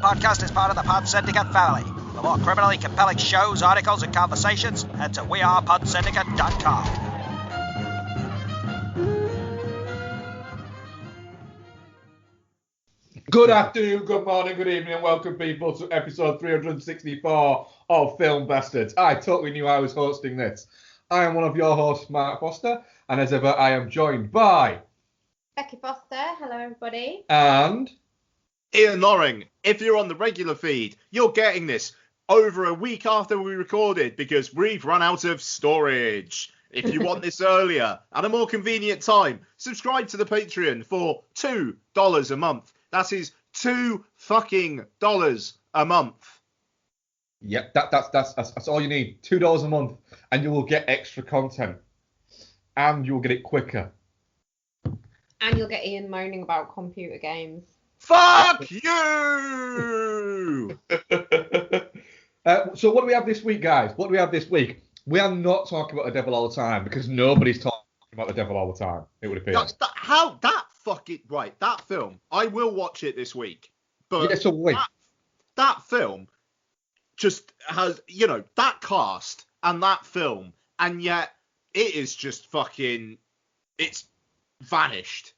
podcast is part of the Pod Syndicate family. For more criminally compelling shows, articles, and conversations, head to wearepodsyndicate.com. Good afternoon, good morning, good evening, and welcome, people, to episode 364 of Film Bastards. I totally knew I was hosting this. I am one of your hosts, Mark Foster, and as ever, I am joined by... Becky Foster, hello everybody. And... Ian Loring. If you're on the regular feed, you're getting this over a week after we recorded because we've run out of storage. If you want this earlier at a more convenient time, subscribe to the Patreon for $2 a month. That is $2 fucking a month. Yep, that's all you need. $2 a month, and you will get extra content. And you'll get it quicker. And you'll get Ian moaning about computer games. Fuck you! So what do we have this week, guys? What do we have this week? We are not talking about the devil all the time because nobody's talking about the devil all the time. It would appear. That film. I will watch it this week. But yeah, so wait. That film just has, that cast and that film, and yet it is just fucking, it's vanished.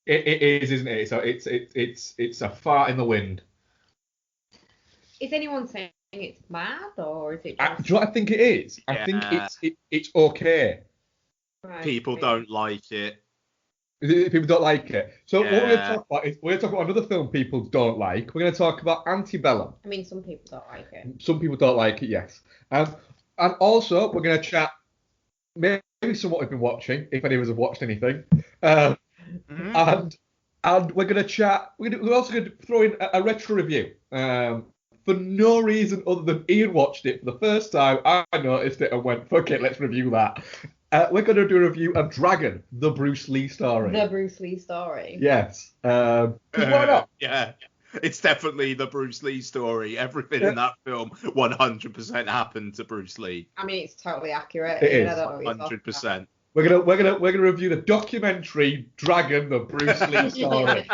It is, isn't it? So it's a fart in the wind. Is anyone saying it's mad, or is it Do just... you know what I think it is? Yeah. I think it's okay. Right, People don't like it. People don't like it. So Yeah. what we're going to talk about is we're going to talk about another film people don't like. We're going to talk about Antebellum. I mean, some people don't like it. Some people don't like it, yes. And also we're going to chat maybe some what we've been watching, if any of us have watched anything. And we're going to chat. We're also going to throw in a retro review. For no reason other than Ian watched it for the first time. I noticed it and went, fuck it, let's review that. We're going to do a review of Dragon, the Bruce Lee story. The Bruce Lee story. Yes. Why not? Yeah. It's definitely the Bruce Lee story. Everything in that film 100% happened to Bruce Lee. I mean, it's totally accurate. It is. 100%. We're gonna review the documentary Dragon, the Bruce Lee story.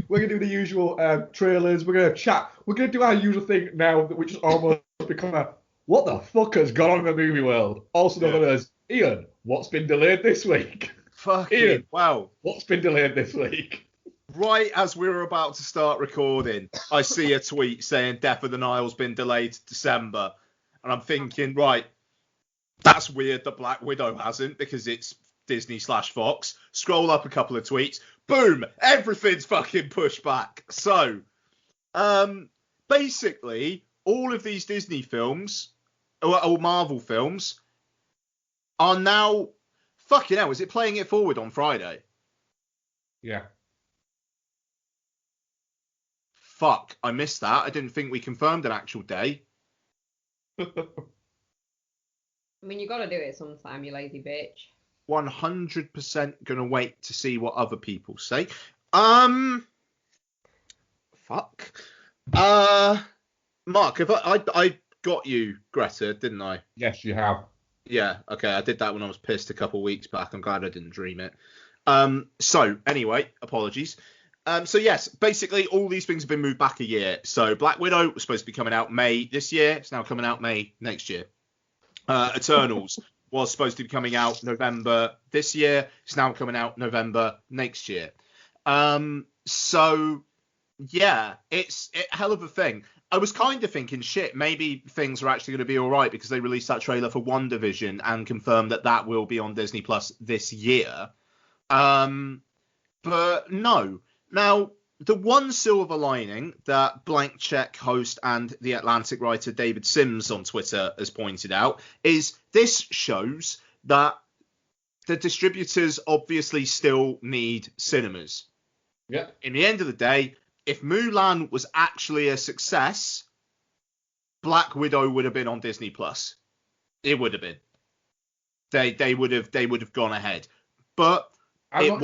We're gonna do the usual trailers. We're gonna chat. We're gonna do our usual thing now, which is almost become a what the fuck has gone on in the movie world? Also known as Ian. What's been delayed this week? Fucking Ian, wow. What's been delayed this week? Right as we were about to start recording, I see a tweet saying Death of the Nile's been delayed to December, and I'm thinking, right. That's weird that Black Widow hasn't because it's Disney/Fox. Scroll up a couple of tweets. Boom! Everything's fucking pushed back. So, basically, all of these Disney films, or Marvel films, are now... Fucking hell, is it playing it forward on Friday? Yeah. Fuck, I missed that. I didn't think we confirmed an actual day. I mean, you got to do it sometime, you lazy bitch. 100% gonna wait to see what other people say. Fuck. Mark, if I got you Greta, didn't I? Yes, you have. Yeah, okay, I did that when I was pissed a couple of weeks back. I'm glad I didn't dream it. So anyway, apologies. So yes, basically all these things have been moved back a year. So Black Widow was supposed to be coming out May this year. It's now coming out May next year. Eternals was supposed to be coming out November this year. It's now coming out November next year. So yeah, it's a hell of a thing. I was kind of thinking, shit, maybe things are actually going to be all right because they released that trailer for WandaVision and confirmed that will be on Disney Plus this year. But no. Now, the one silver lining that Blank Check host and The Atlantic writer David Sims on Twitter has pointed out is this shows that the distributors obviously still need cinemas. Yeah. In the end of the day, if Mulan was actually a success, Black Widow would have been on Disney Plus. It would have been. They would have gone ahead. But I'm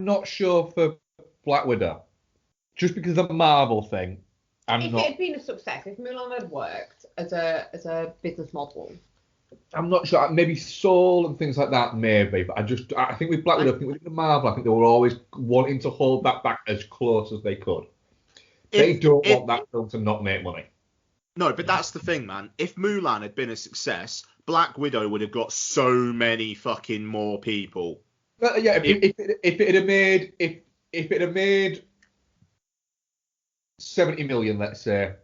not sure for Black Widow. Just because of the Marvel thing, If it had been a success, if Mulan had worked as a business model, I'm not sure. Maybe Soul and things like that, maybe. But I think with Black Widow, I think with the Marvel, I think they were always wanting to hold that back as close as they could. They don't want that film to not make money. No, but that's the thing, man. If Mulan had been a success, Black Widow would have got so many fucking more people. Yeah, if it had made 70 million, let's say,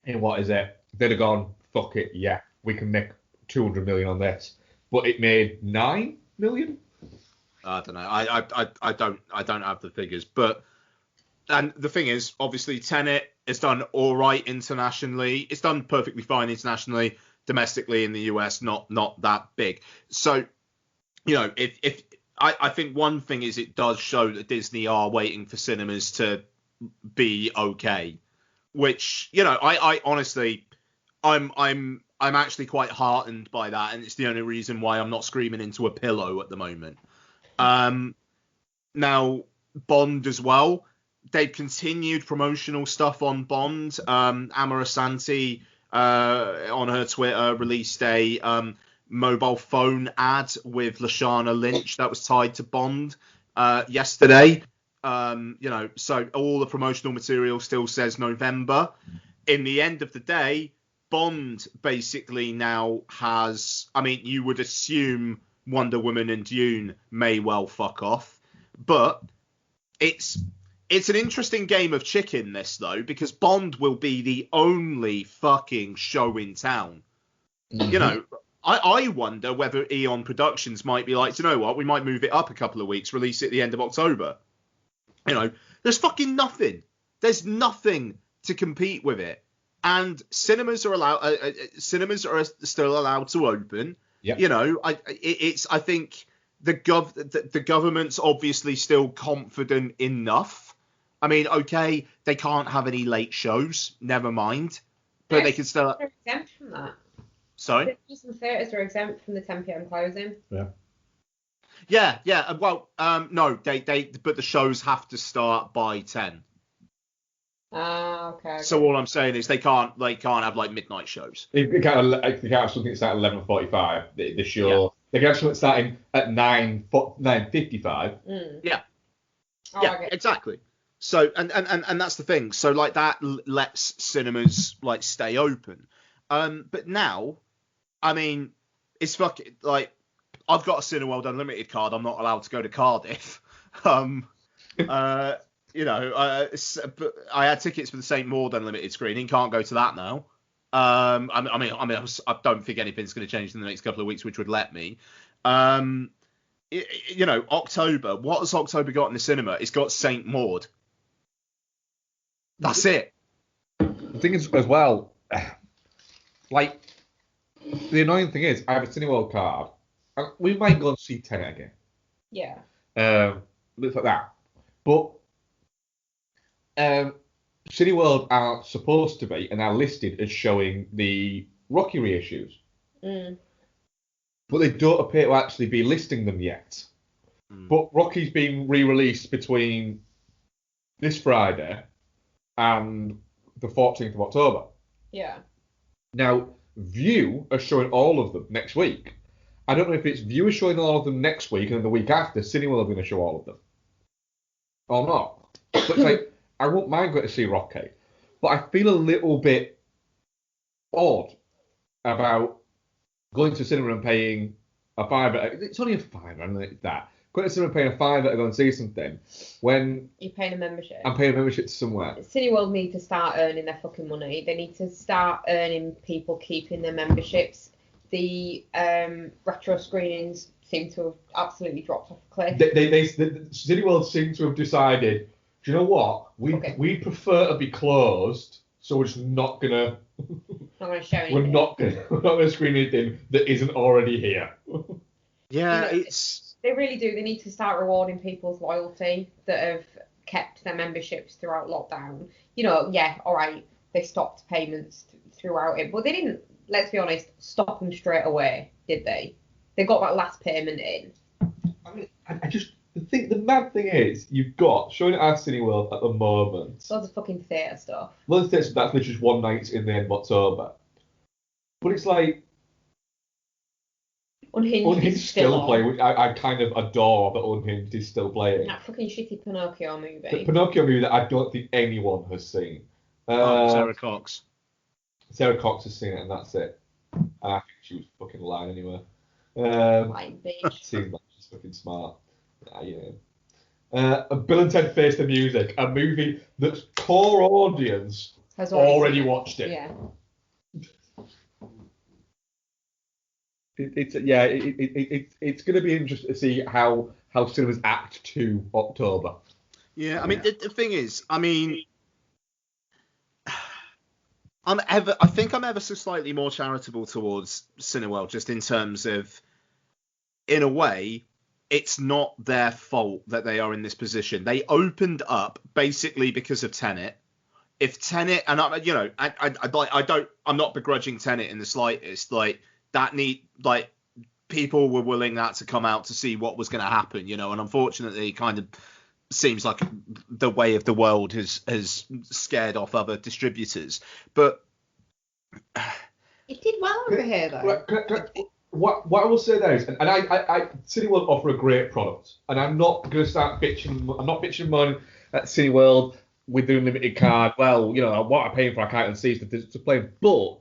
in what is it? They'd have gone, fuck it, yeah, we can make 200 million on this. But it made 9 million. I don't know. I don't have the figures, but and the thing is, obviously, Tenet has done all right internationally. It's done perfectly fine internationally. Domestically in the US, not that big. So, you know, if I think one thing is it does show that Disney are waiting for cinemas to be okay, which, you know, I honestly, I'm actually quite heartened by that, and it's the only reason why I'm not screaming into a pillow at the moment. Now Bond as well. They've continued promotional stuff on Bond. Amara Santi on her Twitter released a mobile phone ad with Lashana Lynch that was tied to Bond yesterday. You know, so all the promotional material still says November. In the end of the day, Bond basically now has, I mean, you would assume Wonder Woman and Dune may well fuck off, but it's an interesting game of chicken, this, though, because Bond will be the only fucking show in town. Mm-hmm. You know, I wonder whether Eon Productions might be like, you know what, we might move it up a couple of weeks, release it at the end of October. You know, there's fucking nothing. There's nothing to compete with it. And cinemas are still allowed to open. Yep. You know, I think the government's obviously still confident enough. I mean, okay, they can't have any late shows, never mind, but they can still. They're exempt from that. Sorry? Some theatres are exempt from the 10 p.m. closing. Yeah. Yeah. Well, no, but the shows have to start by 10. Okay. So all I'm saying is they can't have like midnight shows. They can't have something start at 11:45. The show. Yeah. They can have something starting at 9:55. Yeah. Yeah. Exactly. So and that's the thing. So like that lets cinemas like stay open. But now, I mean, it's fucking like I've got a Cineworld Unlimited card. I'm not allowed to go to Cardiff. You know, but I had tickets for the St Maud Unlimited screening. Can't go to that now. I don't think anything's going to change in the next couple of weeks, which would let me. You know, October. What has October got in the cinema? It's got St Maud. That's it. The thing is, as well, like, the annoying thing is, I have a Cineworld card, and we might go and see Tenet again. Yeah. Looks like that. But Cineworld are supposed to be, and are listed as showing the Rocky reissues. But they don't appear to actually be listing them yet. But Rocky's been re-released between this Friday and the 14th of October. Yeah. Now, View are showing all of them next week. I don't know if it's View are showing all of them next week, and then the week after, Cineworld are going to show all of them. Or not. So it's like, I won't mind going to see Rocky, but I feel a little bit odd about going to cinema and paying a $5. It's only a $5, and it's that. Going to cinema and paying a $5 to go and see something when you're paying a membership. I'm paying a membership to somewhere. Cineworld need to start earning their fucking money. They need to start earning people keeping their memberships. The retro screenings seem to have absolutely dropped off a cliff. Cineworld seem to have decided, do you know what? We prefer to be closed, so we're just not gonna. Not gonna show anything. We're not gonna screen anything that isn't already here. Yeah, you know, they really do. They need to start rewarding people's loyalty that have kept their memberships throughout lockdown. You know, yeah, all right, they stopped payments throughout it, but they didn't. Let's be honest, stop them straight away, did they? They got that last payment in. I mean, the mad thing is, you've got showing at our Cineworld at the moment. Loads of fucking theatre stuff. Loads of theatre stuff, that's literally just one night in the end of October. But it's like, Unhinged is still on. playing, which I kind of adore that Unhinged is still playing. That fucking shitty Pinocchio The movie. Pinocchio movie that I don't think anyone has seen. Sarah Cox. Sarah Cox has seen it, and that's it. And I think she was fucking lying anyway. Like, bitch. Seems like she's fucking smart. Bill and Ted Face the Music, a movie that's core audience Has already watched it. Yeah. It's going to be interesting to see how cinemas act to October. Yeah, I mean, the thing is, I mean, I think I'm ever so slightly more charitable towards Cineworld, just in terms of, in a way, it's not their fault that they are in this position. They opened up basically because of Tenet. If Tenet, and I'm not begrudging Tenet in the slightest. Like people were willing to come out to see what was going to happen, and unfortunately, it kind of seems like the way of the world has scared off other distributors. But it did well over here, though. What I will say there is, and I Cineworld offer a great product, and I'm not going to start bitching. I'm not bitching money at Cineworld with the unlimited card. Well, what I'm paying for, I can't see to play. But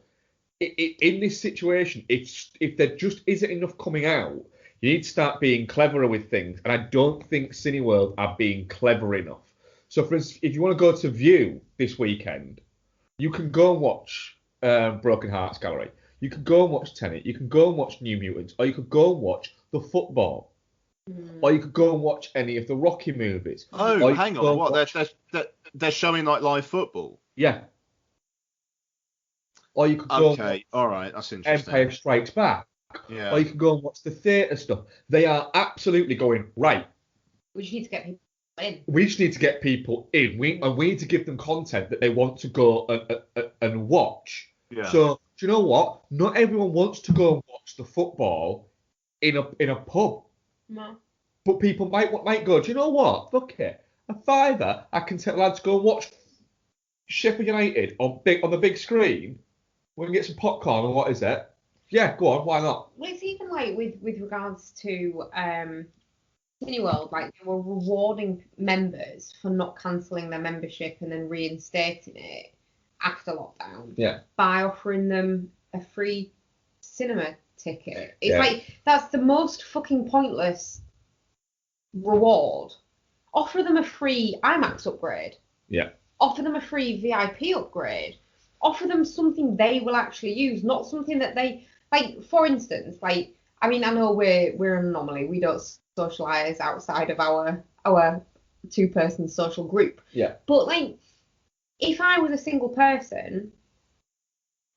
in this situation, if there just isn't enough coming out, you need to start being cleverer with things, and I don't think Cineworld are being clever enough. So, for instance, if you want to go to View this weekend, you can go and watch Broken Hearts Gallery. You can go and watch Tenet. You can go and watch New Mutants, or you could go and watch The Football, or you could go and watch any of the Rocky movies. Oh, hang on, what? They're showing like live football? Yeah. Or you could go. Okay, all right, that's interesting. Empire Strikes Back. Yeah. Or you can go and watch the theatre stuff. They are absolutely going right. We just need to get people in. We just need to get people in. We need to give them content that they want to go and watch. Yeah. So do you know what? Not everyone wants to go and watch the football in a pub. No. But people might go, do you know what? Fuck it. A fiver, I can tell lads to go and watch Sheffield United on the big screen. We can get some popcorn and what is it? Yeah, go on, why not? Well, it's even like with regards to Cineworld, like they were rewarding members for not cancelling their membership and then reinstating it after lockdown. Yeah. By offering them a free cinema ticket. It's like that's the most fucking pointless reward. Offer them a free IMAX upgrade. Yeah. Offer them a free VIP upgrade. Offer them something they will actually use, not something that they like. For instance, like I mean, I know we're an anomaly. We don't socialise outside of our 2-person social group. Yeah. But like, if I was a single person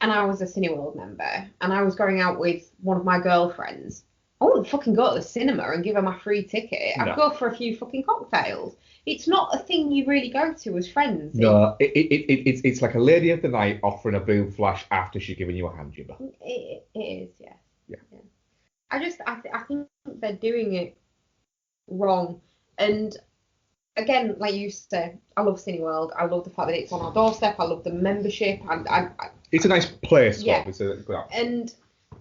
and I was a Cineworld member and I was going out with one of my girlfriends, I wouldn't fucking go to the cinema and give her my free ticket. I'd go for a few fucking cocktails. It's not a thing you really go to as friends. No, it's like a lady of the night offering a boob flash after she's given you a hand jibber. It is, yeah. Yeah. I think they're doing it wrong. And again, like you said, I love Cineworld. I love the fact that it's on our doorstep. I love the membership. It's a nice place. Yeah.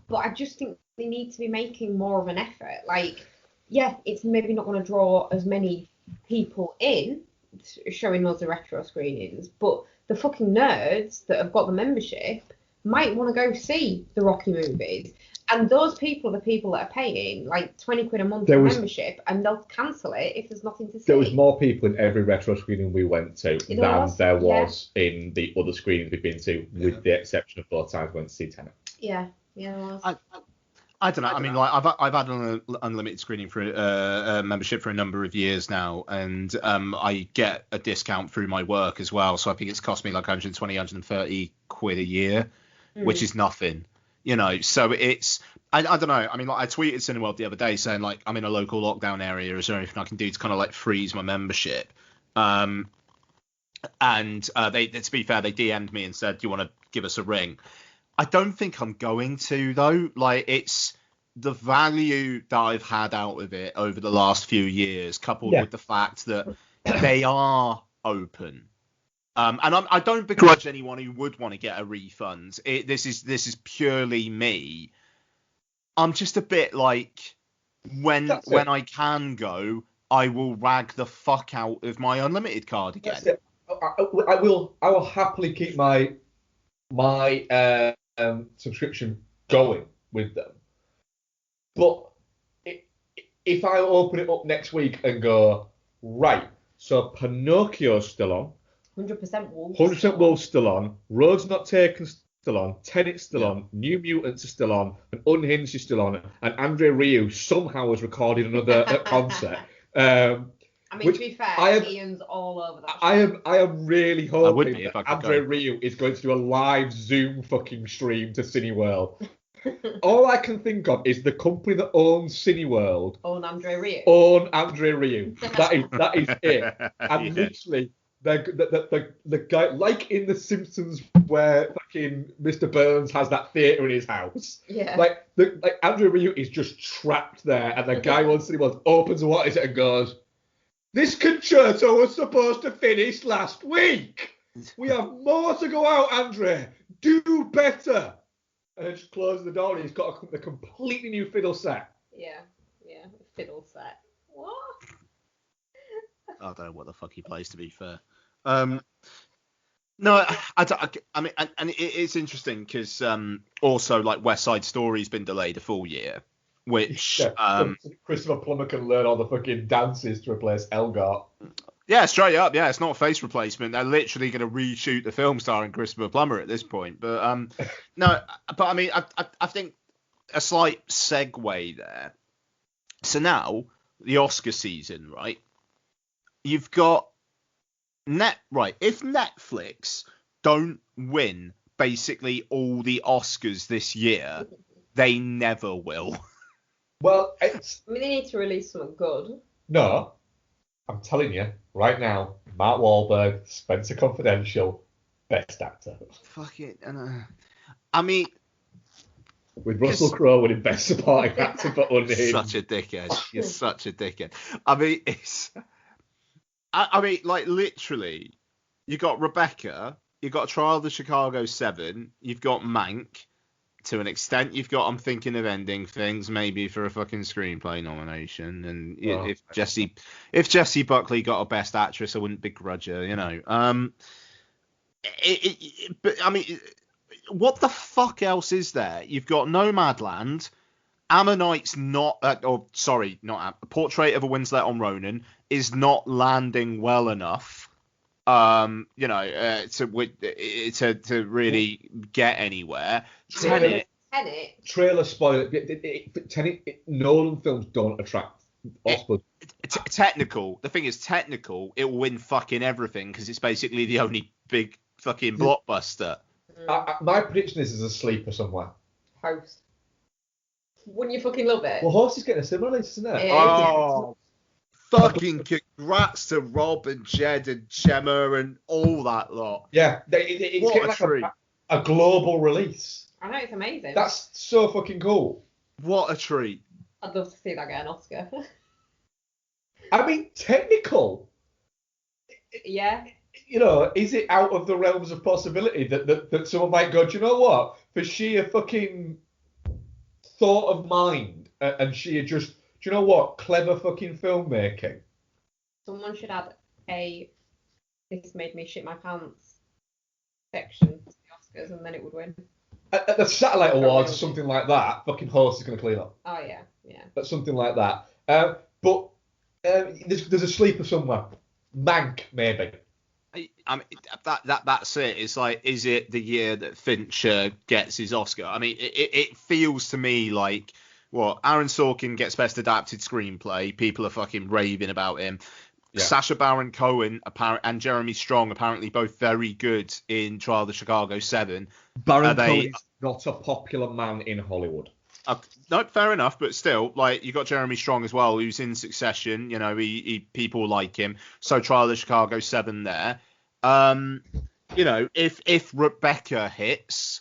But I just think they need to be making more of an effort. Like, yeah, it's maybe not going to draw as many people in showing loads of retro screenings, but the fucking nerds that have got the membership might want to go see the Rocky movies. And those people are the people that are paying like 20 quid a month for membership, and they'll cancel it if there's nothing to see. There was more people in every retro screening we went to than there was in the other screenings we've been to, with the exception of 4 times we went to see Tenet. Yeah, there was. I don't know. I mean, like I've had an unlimited screening for membership for a number of years now, and I get a discount through my work as well. So I think it's cost me like 120, 130 quid a year, which is nothing, So it's I don't know. I mean, like I tweeted Cineworld the other day saying like I'm in a local lockdown area. Is there anything I can do to kind of like freeze my membership? And they, to be fair, they DM'd me and said, "Do you want to give us a ring?" I don't think I'm going to, though. Like, it's the value that I've had out of it over the last few years, coupled with the fact that they are open. And I don't begrudge anyone who would want to get a refund. This is purely me I'm just a bit like, when I can go, I will rag the fuck out of my unlimited card again. That's it. I will happily keep my subscription going with them. But if I open it up next week and go, right, so Pinocchio's still on, 100% Wolves. 100% Wolves still on, Road's Not Taken still on, Tenet's still on, New Mutants are still on, and Unhinged is still on, and Andre Rieu somehow has recorded another concert. I mean, to be fair, Ian's all over that. I am really hoping that Andre Rieu is going to do a live Zoom fucking stream to Cineworld. All I can think of is the company that owns Cineworld. Own Andre Rieu. That is it. And literally, the guy, like in The Simpsons, where fucking Mr. Burns has that theatre in his house. Yeah. Like Andre Rieu is just trapped there, and the guy on Cineworld opens what is it and goes, "This concerto was supposed to finish last week. We have more to go out, Andre. Do better." And then just closes the door, and he's got a completely new fiddle set. Yeah, fiddle set. What? I don't know what the fuck he plays, to be fair. No, I mean, and it's interesting because also, like, West Side Story's been delayed a full year, which Christopher Plummer can learn all the fucking dances to replace Elgar. Yeah, straight up. Yeah, it's not a face replacement. They're literally going to reshoot the film starring Christopher Plummer at this point. But no, but I mean, I think a slight segue there. So now the Oscar season, right? You've got if Netflix don't win basically all the Oscars this year, they never will. Well, I mean, they need to release something good. No, I'm telling you right now, Mark Wahlberg, Spencer Confidential, Best Actor. Fuck it. I mean, with Russell Crowe winning Best Supporting Actor for Unhinged. Such a dickhead. You're such a dickhead. I mean, I mean, like, literally, you got Rebecca, you got Trial of the Chicago 7, you've got Mank. To an extent, you've got I'm Thinking of Ending Things, maybe for a fucking screenplay nomination. And if Jessie Buckley got a Best Actress, I wouldn't begrudge her, you know. But I mean, what the fuck else is there? You've got Nomadland, Ammonite's not, Portrait of a Winslet on Ronan is not landing well enough. To really get anywhere. Tenet. Trailer spoiler. Tenet. Nolan films don't attract Oscars. Technical. The thing is, technical. It will win fucking everything because it's basically the only big fucking blockbuster. My prediction is there's a sleeper somewhere. Host. Wouldn't you fucking love it? Well, Host is getting a similar release, isn't it? Oh. Fucking congrats to Rob and Jed and Gemma and all that lot. Yeah, it's getting like a global release. I know, it's amazing. That's so fucking cool. What a treat. I'd love to see that get an Oscar. I mean, technical. Yeah. You know, is it out of the realms of possibility that someone might go, do you know what? For sheer fucking thought of mind and sheer just, do you know what? Clever fucking filmmaking. Someone should add a "This made me shit my pants" section to the Oscars, and then it would win. At the Satellite Awards or something like that, fucking Host is going to clean up. Oh yeah. But something like that. But there's a sleeper somewhere. Mank, maybe. I mean, that's it. It's like, is it the year that Fincher gets his Oscar? I mean, it feels to me like, what, Aaron Sorkin gets Best Adapted Screenplay. People are fucking raving about him. Yeah. Sacha Baron Cohen and Jeremy Strong apparently both very good in Trial of the Chicago 7. Baron Cohen is not a popular man in Hollywood. No, fair enough, but still, like, you got Jeremy Strong as well, who's in Succession. You know, he people like him. So Trial of the Chicago 7 there. You know, if Rebecca hits,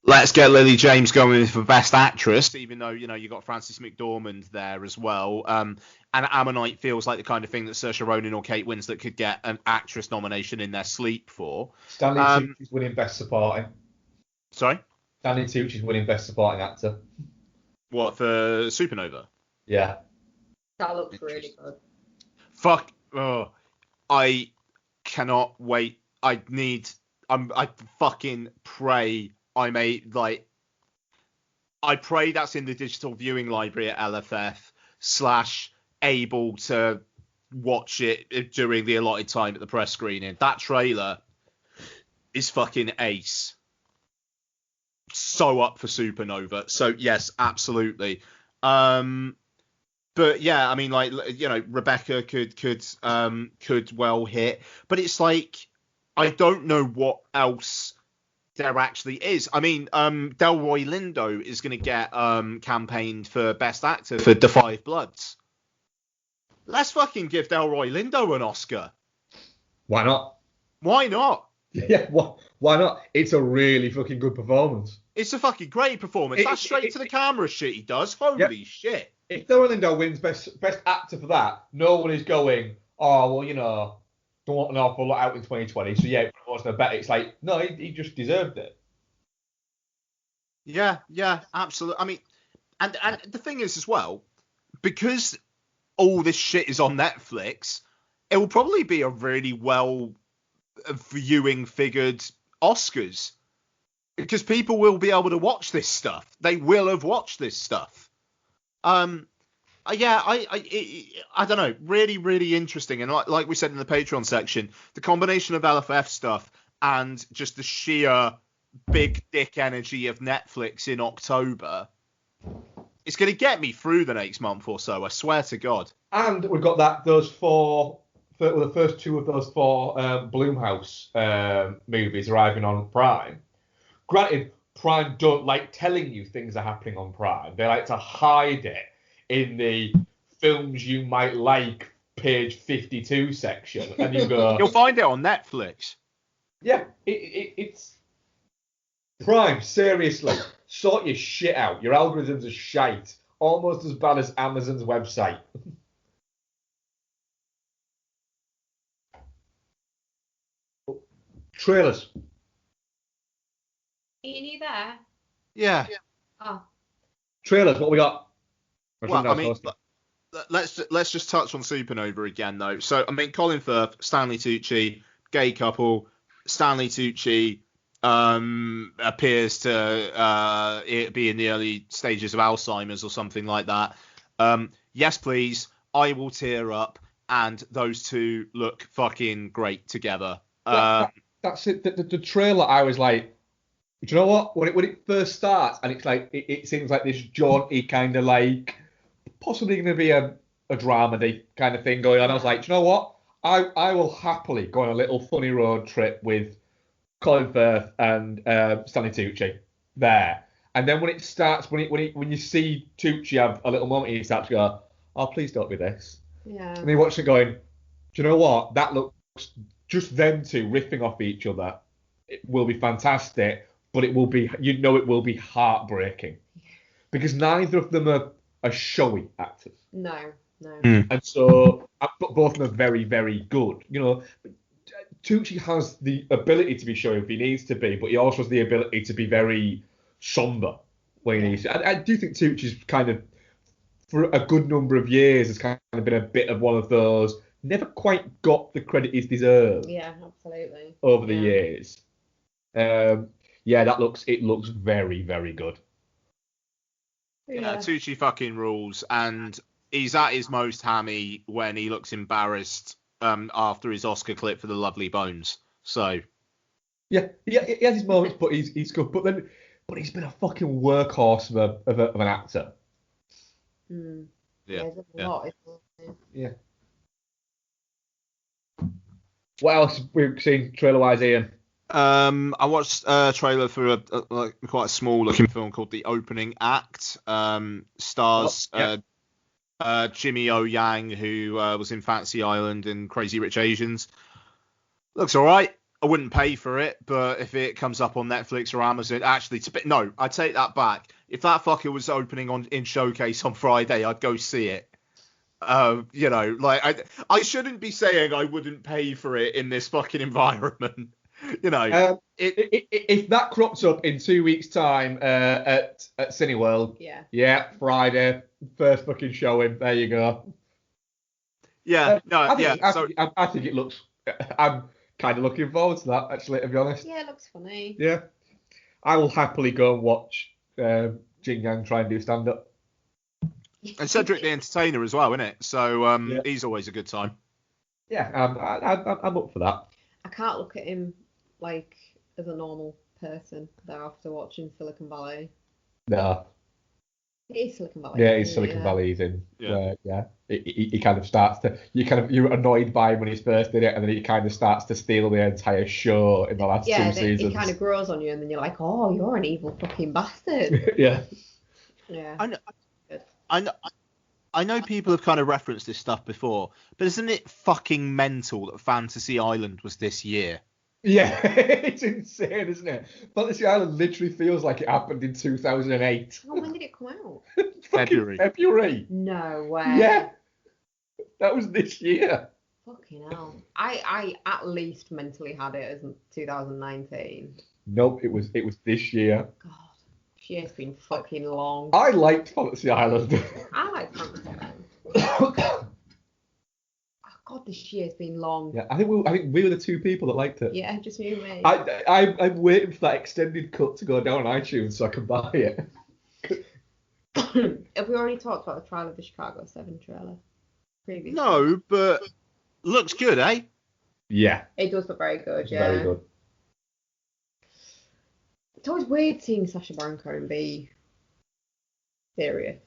let's get Lily James going for Best Actress, even though, you know, you got Frances McDormand there as well. And Ammonite feels like the kind of thing that Saoirse Ronan or Kate Winslet could get an actress nomination in their sleep for. Stanley Tucci's winning Best Supporting. Sorry? Stanley Tucci's winning Best Supporting Actor. What, for Supernova? Yeah. That looks really good. Fuck. Oh, I cannot wait. I fucking pray I pray that's in the digital viewing library at LFF / able to watch it during the allotted time at the press screening. That trailer is fucking ace. So up for Supernova. So yes, absolutely. But yeah, I mean, like, you know, Rebecca could well hit, but it's like I don't know what else there actually is. I mean, Delroy Lindo is going to get campaigned for Best Actor for The Five Bloods. Let's fucking give Delroy Lindo an Oscar. Why not? Why not? Yeah, why not? It's a really fucking good performance. It's a fucking great performance. That's straight to the camera shit he does. Holy shit. If Delroy Lindo wins best actor for that, no one is going, oh, well, you know, don't want an awful lot out in 2020, so yeah, it wasn't a bet. It's like, no, he just deserved it. Yeah, absolutely. I mean, and the thing is as well, because all this shit is on Netflix, it will probably be a really well viewing figured Oscars, because people will be able to watch this stuff. They will have watched this stuff. Yeah, I don't know. Really, really interesting. And like we said in the Patreon section, the combination of LFF stuff and just the sheer big dick energy of Netflix in October, it's going to get me through the next month or so. I swear to God. And we've got the first two of those four Blumhouse movies arriving on Prime. Granted, Prime don't like telling you things are happening on Prime. They like to hide it in the films you might like page 52 section, and you go. You'll find it on Netflix. Yeah, it's Prime. Seriously, sort your shit out. Your algorithms are shite, almost as bad as Amazon's website. Trailers. Ian, you there? Yeah. Oh. Trailers. What we got? Well, I mean, let's just touch on Supernova again, though. So, I mean, Colin Firth, Stanley Tucci, gay couple. Stanley Tucci appears to be in the early stages of Alzheimer's or something like that. Yes, please. I will tear up, and those two look fucking great together. That's it. The trailer, I was like, do you know what? When it first starts, and it's like it seems like this jaunty kind of like possibly going to be a dramedy kind of thing going on. I was like, do you know what? I will happily go on a little funny road trip with Colin Firth and Stanley Tucci there. And then when it starts, when you see Tucci have a little moment, he starts to go, oh, please don't be this. Yeah. And he watches it going, do you know what? That looks just them two riffing off each other. It will be fantastic, but it will be, it will be heartbreaking because neither of them are showy actors. No. And so, but both of them are very, very good. Tucci has the ability to be showy if he needs to be, but he also has the ability to be very somber when he needs to. I do think Tucci's kind of, for a good number of years, has kind of been a bit of one of those, never quite got the credit he's deserved. Yeah, absolutely. Over the years. It looks very, very good. Yeah, Tucci fucking rules, and he's at his most hammy when he looks embarrassed after his Oscar clip for The Lovely Bones. So yeah, he has his moments, but he's good. But he's been a fucking workhorse of an actor. Yeah. Yeah. What else we've seen trailer-wise, Ian? I watched a trailer for quite a small-looking film called The Opening Act. Stars Jimmy O Yang, who was in Fantasy Island and Crazy Rich Asians. Looks all right. I wouldn't pay for it, but if it comes up on Netflix or Amazon, I take that back. If that fucker was opening in Showcase on Friday, I'd go see it. I shouldn't be saying I wouldn't pay for it in this fucking environment. You know, if that crops up in 2 weeks' time at Cineworld, yeah, Friday, first fucking showing. There you go. Yeah, I think it looks. I'm kind of looking forward to that, actually, to be honest. Yeah, it looks funny. Yeah, I will happily go and watch Jin Yang try and do stand up. And Cedric the Entertainer as well, isn't it? So he's always a good time. Yeah, I'm up for that. I can't look at him like as a normal person though after watching Silicon Valley. No. It is Silicon Valley. Yeah, it's Silicon Valley he's in. Yeah. He kind of starts to you're annoyed by him when he's first in it, and then he kind of starts to steal the entire show in the last 2 seasons. Yeah, it kind of grows on you, and then you're like, oh, you're an evil fucking bastard. Yeah. I know people have kind of referenced this stuff before, but isn't it fucking mental that Fantasy Island was this year? Yeah, it's insane, isn't it? Fantasy Island literally feels like it happened in 2008. Oh, when did it come out? February. No way. Yeah, that was this year. Fucking hell. I at least mentally had it as 2019. Nope, it was this year. God, this year's been fucking long. I liked Fantasy Island. I like Fantasy Island. God, this year's been long. Yeah, I think we were the two people that liked it. Yeah, just you and me. I'm waiting for that extended cut to go down on iTunes so I can buy it. Have we already talked about the trial of the Chicago 7 trailer previously? No, but looks good, eh? Yeah. It does look very good, yeah. Very good. It's always weird seeing Sacha Baron Cohen be serious.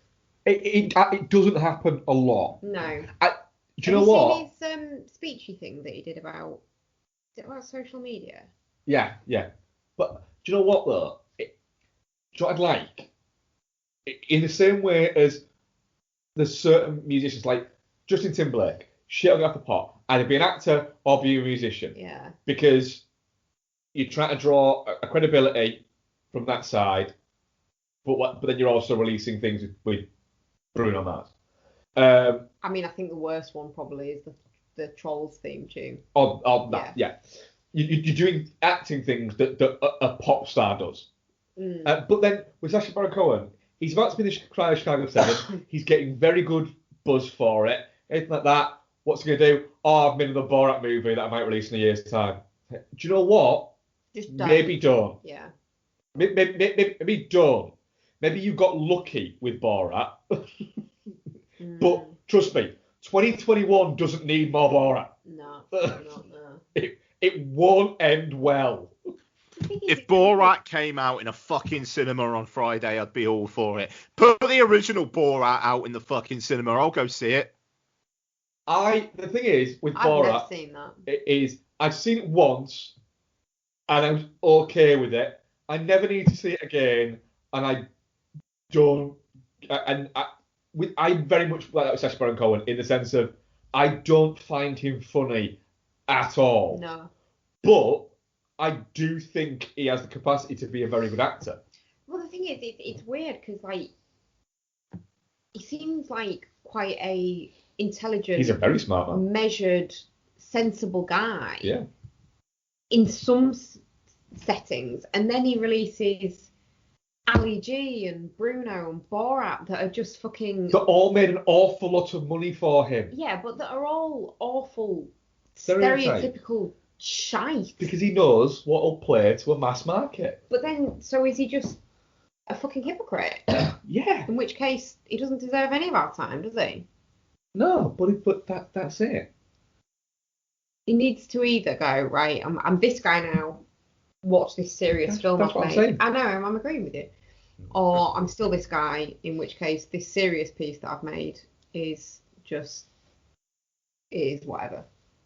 It doesn't happen a lot. No. Do you know what? Have you seen his speechy thing that he did about... Is it about social media? Yeah. But do you know what, though? Do you know what I'd like? In the same way as there's certain musicians, like Justin Timberlake, shit on off the pot, either be an actor or be a musician. Yeah. Because you're trying to draw a credibility from that side, but then you're also releasing things with Bruno Mars. I mean, I think the worst one probably is the Trolls theme tune. Yeah. You're doing acting things that a pop star does. But then with Sacha Baron Cohen, he's about to be the trial of Chicago 7. He's getting very good buzz for it. Anything like that. What's he going to do? Oh, I've been in the Borat movie that I might release in a year's time. Do you know what? Just don't. Maybe don't. Yeah. Maybe don't. Maybe you got lucky with Borat. But trust me, 2021 doesn't need more Borat. No, not no. It won't end well. If Borat came out in a fucking cinema on Friday, I'd be all for it. Put the original Borat out in the fucking cinema. I'll go see it. The thing is with Borat, I've never seen that. I've seen it once, and I was okay with it. I never need to see it again, and I don't. I very much like that with Sacha Baron Cohen in the sense of I don't find him funny at all. No. But I do think he has the capacity to be a very good actor. Well, the thing is, it's weird because like he seems like quite a intelligent. He's a very smart man. Measured, sensible guy. Yeah. In some settings, and then he releases Ali G and Bruno and Borat that are just fucking... That all made an awful lot of money for him. Yeah, but that are all awful, stereotypical shite. Because he knows what will play to a mass market. But then, so is he just a fucking hypocrite? Yeah. In which case, he doesn't deserve any of our time, does he? No, but that's it. He needs to either go, right, I'm this guy now, watch this serious film That's I've what made. I'm saying. I know, I'm agreeing with you. Or I'm still this guy, in which case this serious piece that I've made is whatever.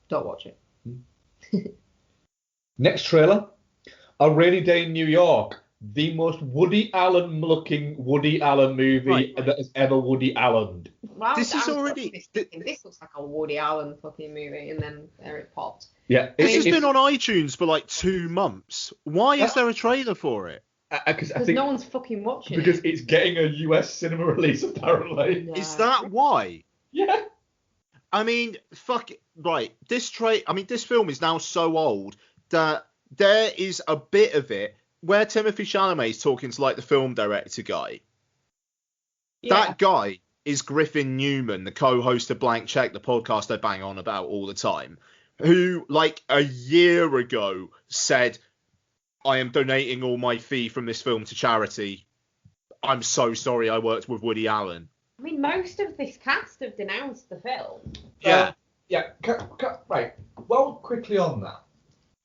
Don't watch it. Next trailer, A Rainy Day in New York, the most Woody Allen looking Woody Allen movie that has ever Woody Allened. Well, this is already... This looks like a Woody Allen fucking movie, and then there it popped. Yeah, this has been on iTunes for like 2 months. Why is there a trailer for it? Because no one's fucking watching because it. Because it's getting a US cinema release, apparently. No. Is that why? Yeah. I mean, fuck it. Right. This film is now so old that there is a bit of it where Timothée Chalamet is talking to like the film director guy. Yeah. That guy is Griffin Newman, the co-host of Blank Check, the podcast I bang on about all the time, who like a year ago said, I am donating all my fee from this film to charity. I'm so sorry I worked with Woody Allen. I mean, most of this cast have denounced the film. Yeah. Yeah, right. Well, quickly on that,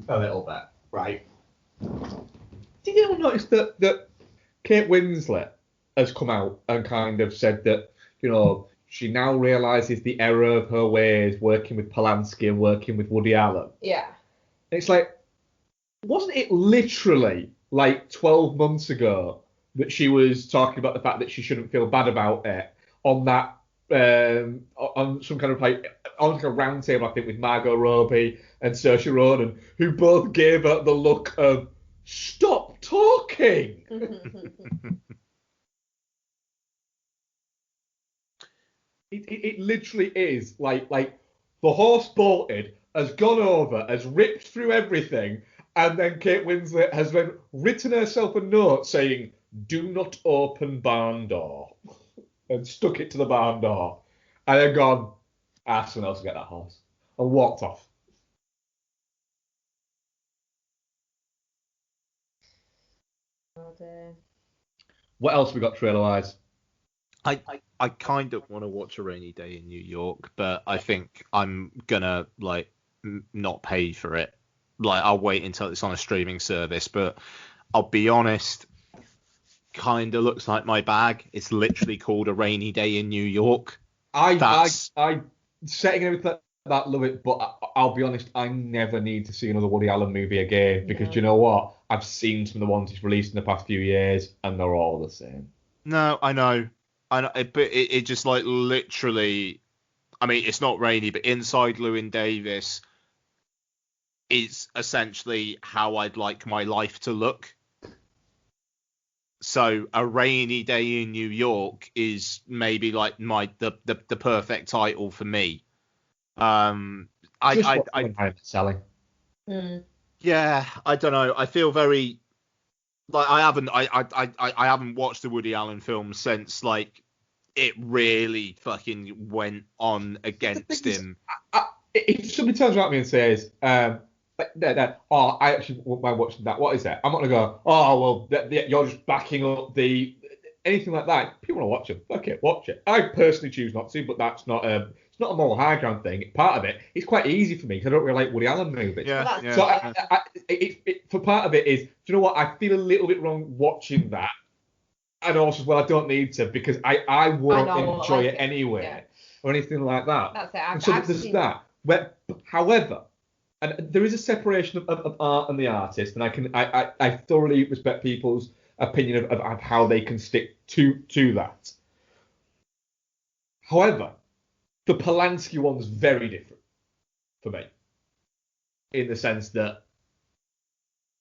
a little bit, right? Did you notice that Kate Winslet has come out and kind of said that, you know, she now realises the error of her ways working with Polanski and working with Woody Allen? Yeah. And it's like, wasn't it literally like 12 months ago that she was talking about the fact that she shouldn't feel bad about it on that, on some kind of like, on like a round table, I think, with Margot Robbie and Saoirse Ronan, who both gave her the look of, stop talking! It literally is like the horse bolted, has gone over, has ripped through everything, and then Kate Winslet has then written herself a note saying, do not open barn door, and stuck it to the barn door, and then gone, ask someone else to get that horse, and walked off. What else we got trailer-wise? I kind of want to watch A Rainy Day in New York, but I think I'm gonna like not pay for it. Like I'll wait until it's on a streaming service, but I'll be honest, kind of looks like my bag. It's literally called A Rainy Day in New York. I setting everything like that, love it, but I'll be honest, I never need to see another Woody Allen movie again, because do you know what? I've seen some of the ones he's released in the past few years, and they're all the same. No, I know, but it just like literally, I mean, it's not rainy, but Inside Llewyn Davis is essentially how I'd like my life to look. So A Rainy Day in New York is maybe like the perfect title for me. Selling. Yeah, I don't know. I feel very like I haven't watched the Woody Allen film since like it really fucking went on against him. If somebody turns around to me and says, I actually mind watching that, what is that? I'm not going to go, oh, well, you're just backing up the... Anything like that. People want to watch it. Okay, watch it. I personally choose not to, but that's not it's not a moral high ground thing. Part of it, it's quite easy for me because I don't really like Woody Allen movies. For part of it is, do you know what? I feel a little bit wrong watching that. And also, well, I don't need to because I won't enjoy it anyway or anything like that. That's it. And so there's that. However, and there is a separation of art and the artist, and I thoroughly respect people's opinion of how they can stick to that. However, the Polanski one's very different for me, in the sense that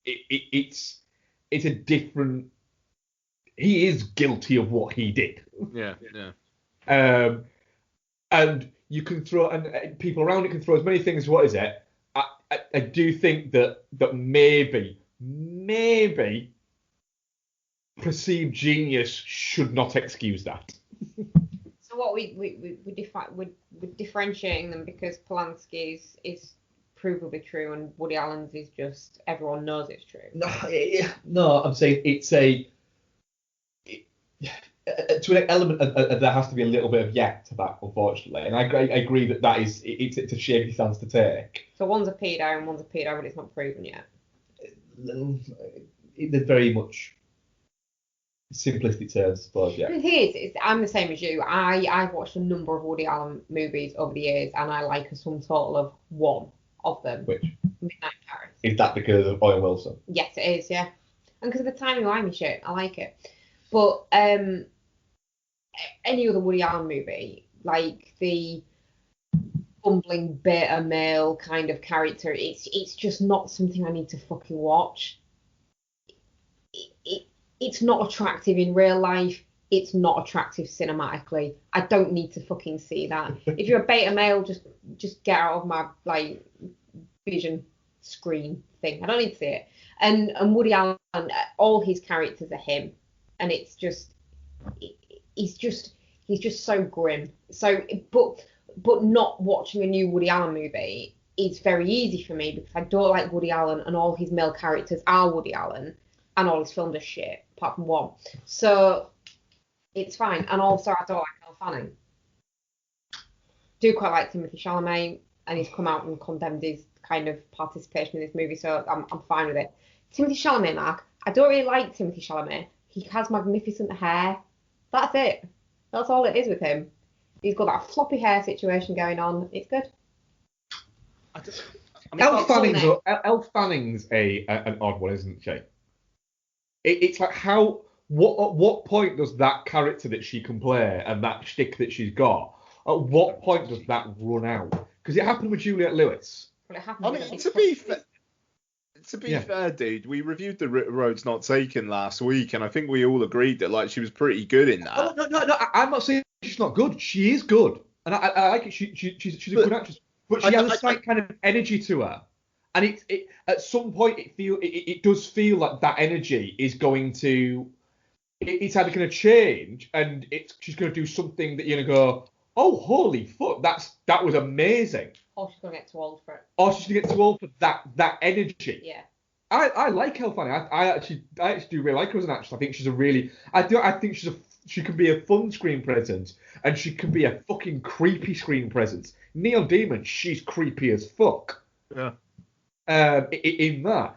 it's a different. He is guilty of what he did. Yeah. And you can throw, and people around it can throw as many things. What is it? I do think that maybe perceived genius should not excuse that. So what we're differentiating them because Polanski's is provably true and Woody Allen's is just everyone knows it's true. No, I'm saying it's to an element there has to be a little bit of to that, unfortunately, and I agree that is it's a shaky stance to take. So one's a pedo and one's a pedo, but it's not proven yet. They're very much simplistic terms, I suppose. Yeah. The thing is, I'm the same as you. I've watched a number of Woody Allen movies over the years, and I like a sum total of one of them. Which? Midnight Paris. Is that because of Owen Wilson? Yes, it is. Yeah, and because of the timey-wimey shit, I like it. But any other Woody Allen movie, like the bumbling beta male kind of character, it's just not something I need to fucking watch. It's not attractive in real life. It's not attractive cinematically. I don't need to fucking see that. If you're a beta male, just get out of my vision. screen thing. I don't need to see it. And Woody Allen, all his characters are him, and it's just he's just so grim. So, but not watching a new Woody Allen movie is very easy for me because I don't like Woody Allen, and all his male characters are Woody Allen, and all his films are shit apart from one. So it's fine. And also, I don't like Elle Fanning. Do quite like Timothy Chalamet, and he's come out and condemned his kind of participation in this movie, so I'm fine with it. Timothy Chalamet, Mark, I don't really like Timothy Chalamet. He has magnificent hair. That's it. That's all it is with him. He's got that floppy hair situation going on. It's good. Elle Fanning's an odd one, isn't she? It's like at what point does that character that she can play and that shtick that she's got, at what point does that run out? Because it happened with Juliette Lewis. Well, it happened to be fair, dude, we reviewed The Roads Not Taken last week, and I think we all agreed that like she was pretty good in that. Oh, no, I'm not saying she's not good. She is good, and I like it. She's a good actress, but she has a slight kind of energy to her, and it at some point it does feel like that energy is going to, it's either going to change, and she's going to do something that you're going to go, oh, holy fuck, that was amazing. Or she's going to get too old for it. Or she's going to get too old for that energy. Yeah. I like Elle Fanning. I actually do really like her as an actress. I think she's I think she can be a fun screen presence, and she can be a fucking creepy screen presence. Neil Demon, she's creepy as fuck. Yeah. In that.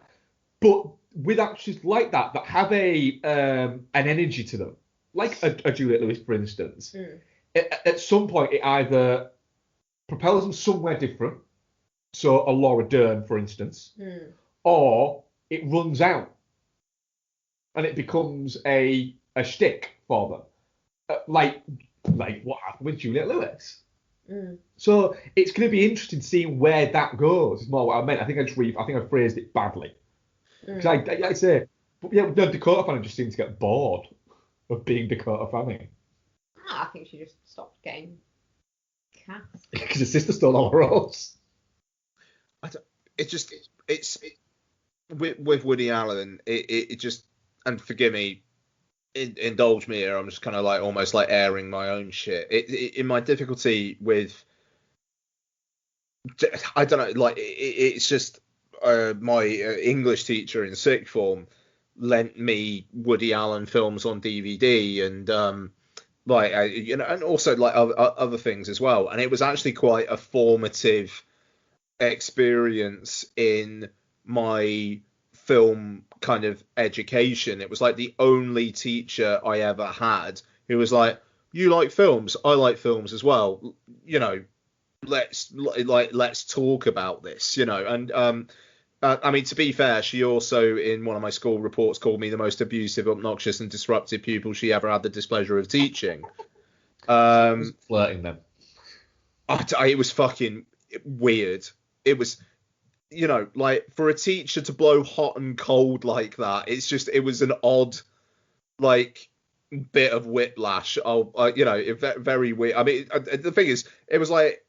But with actors like that have an energy to them, like a Juliette Lewis, for instance, at some point it either propels them somewhere different, so a Laura Dern, for instance, or it runs out and it becomes a shtick for them, like what happened with Juliette Lewis. So it's going to be interesting seeing where that goes. Is more what I meant. I think I phrased it badly. Because I say, but yeah, Dakota Fanning just seems to get bored of being Dakota Fanning. I think she just stopped getting cast. Because her sister stole all her roles. It's with Woody Allen. It just, and forgive me, indulge me here. I'm just kind of like almost like airing my own shit. In my difficulty with, I don't know, like it's just my English teacher in sixth form lent me Woody Allen films on DVD, and and also like other things as well. And it was actually quite a formative experience in my film kind of education. It was like the only teacher I ever had who was like, you like films, I like films as well, let's talk about this, and I mean, to be fair, she also in one of my school reports called me the most abusive, obnoxious and disruptive pupil she ever had the displeasure of teaching. Flirting them. It was fucking weird. It was, like for a teacher to blow hot and cold like that, it was an odd, like, bit of whiplash. Very weird. I mean, the thing is, it was like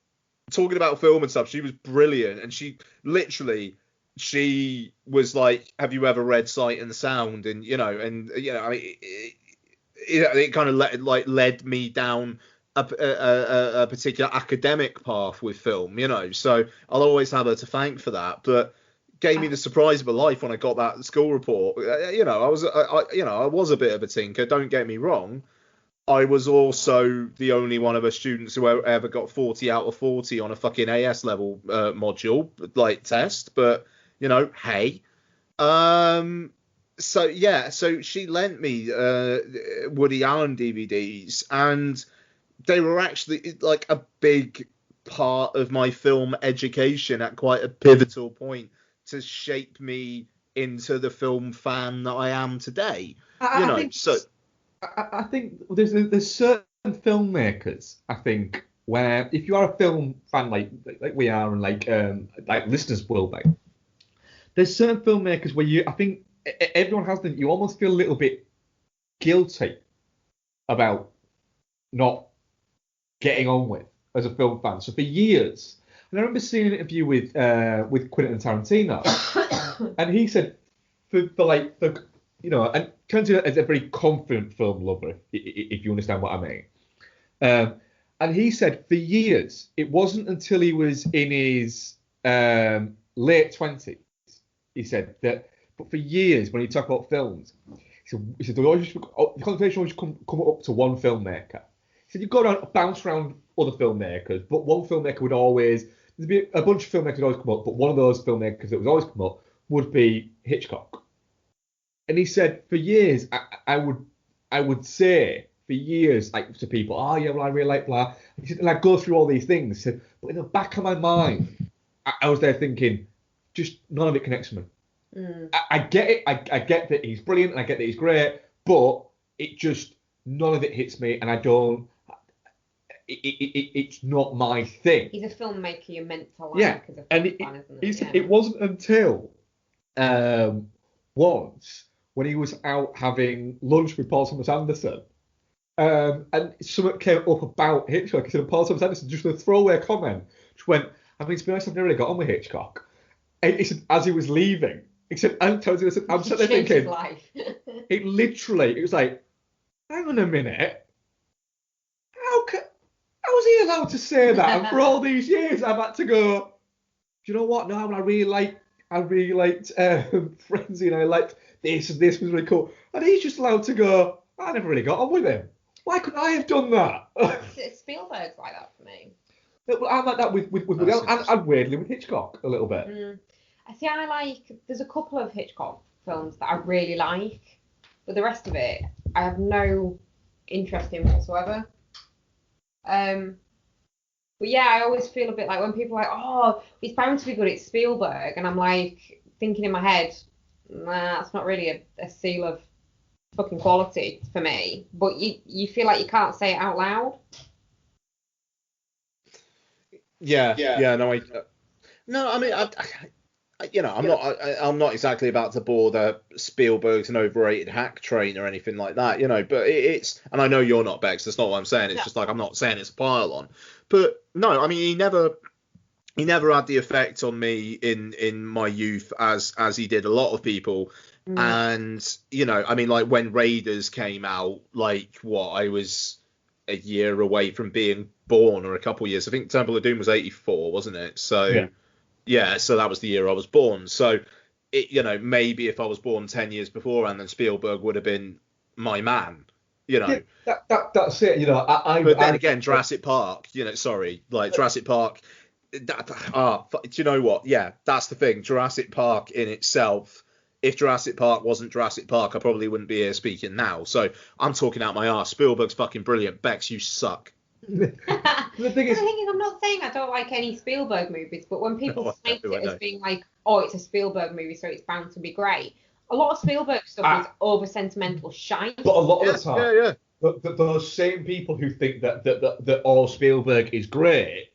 talking about film and stuff. She was brilliant, and she was like, have you ever read Sight and Sound? And I mean, it kind of led me down a particular academic path with film, so I'll always have her to thank for that. But gave me the surprise of a life when I got that school report. I was a bit of a tinker, don't get me wrong. I was also the only one of her students who ever got 40 out of 40 on a fucking AS level module like test, but hey. So she lent me Woody Allen DVDs, and they were actually like a big part of my film education at quite a pivotal point to shape me into the film fan that I am today. I think there's certain filmmakers, I think, where if you are a film fan like we are, and like listeners will be, there's certain filmmakers where I think everyone has them. You almost feel a little bit guilty about not getting on with as a film fan. So for years, And I remember seeing an interview with Quentin Tarantino, and he said and Tarantino is a very confident film lover, if you understand what I mean. And he said for years, it wasn't until he was in his late 20s, he said that, but for years when he talked about films, he said the conversation always come up to one filmmaker. He said you go around, bounce around other filmmakers, but one filmmaker would always, there'd be a bunch of filmmakers always come up, but one of those filmmakers that would always come up would be Hitchcock. And he said for years, I would say for years, like to people, oh yeah, well I really like blah. He said, and I go through all these things. He said, but in the back of my mind, I was there thinking, just none of it connects to me. I get it. I get that he's brilliant and I get that he's great, but it just none of it hits me, and I don't. It's not my thing. He's a filmmaker you're meant to like as a film fan, isn't it? He said it wasn't until once when he was out having lunch with Paul Thomas Anderson, and something came up about Hitchcock. He said, Paul Thomas Anderson, just a throwaway comment, just went, I mean, to be honest, I've never really got on with Hitchcock. And he said, as he was leaving, he said, I'm sitting there thinking, it was like, hang on a minute, how was he allowed to say that? And for all these years, I've had to go, do you know what? No, I really liked Frenzy, and I liked this, and this was really cool. And he's just allowed to go, I never really got on with him. Why couldn't I have done that? Spielberg's like that for me. I'm like that with and weirdly with Hitchcock a little bit. I see. There's a couple of Hitchcock films that I really like, but the rest of it I have no interest in whatsoever. But yeah, I always feel a bit like when people are like, oh, it's bound to be good, it's Spielberg, and I'm like thinking in my head, nah, that's not really a seal of fucking quality for me. But you feel like you can't say it out loud. Yeah. No, I mean, I'm not exactly about to bore the Spielberg's an overrated hack train or anything like that, but it's, and I know you're not, Bex, that's not what I'm saying, it's just like, I'm not saying it's a pile on, but no, I mean, he never had the effect on me in my youth as he did a lot of people. And, I mean, like when Raiders came out, like I was a year away from being born, or a couple of years. I think Temple of Doom was 84, wasn't it? So yeah, so that was the year I was born. So it, maybe if I was born 10 years beforehand, then Spielberg would have been my man. Yeah, that's it. But then again, Jurassic Park. Jurassic Park. Do you know what? Yeah, that's the thing. Jurassic Park in itself. If Jurassic Park wasn't Jurassic Park, I probably wouldn't be here speaking now. So I'm talking out my arse. Spielberg's fucking brilliant. Bex, you suck. The thing is, I'm not saying I don't like any Spielberg movies, but when people cite it as being like, oh, it's a Spielberg movie, so it's bound to be great. A lot of Spielberg stuff is over sentimental shite. But a lot of the time, those same people who think that all Spielberg is great,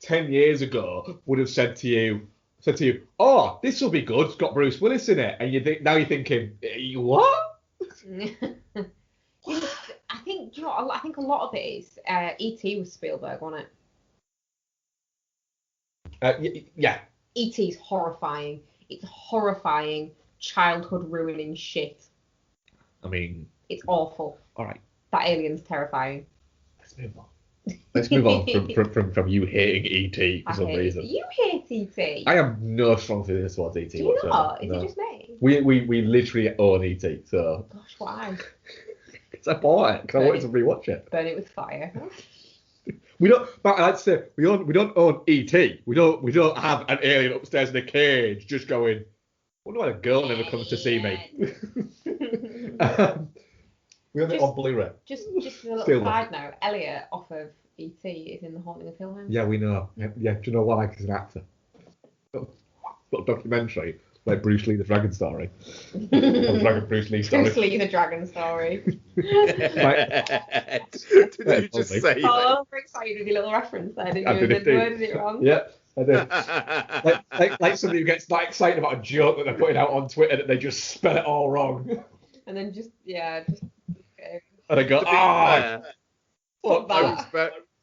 10 years ago would have said to you, oh, this will be good, it's got Bruce Willis in it, and now you're thinking, what? I think a lot of it is E.T. was Spielberg, wasn't it? Yeah. E.T.'s horrifying. It's horrifying, childhood ruining shit. I mean, it's awful. All right. That alien's terrifying. Let's move on from you hating E.T. for some reason. You hate E.T. I have no strong feelings towards E.T. Do you not? Is it just me? We literally own E.T. So. Gosh, why? Because I bought it. Because I wanted to rewatch it. Burn it with fire. We don't. But I'd say we don't own E.T. We don't have an alien upstairs in a cage just going, I wonder why a girl never comes to see me. We have it on Blu-ray. Just a little side note. Elliot off of E.T. is in The Haunting of Hill House. Yeah, we know. Yeah, do you know why? He's an actor. Got a documentary like Bruce Lee, the Dragon Story. Bruce Lee Story. Bruce Lee, the Dragon Story. Did you just say that? Oh, I'm very excited with your little reference there, didn't you? And then worded it wrong. Yeah, I did. like somebody who gets that excited about a joke that they're putting out on Twitter that they just spell it all wrong. And then just and I go, I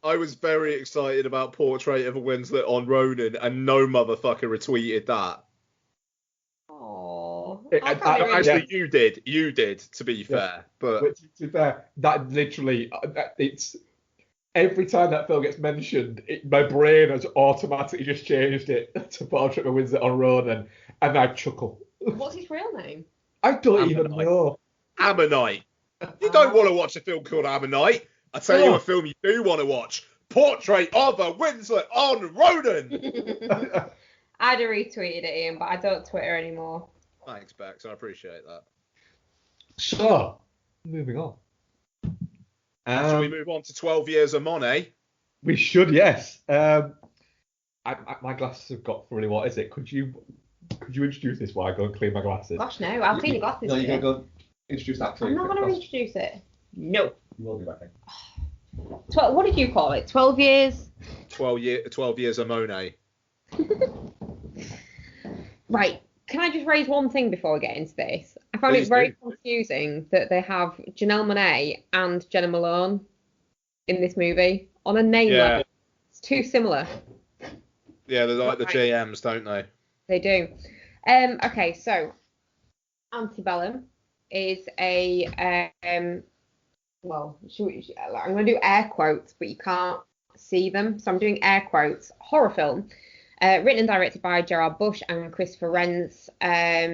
I was very excited about Portrait of a Winslet on Ronan, and no motherfucker retweeted that. Oh, Actually, you did. To be fair, but to be fair, that literally, it's every time that film gets mentioned, my brain has automatically just changed it to Portrait of a Winslet on Ronan, and I chuckle. What's his real name? I don't even know. Ammonite. You don't want to watch a film called Ammonite. I tell you a film you do want to watch. Portrait of a Winslet on Ronan. I'd have retweeted it, Ian, but I don't Twitter anymore. Thanks, Bex. I appreciate that. So, moving on. Shall we move on to 12 Years of Monet? We should, yes. My glasses have got through. What is it? Could you introduce this while I go and clean my glasses? Gosh, no. I'll clean your glasses. No, you're going to go introduce that. I'm not going to introduce it. No. You will be back then. What did you call it? 12 years? 12 Years of Monet. Right. Can I just raise one thing before we get into this? I found it very confusing that they have Jaenelle Monae and Jaenelle Monae in this movie on a name level. It's too similar. Yeah, they're like the JMs, don't they? They do. Okay, so Antebellum is a well, I'm going to do air quotes, but you can't see them, so I'm doing air quotes. Horror film. Written and directed by Gerard Bush and Christopher Rentz,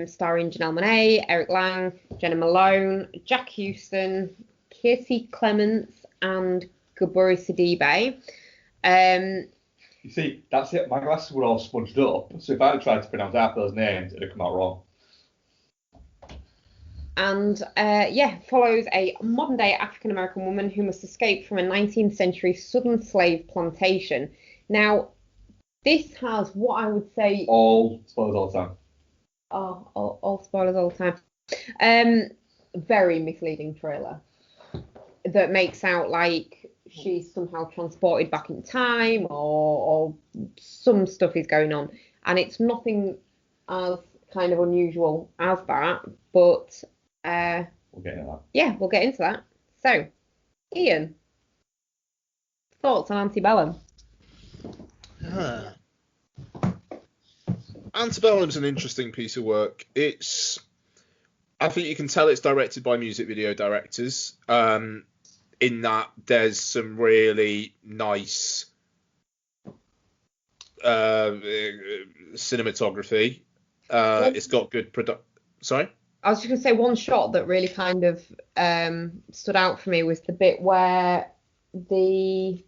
starring Jaenelle Monae, Eric Lang, Jenna Malone, Jack Houston, Casey Clements, and Gabori Sidibe. You see, that's it. My glasses were all sponged up, so if I had tried to pronounce half those names, it'd have come out wrong. And follows a modern-day African-American woman who must escape from a 19th century southern slave plantation. Now, this has what I would say... All spoilers all the time. Oh, all spoilers all the time. Very misleading trailer that makes out like she's somehow transported back in time or some stuff is going on. And it's nothing as kind of unusual as that, but... we'll get into that. Yeah, we'll get into that. So, Ian, thoughts on Antebellum? Antebellum's an interesting piece of work. I think you can tell it's directed by music video directors, in that there's some really nice cinematography. It's got good Sorry? I was just going to say one shot that really kind of stood out for me was the bit where the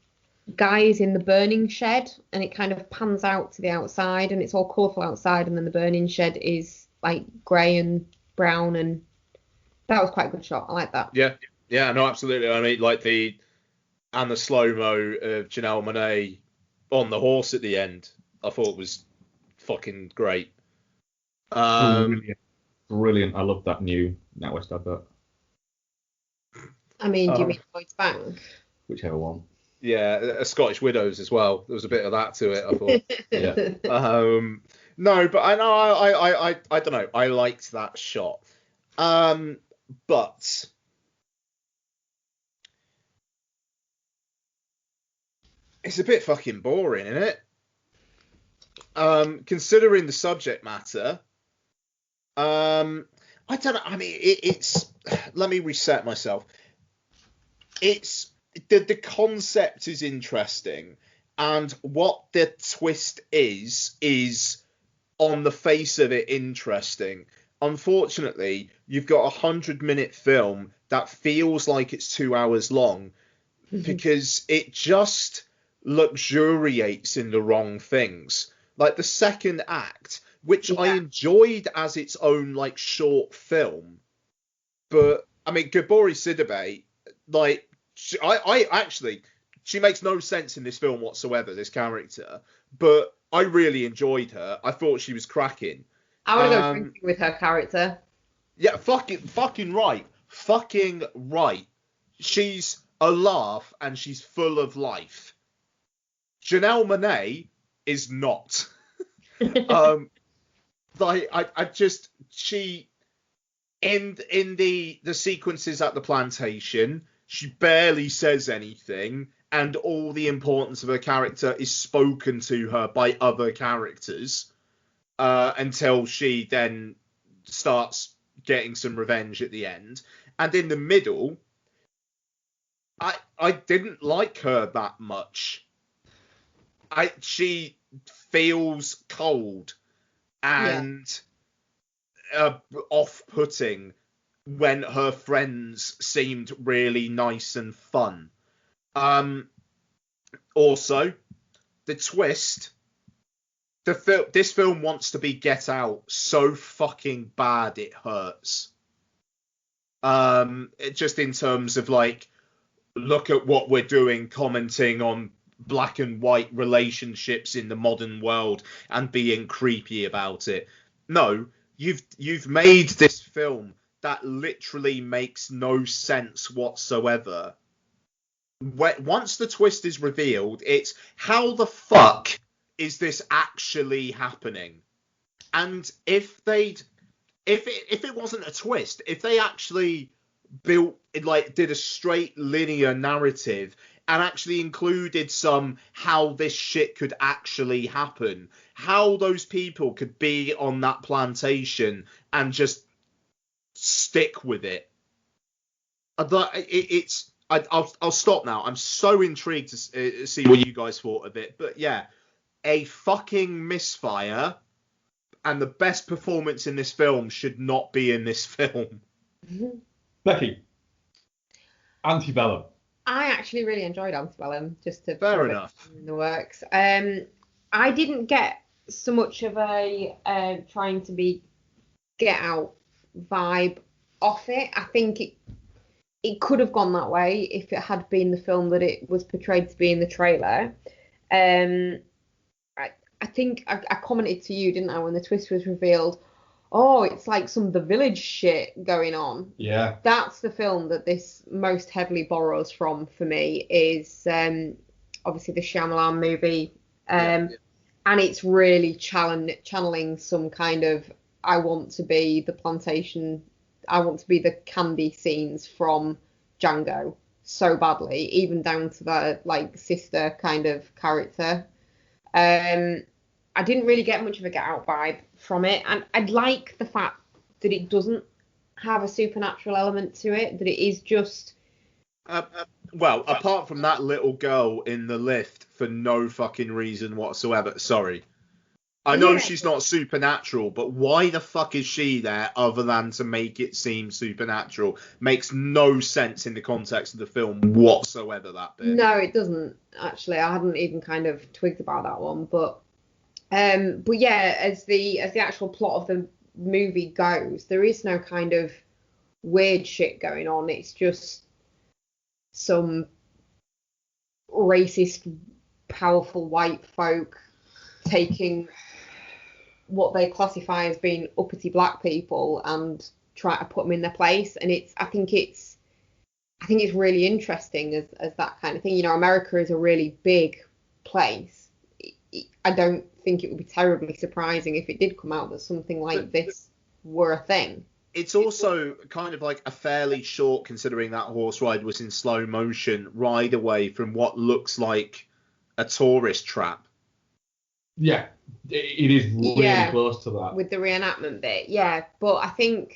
guy is in the burning shed and it kind of pans out to the outside and it's all colourful outside and then the burning shed is like grey and brown, and that was quite a good shot. I like that. Yeah, no, absolutely. I mean, like the slow-mo of Jaenelle Monae on the horse at the end, I thought was fucking great. Brilliant. I love that new NatWest advert. I mean, do you mean Lloyd's Bank? Whichever one. Yeah, a Scottish Widows as well. There was a bit of that to it, I thought. Yeah. No, but I know I don't know. I liked that shot. But it's a bit fucking boring, isn't it? Considering the subject matter. I don't know. I mean, it's. Let me reset myself. It's the concept is interesting, and what the twist is on the face of it interesting. Unfortunately, you've got 100-minute film that feels like it's 2 hours long because it just luxuriates in the wrong things. Like the second act, which I enjoyed as its own like short film, but I mean Gabori Sidibe, like she makes no sense in this film whatsoever, this character, but I really enjoyed her. I thought she was cracking. I want to go drinking with her character. Yeah, fucking right. She's a laugh and she's full of life. Jaenelle Monae is not. Like she in the sequences at the plantation, she barely says anything, and all the importance of her character is spoken to her by other characters, until she then starts getting some revenge at the end. And in the middle, I didn't like her that much. She feels cold and off-putting when her friends seemed really nice and fun. Also, the twist. This film wants to be Get Out so fucking bad it hurts. Just in terms of like, look at what we're doing, commenting on black and white relationships in the modern world and being creepy about it. No, you've made this film that literally makes no sense whatsoever. Once the twist is revealed, it's how the fuck is this actually happening? And if it wasn't a twist, if they actually did a straight linear narrative and actually included some how this shit could actually happen, how those people could be on that plantation and just stick with it. I'll stop now. I'm so intrigued to see what you guys thought of it. But yeah, a fucking misfire, and the best performance in this film should not be in this film. Becky, Antebellum. I actually really enjoyed Antebellum, just to Fair enough. In the works. I didn't get so much of a trying to be Get Out vibe off it. I think it could have gone that way if it had been the film that it was portrayed to be in the trailer. I think I commented to you, didn't I, when the twist was revealed? Oh, it's like some The Village shit going on. Yeah. That's the film that this most heavily borrows from for me, is obviously the Shyamalan movie. And it's really channeling some kind of, I want to be the plantation, I want to be the candy scenes from Django so badly, even down to the like sister kind of character. I didn't really get much of a Get Out vibe from it, and I'd like the fact that it doesn't have a supernatural element to it, that it is just... Well, apart from that little girl in the lift for no fucking reason whatsoever. Sorry. I know she's not supernatural, but why the fuck is she there other than to make it seem supernatural? Makes no sense in the context of the film whatsoever, that bit. No, it doesn't, actually. I hadn't even kind of twigged about that one, but yeah, as the actual plot of the movie goes, there is no kind of weird shit going on. It's just some racist, powerful white folk taking what they classify as being uppity black people and try to put them in their place. And I think it's really interesting as that kind of thing. You know, America is a really big place. I don't think it would be terribly surprising if it did come out that something like this were a thing. It's also kind of like a fairly short, considering that horse ride was in slow motion, ride away from what looks like a tourist trap. Yeah, it is really close to that. With the reenactment bit, yeah. But I think...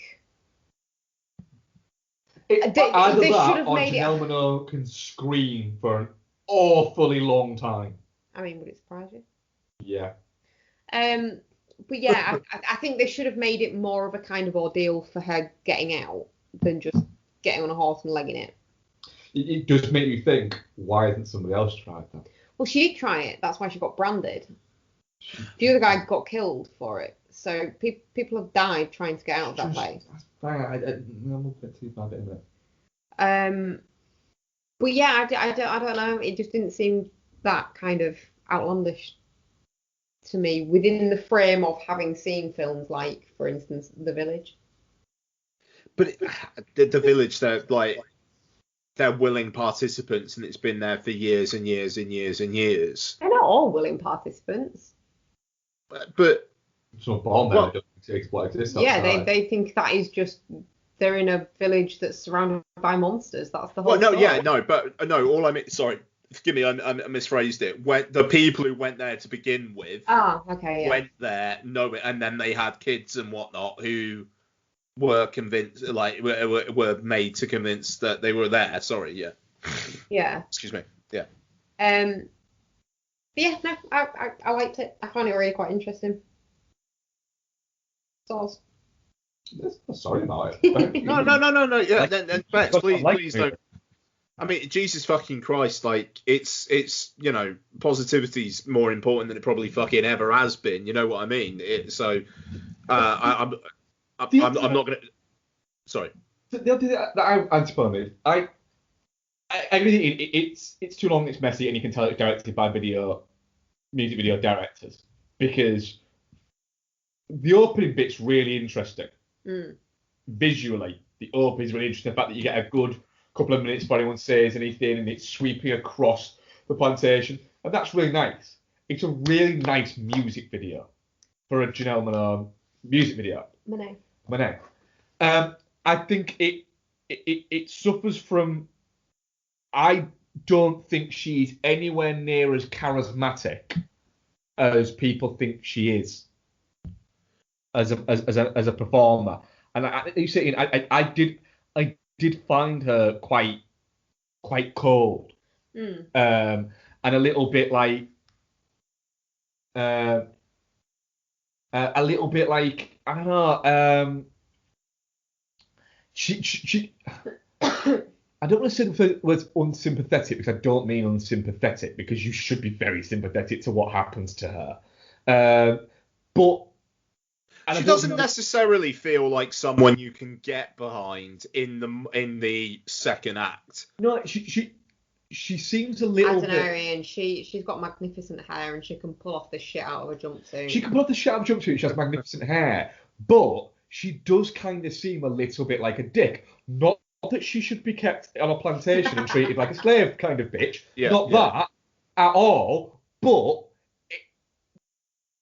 Either that or Jaenelle Monae can scream for an awfully long time. I mean, would it surprise you? Yeah. But yeah, I think they should have made it more of a kind of ordeal for her getting out than just getting on a horse and legging it. It does make you think, why hasn't somebody else tried that? Well, she did try it. That's why she got branded. The other guy got killed for it. So people have died trying to get out of that place. That's fine. I won't get too bad in it. But yeah, I don't know. It just didn't seem that kind of outlandish to me within the frame of having seen films like, for instance, The Village. But the Village, they're willing participants, and it's been there for years and years and years and years. They're not all willing participants. But so born there, they don't exploit this. Yeah, they think that is just, they're in a village that's surrounded by monsters. That's the whole. Well, no, story. yeah, no, but no. All I mean, sorry, forgive me, I misphrased it. When the people who went there to begin with okay, yeah. went there, and then they had kids and whatnot who were convinced, like were made to convince that they were there. Sorry, yeah. Yeah. Excuse me. Yeah. But yeah, no, I liked it. I found it really quite interesting. So. Sorry about it. No. Yeah, Like, then Bex, please please don't. I mean, Jesus fucking Christ, like it's positivity's more important than it probably fucking ever has been. You know what I mean? I'm not gonna. Sorry. The other thing that I'm Antebellum is, I really think it's too long, it's messy, and you can tell it's directed by music video directors, because the opening bit's really interesting. Visually, the opening is really interesting. The fact that you get a good couple of minutes before anyone says anything, and it's sweeping across the plantation, and that's really nice. It's a really nice music video for a Jaenelle Monae music video. Monae. I think it suffers from. I don't think she's anywhere near as charismatic as people think she is as a performer. And I did find her quite cold, and a little bit like I don't know. She I don't want to say the word unsympathetic, because I don't mean unsympathetic, because you should be very sympathetic to what happens to her. But she doesn't necessarily feel like someone you can get behind in the second act. No, she seems a little I don't know, bit. Ian. She's got magnificent hair, and she can pull off the shit out of a jumpsuit. She can pull off the shit out of a jumpsuit. She has magnificent hair, but she does kind of seem a little bit like a dick. Not that she should be kept on a plantation and treated like a slave kind of bitch. That at all. But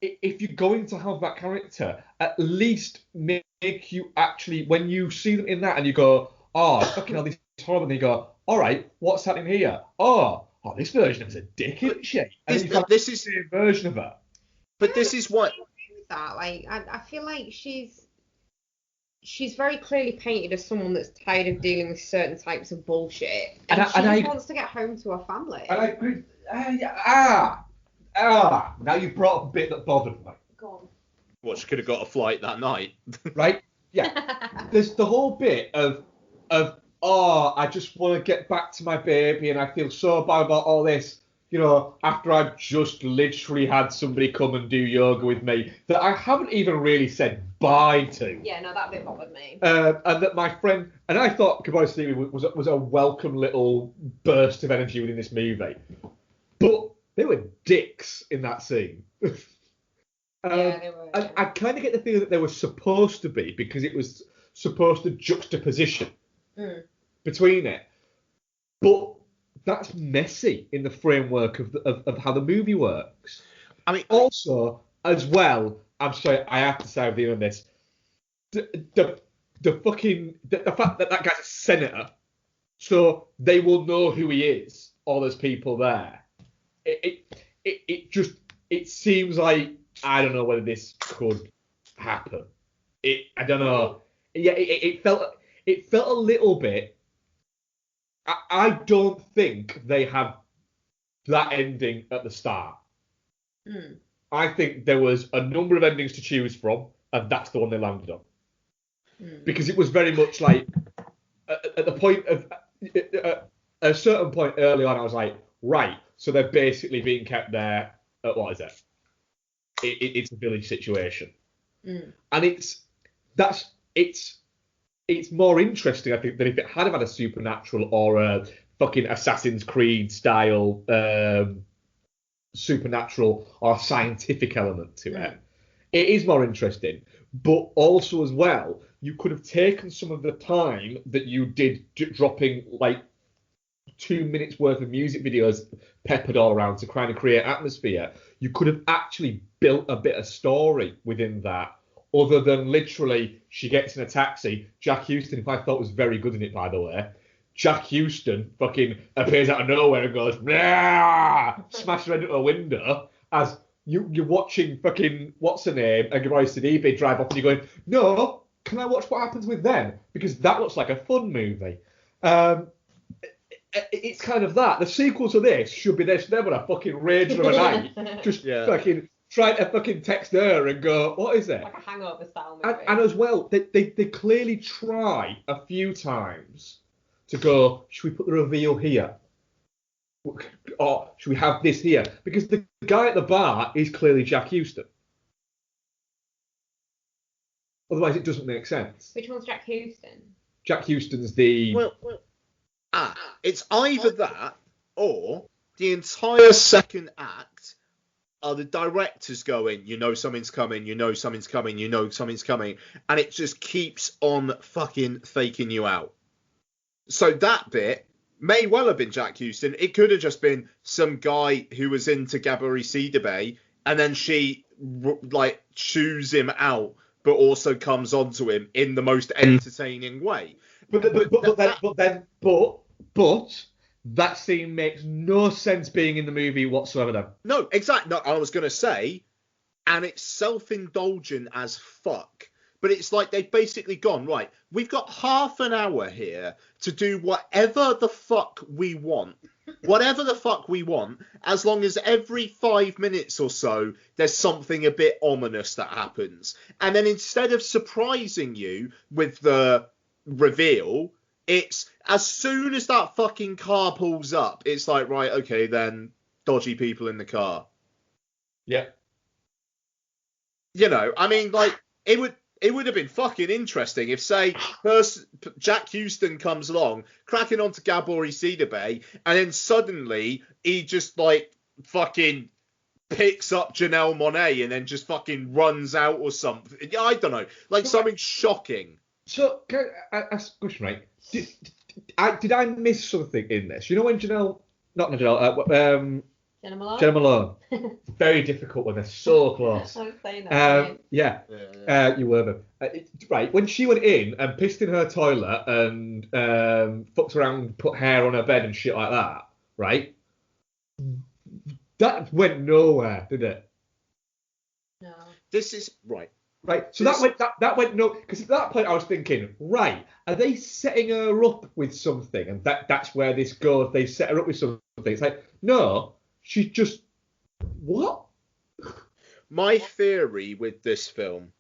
if you're going to have that character, at least make you actually, when you see them in that and you go, oh, fucking hell, this is horrible, and you go, all right, what's happening here? Oh, this version of is a dick, isn't she? And this is the version of her. But this is what. That, like, I feel like she's very clearly painted as someone that's tired of dealing with certain types of bullshit, and she wants to get home to her family. And I agree. Now you brought up a bit that bothered me. Go on. What, she could have got a flight that night. Right? Yeah. There's the whole bit of I just want to get back to my baby, and I feel so bad about all this, after I've just literally had somebody come and do yoga with me that I haven't even really said bye to. Yeah, no, that bit bothered me. And that my friend, and I thought Kabbalah Stevie was a welcome little burst of energy within this movie. But they were dicks in that scene. Yeah, they were. And I kind of get the feeling that they were supposed to be, because it was supposed to juxtaposition between it. But that's messy in the framework of how the movie works. I mean, also, as well, I'm sorry, I have to side with you on this. The fact that guy's a senator, so they will know who he is, all those people there. It seems like, I don't know whether this could happen. I don't know. Yeah, it felt a little bit. I don't think they had that ending at the start. I think there was a number of endings to choose from, and that's the one they landed on. Because it was very much like, at the point of, at a certain point early on, I was like, right, so they're basically being kept there at, what is it? It's a village situation. And it's more interesting, I think, than if it had a supernatural or a fucking Assassin's Creed style supernatural or scientific element to it. It is more interesting, but also as well, you could have taken some of the time that you did dropping like 2 minutes worth of music videos peppered all around to kind of create atmosphere. You could have actually built a bit of story within that, other than literally she gets in a taxi. Jack Houston, who I thought was very good in it, by the way, Jack Houston fucking appears out of nowhere and goes, "Rah!" Smash her into a window as you're watching fucking, what's her name, and Gabriel Sidibe drive off and you're going, no, can I watch what happens with them? Because that looks like a fun movie. It's kind of that. The sequel to this should be this. Never a fucking rager of a night. Just fucking trying to fucking text her and go, what is it? Like a Hangover style movie. And as well, they clearly try a few times to go, should we put the reveal here? Or should we have this here? Because the guy at the bar is clearly Jack Houston. Otherwise, it doesn't make sense. Which one's Jack Houston? Jack Houston's the... It's either that or the entire second act are the directors going, you know something's coming, you know something's coming, you know something's coming, and it just keeps on fucking faking you out. So that bit may well have been Jack Houston. It could have just been some guy who was into Gabori Sidibe, and then she like chews him out, but also comes onto him in the most entertaining way. But that scene makes no sense being in the movie whatsoever then. No, exactly. No, I was going to say, and it's self-indulgent as fuck. But it's like they've basically gone, right, we've got half an hour here to do whatever the fuck we want. Whatever the fuck we want, as long as every 5 minutes or so, there's something a bit ominous that happens. And then instead of surprising you with the reveal, it's as soon as that fucking car pulls up, it's like, right, okay, then dodgy people in the car. Yeah. You know, I mean, like, it would have been fucking interesting if, say, first Jack Houston comes along, cracking onto Gabori Sidibe, and then suddenly he just, like, fucking picks up Jaenelle Monae and then just fucking runs out or something. I don't know. Like, something shocking. So, can I ask a question, right? Did I miss something in this? You know when Jaenelle Malone? Very difficult when they're so close. I was saying that. You were. Right, when she went in and pissed in her toilet and fucked around, put hair on her bed and shit like that, right? That went nowhere, did it? No. This is right. Right, so that went no, because at that point I was thinking, right, are they setting her up with something, and that's where this goes? They set her up with something. It's like, no, she's just what? My theory with this film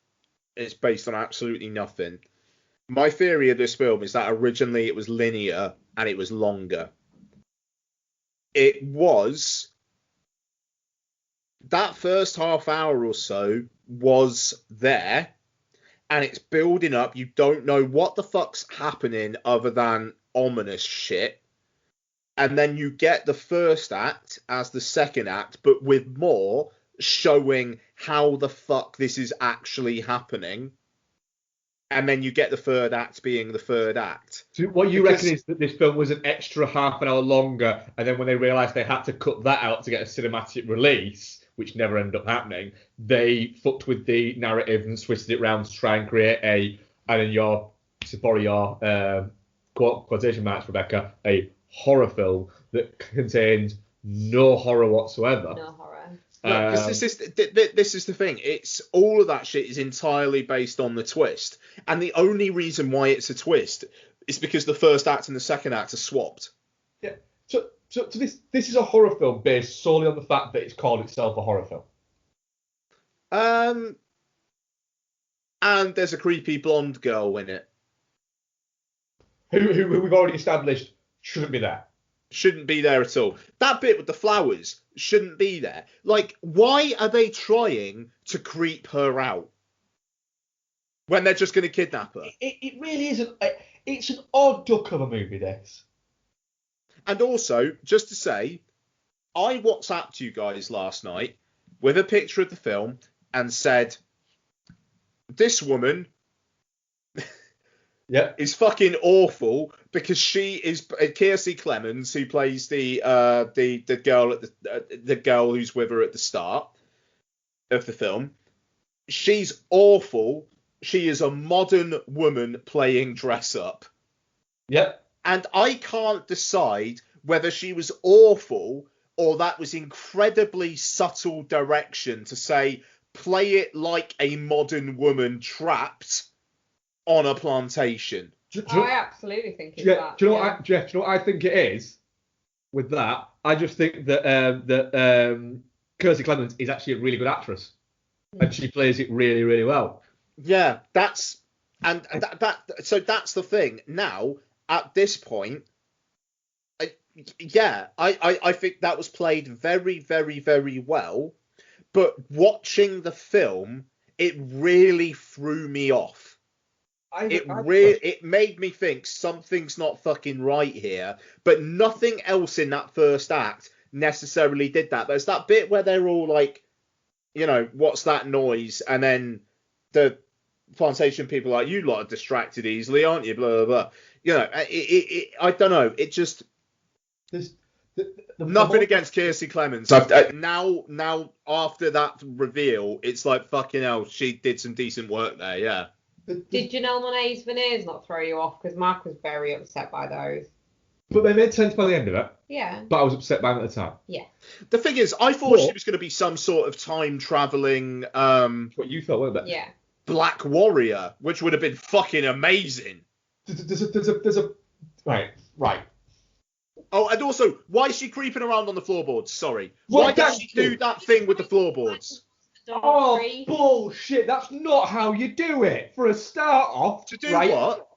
is based on absolutely nothing. My theory of this film is that originally it was linear and it was longer. It was that first half hour or so was there, and it's building up. You don't know what the fuck's happening other than ominous shit. And then you get the first act as the second act, but with more showing how the fuck this is actually happening. And then you get the third act being the third act. So what you reckon is that this film was an extra half an hour longer, and then when they realised they had to cut that out to get a cinematic release, which never ended up happening, they fucked with the narrative and twisted it around to try and create to borrow your quotation marks, Rebecca, a horror film that contains no horror whatsoever. No horror. This is the thing. It's all of that shit is entirely based on the twist, and the only reason why it's a twist is because the first act and the second act are swapped. Yeah. So this is a horror film based solely on the fact that it's called itself a horror film. And there's a creepy blonde girl in it. Who we've already established shouldn't be there. Shouldn't be there at all. That bit with the flowers shouldn't be there. Like, why are they trying to creep her out when they're just going to kidnap her? It really isn't. It's an odd duck of a movie, this. And also, just to say, I WhatsApped you guys last night with a picture of the film and said, this woman is fucking awful because she is Kiersey Clemens, who plays the girl the girl who's with her at the start of the film. She's awful. She is a modern woman playing dress up. Yep. And I can't decide whether she was awful or that was incredibly subtle direction to say, play it like a modern woman trapped on a plantation. I absolutely think it's Jeff, that. do you know what Jeff, do you know what I think it is with that? I just think that Kirstie Clements is actually a really good actress. And she plays it really, really well. Yeah, that's so that's the thing. Now, at this point, I think that was played very, very, very well. But watching the film, it really threw me off. It made me think something's not fucking right here. But nothing else in that first act necessarily did that. There's that bit where they're all like, you know, what's that noise? And then the plantation people are like, you lot are distracted easily, aren't you? Blah, blah, blah. You know, I don't know. It just... Nothing against Kirstie Clements. Now, after that reveal, it's like, fucking hell, she did some decent work there, yeah. Did Jaenelle Monae's veneers not throw you off? Because Mark was very upset by those. But they made sense by the end of it. Yeah. But I was upset by them at the time. Yeah. The thing is, I thought she was going to be some sort of time-travelling... what you thought, weren't it? Yeah. Black Warrior, which would have been fucking amazing. There's a... Right. Oh, and also, why is she creeping around on the floorboards? Sorry. Why does she do that thing with the floorboards? Oh, bullshit. That's not how you do it. For a start off... To do what?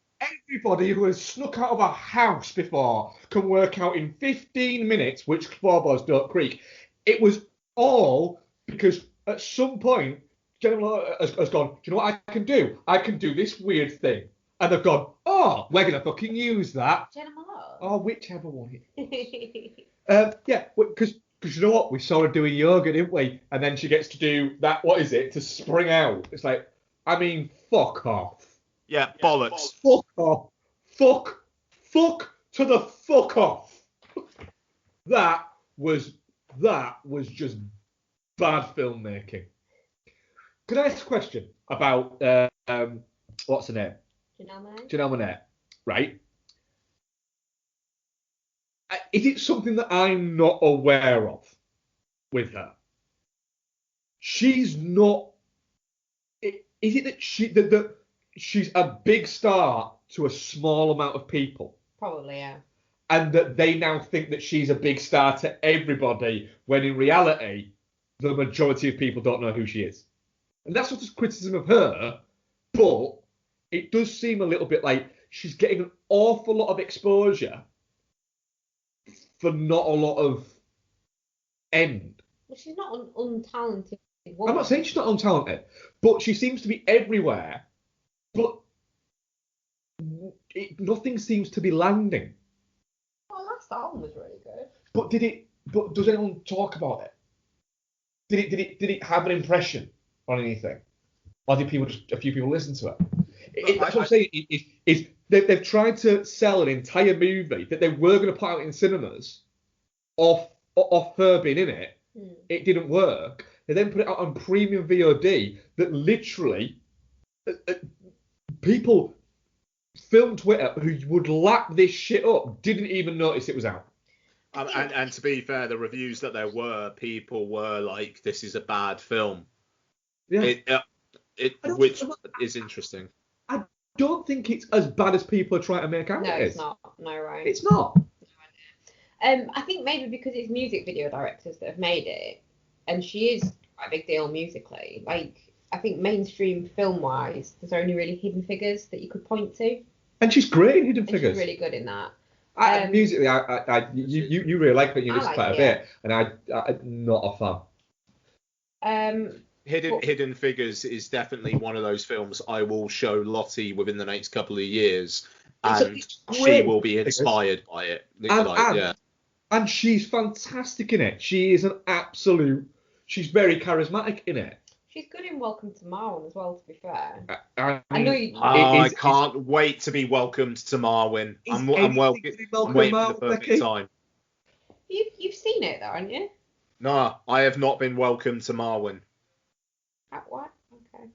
Everybody who has snuck out of a house before can work out in 15 minutes which floorboards don't creak. It was all because at some point, Jaenelle has gone, do you know what I can do? I can do this weird thing. And they've gone, oh, we're going to fucking use that. Jaenelle. Oh, whichever one. Yeah, because you know what? We saw her doing yoga, didn't we? And then she gets to do that, what is it? To spring out. It's like, I mean, fuck off. Yeah, bollocks. Fuck off. Fuck to the fuck off. That was just bad filmmaking. Could I ask a question about what's her name? Jaenelle Monae. Right. Is it something that I'm not aware of with her? She's not. Is it that she's a big star to a small amount of people? Probably, yeah. And that they now think that she's a big star to everybody, when in reality, the majority of people don't know who she is. And that's not just criticism of her, but it does seem a little bit like she's getting an awful lot of exposure for not a lot of end. Well, she's not an untalented woman. I'm not saying she's not untalented, but she seems to be everywhere, but nothing seems to be landing. Well, last album was really good. But does anyone talk about it? Did it have an impression on anything? Or did a few people listen to it? That's what I'm saying. They've tried to sell an entire movie that they were going to put out in cinemas off her being in it. It didn't work. They then put it out on premium VOD that literally people film Twitter who would lap this shit up didn't even notice it was out. And to be fair, the reviews that there were, people were like, "This is a bad film." Yeah. Which is interesting. I don't think it's as bad as people are trying to make out. No, it's not. No, right. It's not. I think maybe because it's music video directors that have made it, and she is quite a big deal musically. Like, I think mainstream film-wise, there's only really Hidden Figures that you could point to. And she's great in Hidden Figures. She's really good in that. Musically, you really like it. You listen quite a bit, and I'm not a fan. Hidden Figures is definitely one of those films I will show Lottie within the next couple of years, and she will be inspired by it. And she's fantastic in it. She is an absolute. She's very charismatic in it. She's good in Welcome to Marwen as well, to be fair. I can't wait to be welcomed to Marwen. I'm waiting for the perfect time. You've seen it though, haven't you? No, I have not been welcomed to Marwen. What? Okay.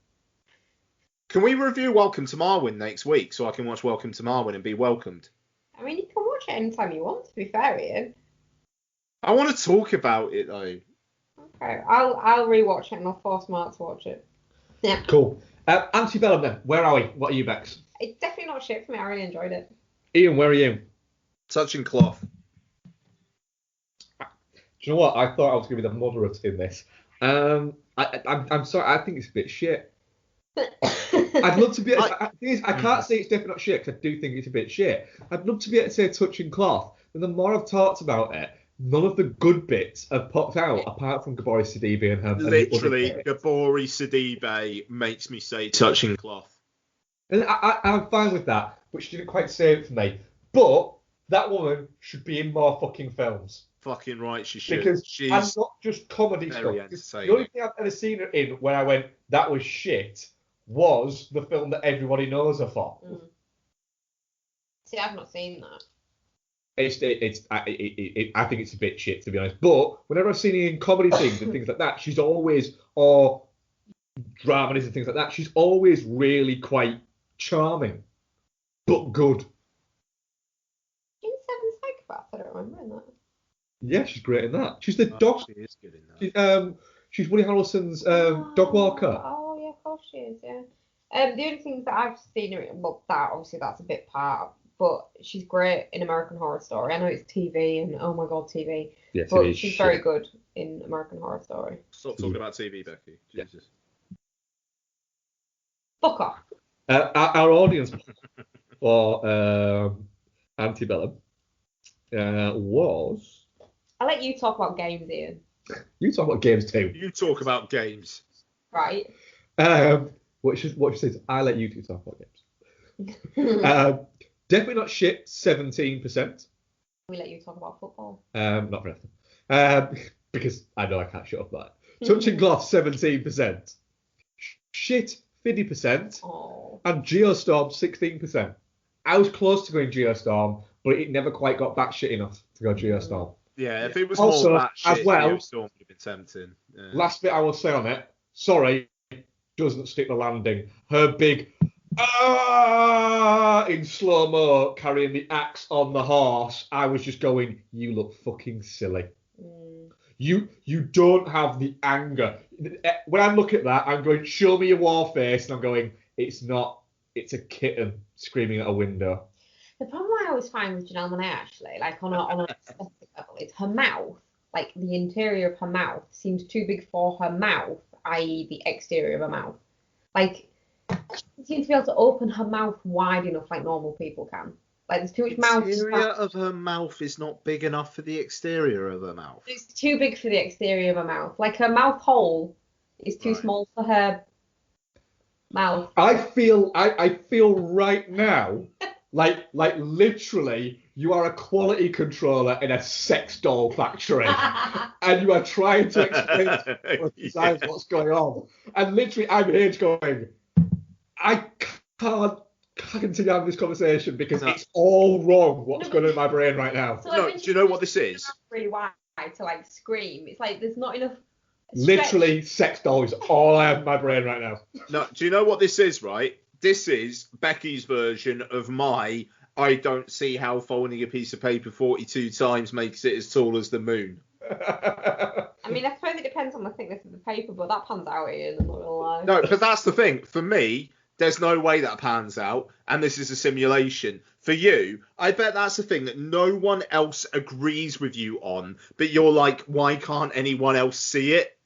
Can we review Welcome to Marwen next week so I can watch Welcome to Marwen and be welcomed? I mean, you can watch it anytime you want, to be fair, Ian. I want to talk about it though. Okay, I'll rewatch it and I'll force Mark to watch it. Yeah. Cool. Antebellum then. Where are we? What are you, Bex? It's definitely not shit for me. I really enjoyed it. Ian, where are you? Touching cloth. Do you know what? I thought I was going to be the moderate in this. I'm sorry. I think it's a bit shit. I'd love to be. I can't say it's definitely not shit because I do think it's a bit shit. I'd love to be able to say touching cloth, and the more I've talked about it, none of the good bits have popped out apart from Gabori Sidibe and her. Literally, Gabori Sidibe makes me say touching cloth. And I'm fine with that, but she didn't quite say it for me. But that woman should be in more fucking films. Fucking right, she should. Because She's and not just comedy stuff. The only thing I've ever seen her in where I went, that was shit, was the film that everybody knows her for. See, I've not seen that. I think it's a bit shit, to be honest. But whenever I've seen her in comedy things and things like that, she's always, or dramas and things like that, she's always really quite charming, but good. In Seven Psychopaths, I don't remember that. Yeah, she's great in that. She's the dog. She is good in that. She's Woody Harrelson's dog walker. Oh yeah, of course she is. Yeah. The only things that I've seen her in, well, that obviously that's a bit part, but she's great in American Horror Story. I know it's TV and oh my god, TV. Yeah, but TV she's shit. very good in American Horror Story. Stop talking about TV, Becky. Jesus. Fuck off. Our audience for Antebellum was. I'll let you talk about games, Ian. You talk about games too. You talk about games. Right. What she says, I let you two talk about games. Definitely not shit, 17%. We let you talk about football. Not for nothing. Because I know I can't shut up about it. Touching cloth, 17%. Shit, 50%. Oh. And Geostorm, 16%. I was close to going Geostorm, but it never quite got batshit enough to go Geostorm. Yeah, if it was also, more that shit, as well, Geostorm would have been tempting. Yeah. Last bit I will say on it, sorry, doesn't stick the landing. Her big in slow-mo carrying the axe on the horse, I was just going, you look fucking silly. You don't have the anger. When I look at that, I'm going, show me your war face, and I'm going, it's not, it's a kitten screaming at a window. The problem I always find with Jaenelle Monae, actually, like on an aesthetic level, is her mouth, like the interior of her mouth, seems too big for her mouth, i.e. the exterior of her mouth. Like, she seems to be able to open her mouth wide enough like normal people can. Like, there's too much mouth. The interior of her mouth is not big enough for the exterior of her mouth. It's too big for the exterior of her mouth. Like, her mouth hole is too small for her mouth. I feel right now like literally you are a quality controller in a sex doll factory and you are trying to explain to designers what's going on. And literally I'm here going, I can't continue having this conversation because it's all wrong what's going on in my brain right now. So, like, do you know what this is? Really wide to like scream. It's like there's not enough. Literally, sex doll is all I have in my brain right now. No, do you know what this is, right? This is Becky's version of my I don't see how folding a piece of paper 42 times makes it as tall as the moon. I mean, I suppose it depends on the thickness of the paper, but that pans out, Ian, I'm not gonna lie. No, but that's the thing. For me, there's no way that pans out, and this is a simulation. For you, I bet that's the thing that no one else agrees with you on, but you're like, why can't anyone else see it?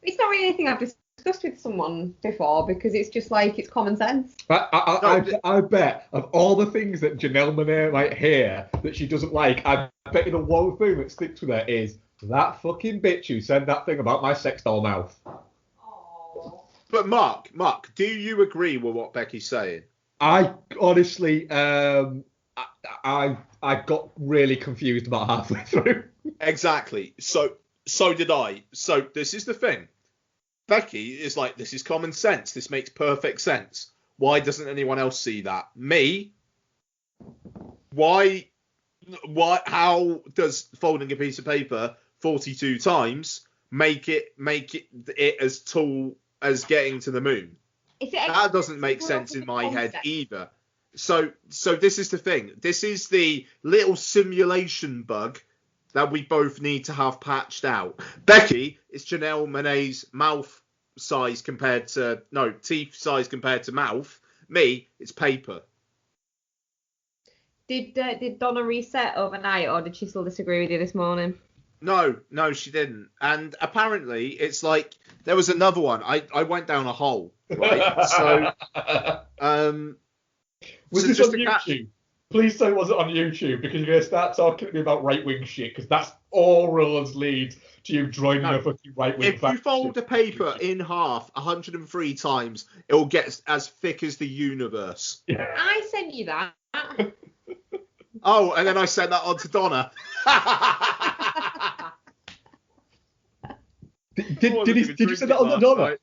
It's not really anything I've discussed with someone before because it's just like it's common sense. I bet of all the things that Jaenelle Monae might hear that she doesn't like, I bet you the one thing that sticks with her is that fucking bitch who said that thing about my sex doll mouth. Oh. But Mark, do you agree with what Becky's saying? I honestly, I got really confused about halfway through. Exactly. So did I. So this is the thing. Becky is like, this is common sense. This makes perfect sense. Why doesn't anyone else see that? Me? Why? How does folding a piece of paper 42 times make it as tall as getting to the moon? That doesn't make sense in my head either. So this is the thing. This is the little simulation bug that we both need to have patched out. Becky, it's Jaenelle Monae's teeth size compared to mouth. Me, it's paper. Did Donna reset overnight, or did she still disagree with you this morning? No, she didn't. And apparently, it's like there was another one. I went down a hole, right? So, was this on YouTube? Please say it wasn't on YouTube, because you're going to start talking to me about right-wing shit, because that's all roads lead to you joining a fucking right-wing faction. If you fold a paper in half 103 times, it will get as thick as the universe. Yeah. I sent you that. Oh, and then I sent that on to Donna. Did you send that on to Donna? Night.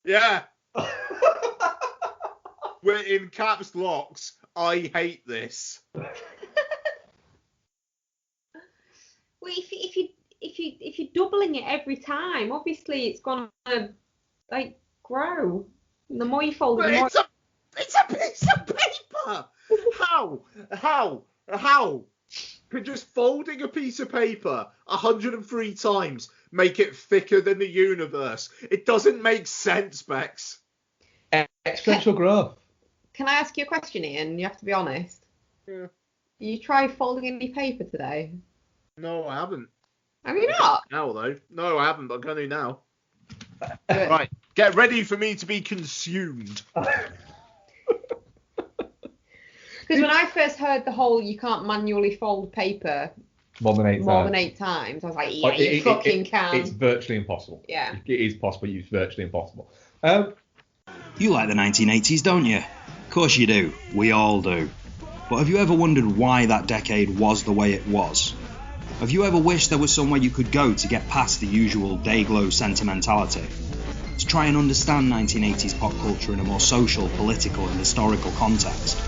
Yeah. We're in caps locks. I hate this. Well, if you're doubling it every time, obviously it's gonna grow. And the more you fold it, the more. It's a piece of paper. How? Could just folding a piece of paper 103 times make it thicker than the universe? It doesn't make sense, Bex. Exponential growth. Can I ask you a question, Ian? You have to be honest. Yeah. You tried folding any paper today? No, I haven't. Have you not? Now though. No, I haven't, but I'm going to now. Right. Get ready for me to be consumed. Because when I first heard the whole you can't manually fold paper more than eight times, I was like, yeah, you fucking can. It's virtually impossible. Yeah. It is possible. It's virtually impossible. You like the 1980s, don't you? Of course you do. We all do. But have you ever wondered why that decade was the way it was? Have you ever wished there was somewhere you could go to get past the usual day-glow sentimentality? To try and understand 1980s pop culture in a more social, political and historical context?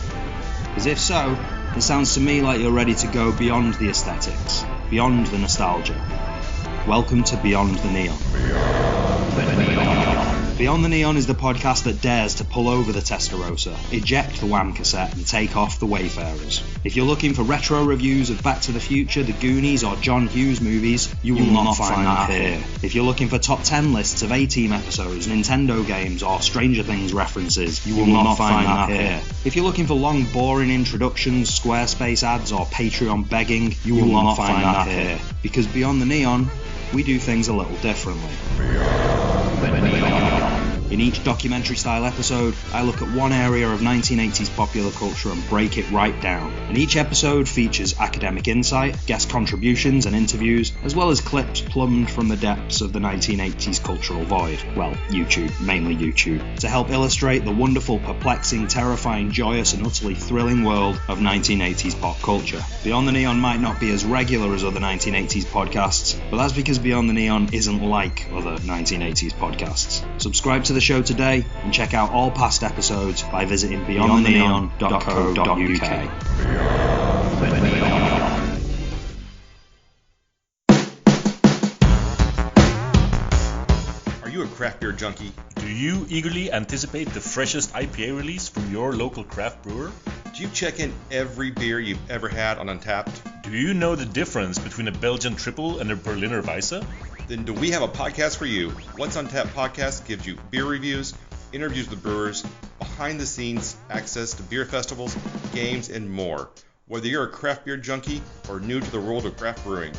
Because if so, it sounds to me like you're ready to go beyond the aesthetics, beyond the nostalgia. Welcome to Beyond the Neon. Beyond the Neon is the podcast that dares to pull over the Testarossa, eject the Wham cassette and take off the Wayfarers. If you're looking for retro reviews of Back to the Future, The Goonies or John Hughes movies, you will not find that here. If you're looking for top 10 lists of A-Team episodes, Nintendo games or Stranger Things references, you will not find that here. If you're looking for long boring introductions, Squarespace ads or Patreon begging, you will not find that here. Because Beyond the Neon, we do things a little differently. In each documentary-style episode, I look at one area of 1980s popular culture and break it right down. And each episode features academic insight, guest contributions and interviews, as well as clips plumbed from the depths of the 1980s cultural void. Well, YouTube, mainly YouTube, to help illustrate the wonderful, perplexing, terrifying, joyous and utterly thrilling world of 1980s pop culture. Beyond the Neon might not be as regular as other 1980s podcasts, but that's because Beyond the Neon isn't like other 1980s podcasts. Subscribe to the show today and check out all past episodes by visiting beyondtheneon.co.uk. Are you a craft beer junkie? Do you eagerly anticipate the freshest IPA release from your local craft brewer? Do you check in every beer you've ever had on Untappd? Do you know the difference between a Belgian triple and a Berliner Weisse? Then do we have a podcast for you? What's Untappd podcast gives you beer reviews, interviews with brewers, behind the scenes access to beer festivals, games, and more. Whether you're a craft beer junkie or new to the world of craft brewing,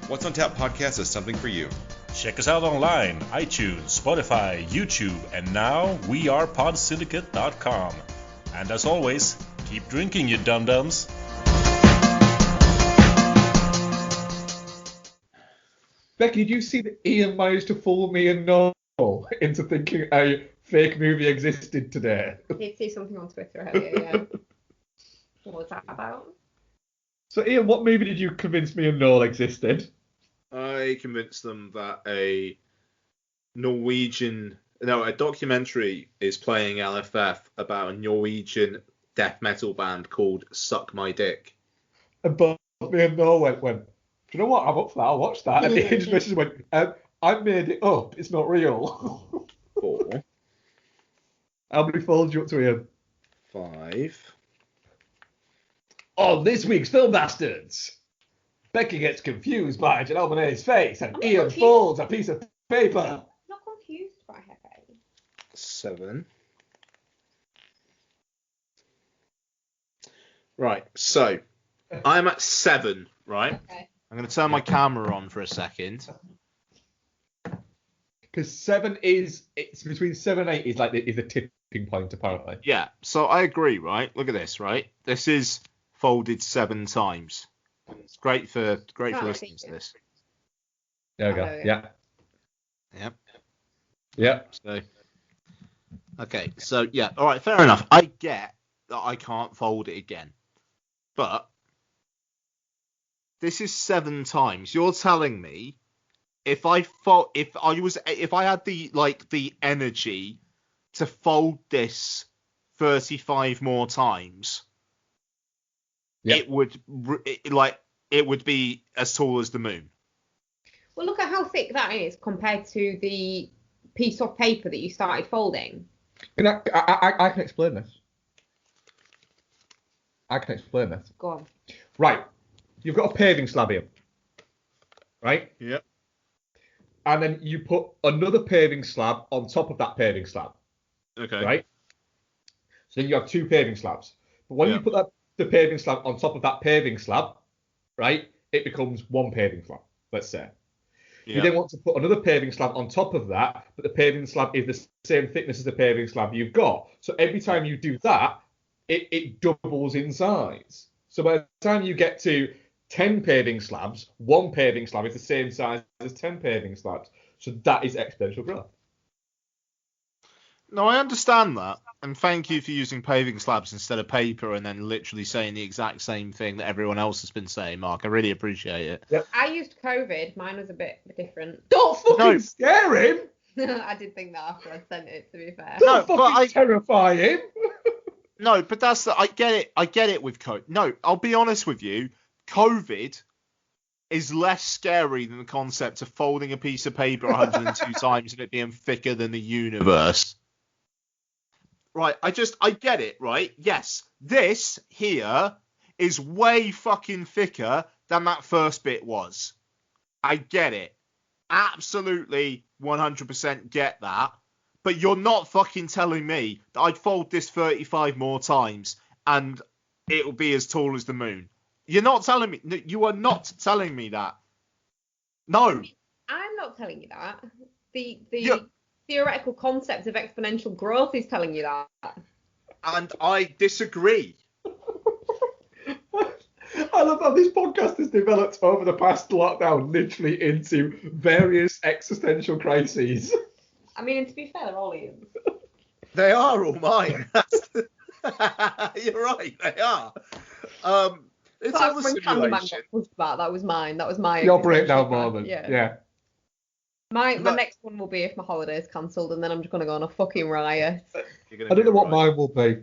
What's Untappd podcast is something for you. Check us out online, iTunes, Spotify, YouTube, and now wearepodsyndicate.com. And as always, keep drinking, you dum-dums. Becky, did you see that Ian managed to fool me and Noel into thinking a fake movie existed today? I did see something on Twitter earlier, yeah. What was that about? So, Ian, what movie did you convince me and Noel existed? I convinced them that a documentary is playing LFF about a Norwegian death metal band called Suck My Dick. And both me and Noel went, do you know what? I'm up for that. I'll watch that. And Ian just went, I made it up. It's not real. 4. How many folds you up to, Ian? 5. On this week's Film Bastards, Becky gets confused by Jaenelle Monae's face, and Ian folds a piece of paper. I'm not confused by her face. 7. Right, so I'm at 7, right? Okay. I'm going to turn my camera on for a second. Because 7 it's between 7 and 8 is like is the tipping point apparently. Yeah, so I agree, right? Look at this, right? This is folded 7 times. It's great for listening to this. There we go. Yeah. Yep. Yep. So, okay, so yeah, all right, fair enough. I get that I can't fold it again, but this is 7 times. You're telling me if I had the energy to fold this 35 more times, it would be as tall as the moon. Well, look at how thick that is compared to the piece of paper that you started folding. I can explain this. Go on. Right. You've got a paving slab here. Right? Yep. And then you put another paving slab on top of that paving slab. Okay. Right? So then you have 2 paving slabs. But when you put the paving slab on top of that paving slab, right, it becomes 1 paving slab, let's say. You then want to put another paving slab on top of that, but the paving slab is the same thickness as the paving slab you've got. So every time you do that, it doubles in size. So by the time you get to 10 paving slabs, 1 paving slab is the same size as 10 paving slabs. So that is exponential growth. No, I understand that. And thank you for using paving slabs instead of paper and then literally saying the exact same thing that everyone else has been saying, Mark. I really appreciate it. Yep. I used COVID. Mine was a bit different. Don't fucking scare him! I did think that after I sent it, to be fair. Don't fucking terrify him! No, but I get it with COVID. No, I'll be honest with you. COVID is less scary than the concept of folding a piece of paper 102 times and it being thicker than the universe. Right, I get it, right? Yes, this here is way fucking thicker than that first bit was. I get it. Absolutely 100% get that. But you're not fucking telling me that I'd fold this 35 more times and it'll be as tall as the moon. You're not telling me. You are not telling me that. No. I'm not telling you that. The theoretical concept of exponential growth is telling you that. And I disagree. I love how this podcast has developed over the past lockdown literally into various existential crises. I mean, to be fair, they're all Ian's. They are all mine. You're right, they are. It's all the simulation. That was mine. That was my your breakdown moment. Yeah. My next one will be if my holiday's cancelled, and then I'm just going to go on a fucking riot. I don't know what mine will be.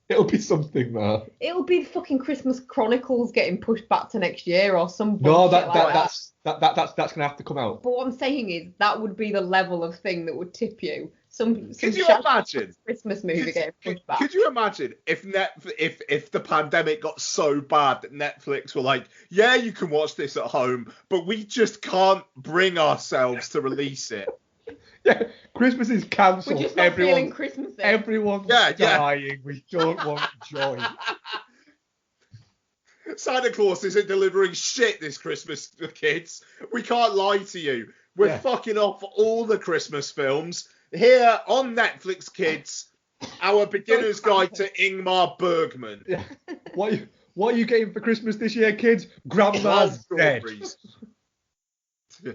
It'll be something, though. It'll be fucking Christmas Chronicles getting pushed back to next year or some No, bullshit that's going to have to come out. But what I'm saying is that would be the level of thing that would tip you. Could you imagine Christmas movie getting pushed back? Could you imagine if the pandemic got so bad that Netflix were like, yeah, you can watch this at home, but we just can't bring ourselves to release it. Yeah, Christmas is cancelled. We're just not feeling Christmas. Everyone's dying. We don't want joy. Santa Claus isn't delivering shit this Christmas, kids. We can't lie to you. We're fucking off all the Christmas films. Here on Netflix, kids, our beginner's guide to Ingmar Bergman. Yeah. What are you getting for Christmas this year, kids? Grandma's dead. Yeah.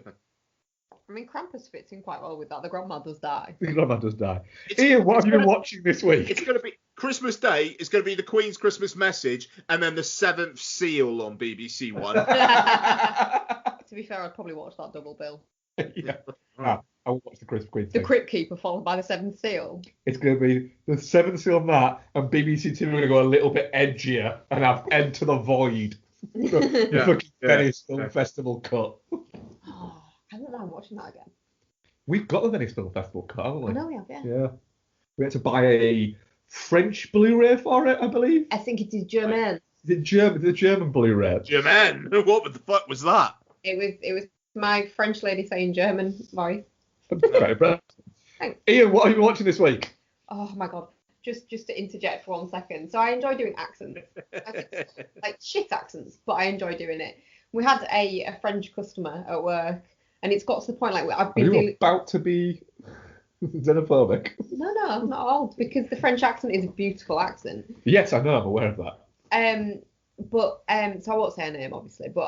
I mean, Krampus fits in quite well with that. The grandma does die. Ian, what have you been watching this week? It's going to be Christmas Day. It's going to be the Queen's Christmas Message, and then the Seventh Seal on BBC One. To be fair, I'd probably watch that double bill. Yeah. I will watch the Christmas Queen. The Crypt Keeper followed by the Seventh Seal. It's going to be the Seventh Seal on that, and BBC Two are going to go a little bit edgier and have Enter the Void. The fucking Venice Film Festival cut. I don't know. I'm watching that again. We've got the Venice Film Festival cut, haven't we? I know we have, Yeah. We had to buy a French Blu-ray for it, I believe. I think it is German. The German Blu-ray. German? What the fuck was that? It was my French lady saying German voice. Very impressive. Thanks. Ian, what have you been watching this week? Oh my god. Just to interject for 1 second. So I enjoy doing accents. Like shit accents, but I enjoy doing it. We had a French customer at work, and it's got to the point like I've Are been you dealing. about to be xenophobic? No, I'm not old, because the French accent is a beautiful accent. Yes, I know. I'm aware of that. So I won't say her name obviously, but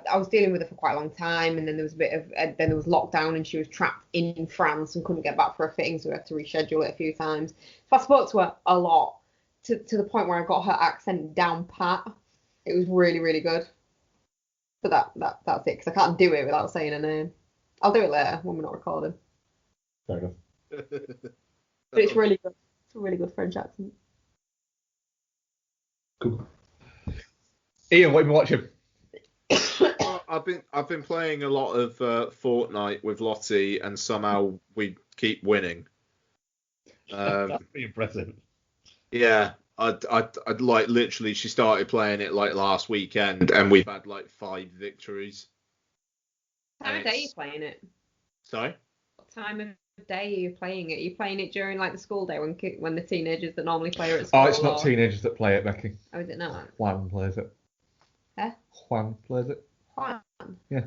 I was dealing with her for quite a long time, and then there was a bit of then there was lockdown, and she was trapped in France and couldn't get back for a fitting, so we had to reschedule it a few times. So I spoke to her a lot to the point where I got her accent down pat. It was really, really good. But that's it, because I can't do it without saying her name. I'll do it later when we're not recording. Fair enough. But it's really good. It's a really good French accent. Cool. Ian, what have you been watching? I've been playing a lot of Fortnite with Lottie, and somehow we keep winning. That's pretty impressive. Yeah, I'd like literally. She started playing it like last weekend, and we've had like 5 victories. What time of day are you playing it? Sorry. What time of day are you playing it? Are you playing it during like the school day when the teenagers that normally play it at school? Oh, it's not teenagers that play it, Becky. Oh, is it not? Juan plays it. Huh? Juan plays it. Juan. Yeah.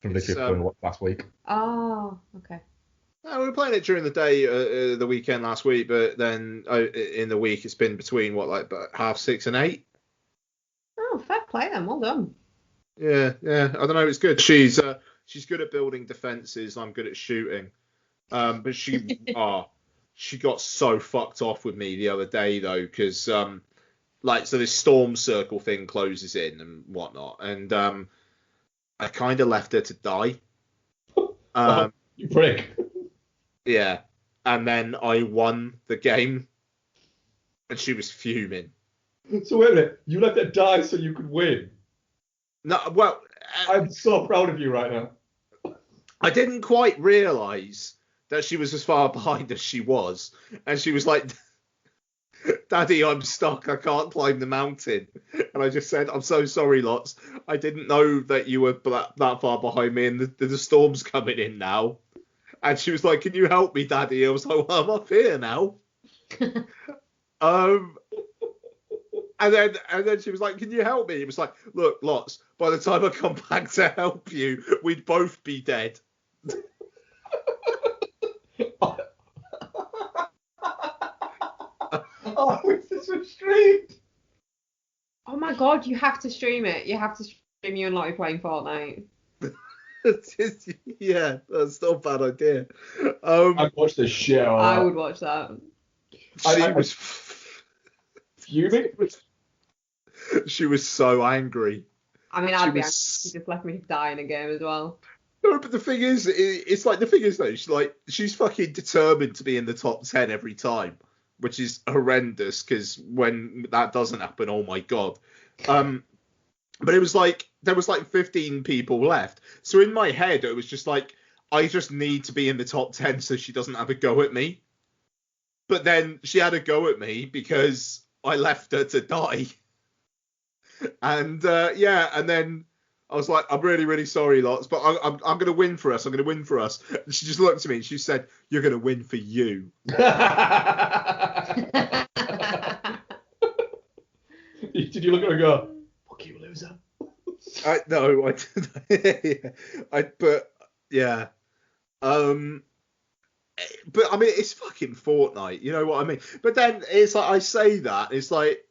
From literally last week. Oh, okay. No, we were playing it during the day, the weekend last week, but then in the week it's been between about 6:30 and 8. Oh, fair play then. Well done. Yeah. I don't know. It's good. She's good at building defenses. I'm good at shooting. But she got so fucked off with me the other day though, because so this storm circle thing closes in and whatnot, and I kind of left her to die. You prick. Yeah, and then I won the game, and she was fuming. So wait a minute, you let that die so you could win? No, well, I'm so proud of you right now. I didn't quite realise that she was as far behind as she was, and she was like, "Daddy, I'm stuck. I can't climb the mountain." And I just said, "I'm so sorry, Lots. I didn't know that you were that far behind me, and the storm's coming in now." And she was like, "Can you help me, Daddy?" I was like, "Well, I'm up here now." And then she was like, "Can you help me?" It was like, "Look, Lots, by the time I come back to help you, we'd both be dead." Oh, it's this was streamed. Oh my god, you have to stream it. You have to stream you and Lottie playing Fortnite. Yeah, that's not a bad idea. I'd watch this shit. I would watch that. She was fuming. She was so angry. I mean, I'd be angry if she just left me die in a game as well. No, but the thing is, she's fucking determined to be in the top 10 every time, which is horrendous, because when that doesn't happen, oh my god. But it was like, there was like 15 people left. So in my head, it was just like, I just need to be in the top 10 so she doesn't have a go at me. But then she had a go at me because I left her to die. And and then I was like, "I'm really, really sorry, Lots, but I'm going to win for us. I'm going to win for us." And she just looked at me and she said, "You're going to win for you." Did you look at her and go, "Fuck you, loser"? No, I didn't. But I mean, it's fucking Fortnite, you know what I mean? But then it's like, I say that, it's like,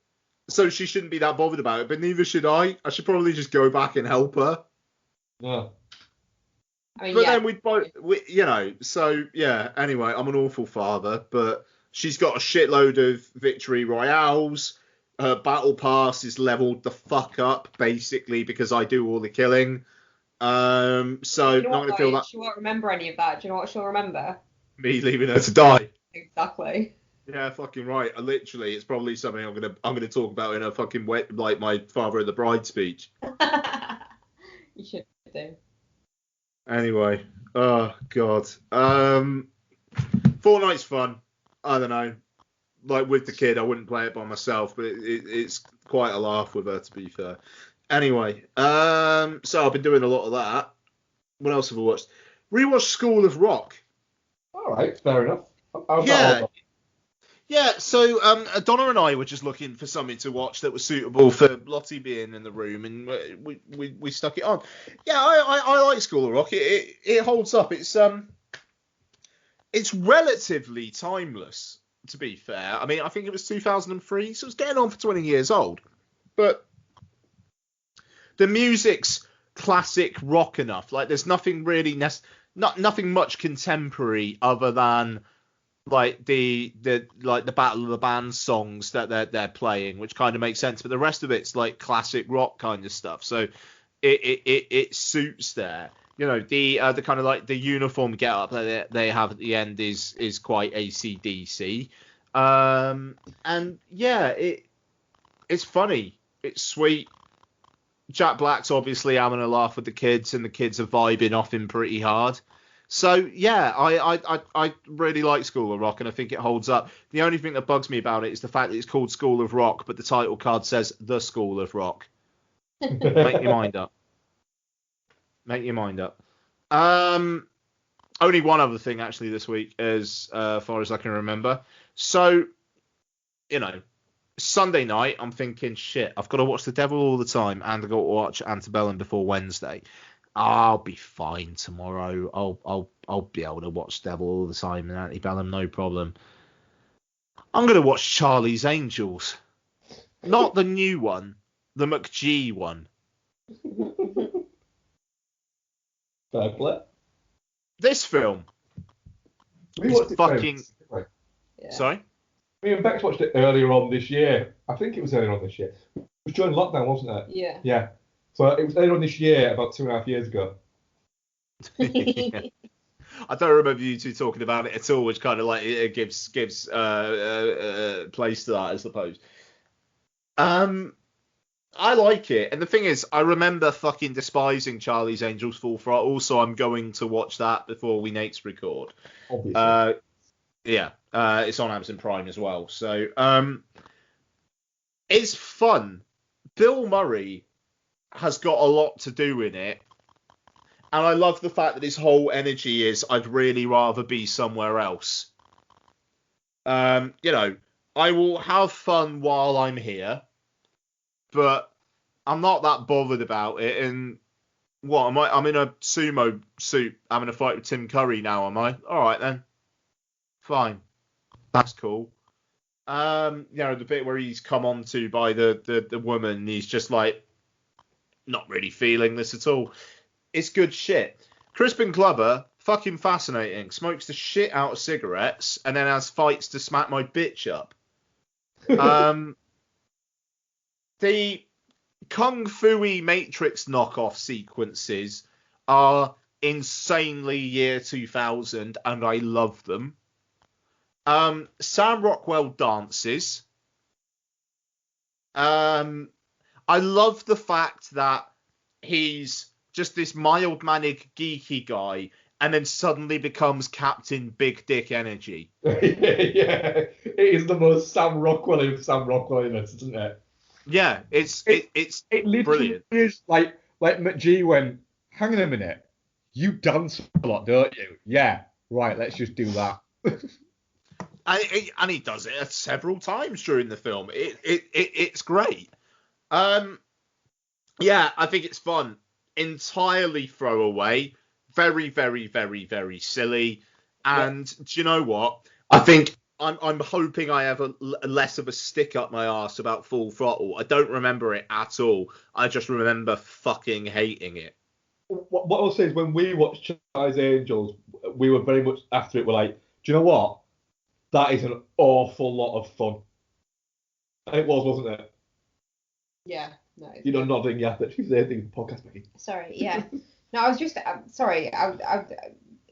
so she shouldn't be that bothered about it, but neither should I. I should probably just go back and help her. Yeah. I mean, But then we'd both, so yeah, anyway, I'm an awful father, but she's got a shitload of victory royales. Her battle pass is leveled the fuck up, basically, because I do all the killing. So you know not going to feel that. She won't remember any of that. Do you know what she'll remember? Me leaving her to die. Exactly. Yeah, fucking right. It's probably something I'm gonna talk about in a fucking like my father of the bride speech. You should do. Anyway, oh god. Fortnite's fun. I don't know. like with the kid. I wouldn't play it by myself, but it's quite a laugh with her, to be fair. Anyway, so I've been doing a lot of that. What else have I watched? Rewatched School of Rock. All right, fair enough. Yeah, so Donna and I were just looking for something to watch that was suitable for Lottie being in the room, and we stuck it on. Yeah, I like School of Rock. It holds up. It's relatively timeless, to be fair. I mean, I think it was 2003, so it's getting on for 20 years old. But the music's classic rock enough. Like, there's nothing really nothing much contemporary other than like the Battle of the Bands songs that they're playing, which kind of makes sense. But the rest of it's like classic rock kind of stuff. So it suits there. You know, the kind of like the uniform get up that they have at the end is quite AC/DC. And yeah, it's funny. It's sweet. Jack Black's obviously having a laugh with the kids, and the kids are vibing off him pretty hard. So yeah, I really like School of Rock, and I think it holds up. The only thing that bugs me about it is the fact that it's called School of Rock, but the title card says The School of Rock. Make your mind up. Make your mind up. Only one other thing actually this week, as far as I can remember. So, you know, Sunday night, I'm thinking, shit, I've got to watch The Devil All the Time, and I've got to watch Antebellum before Wednesday. I'll be fine tomorrow. I'll be able to watch Devil All the Time and Antebellum, no problem. I'm gonna watch Charlie's Angels, not the new one, the McG one. Fair play. This film is fucking. Yeah. Sorry. Me and Bex watched it earlier on this year. I think it was earlier on this year. It was during lockdown, wasn't it? Yeah. Yeah. So it was earlier on this year, about 2.5 years ago. Yeah. I don't remember you two talking about it at all, which kind of like it gives place to that, I suppose. I like it, and the thing is, I remember fucking despising Charlie's Angels Full Throttle, so I'm going to watch that before we next record. Obviously. Yeah, it's on Amazon Prime as well, so it's fun. Bill Murray has got a lot to do in it, and I love the fact that his whole energy is, I'd really rather be somewhere else. You know, I will have fun while I'm here, but I'm not that bothered about it. And what am I? I'm in a sumo suit having a fight with Tim Curry now, am I? All right then, fine, that's cool. You know, the bit where he's come on to by the woman, he's just like not really feeling this at all. It's good shit. Crispin Glover, fucking fascinating. Smokes the shit out of cigarettes and then has fights to smack my bitch up. The Kung Fu-y Matrix knockoff sequences are insanely year 2000, and I love them. Sam Rockwell dances. I love the fact that he's just this mild-mannered, geeky guy, and then suddenly becomes Captain Big Dick Energy. Yeah, it is the most Sam Rockwell of Sam Rockwell-ness, isn't it? Yeah, it's literally brilliant. Is like McG went, hang on a minute, you dance a lot, don't you? Yeah, right, let's just do that. And he does it several times during the film. It's great. Yeah, I think it's fun. Entirely throwaway. Very, very, very, very silly. And do you know what? I think I'm hoping I have less of a stick up my arse about Full Throttle. I don't remember it at all. I just remember fucking hating it. What I'll say is, when we watched Charlie's Angels, we were very much after it. We're like, do you know what? That is an awful lot of fun. It was, wasn't it? Yeah. No, you know, nodding. Yeah, that she's there doing the podcast, Becky. Sorry. Yeah. No, I was just sorry. I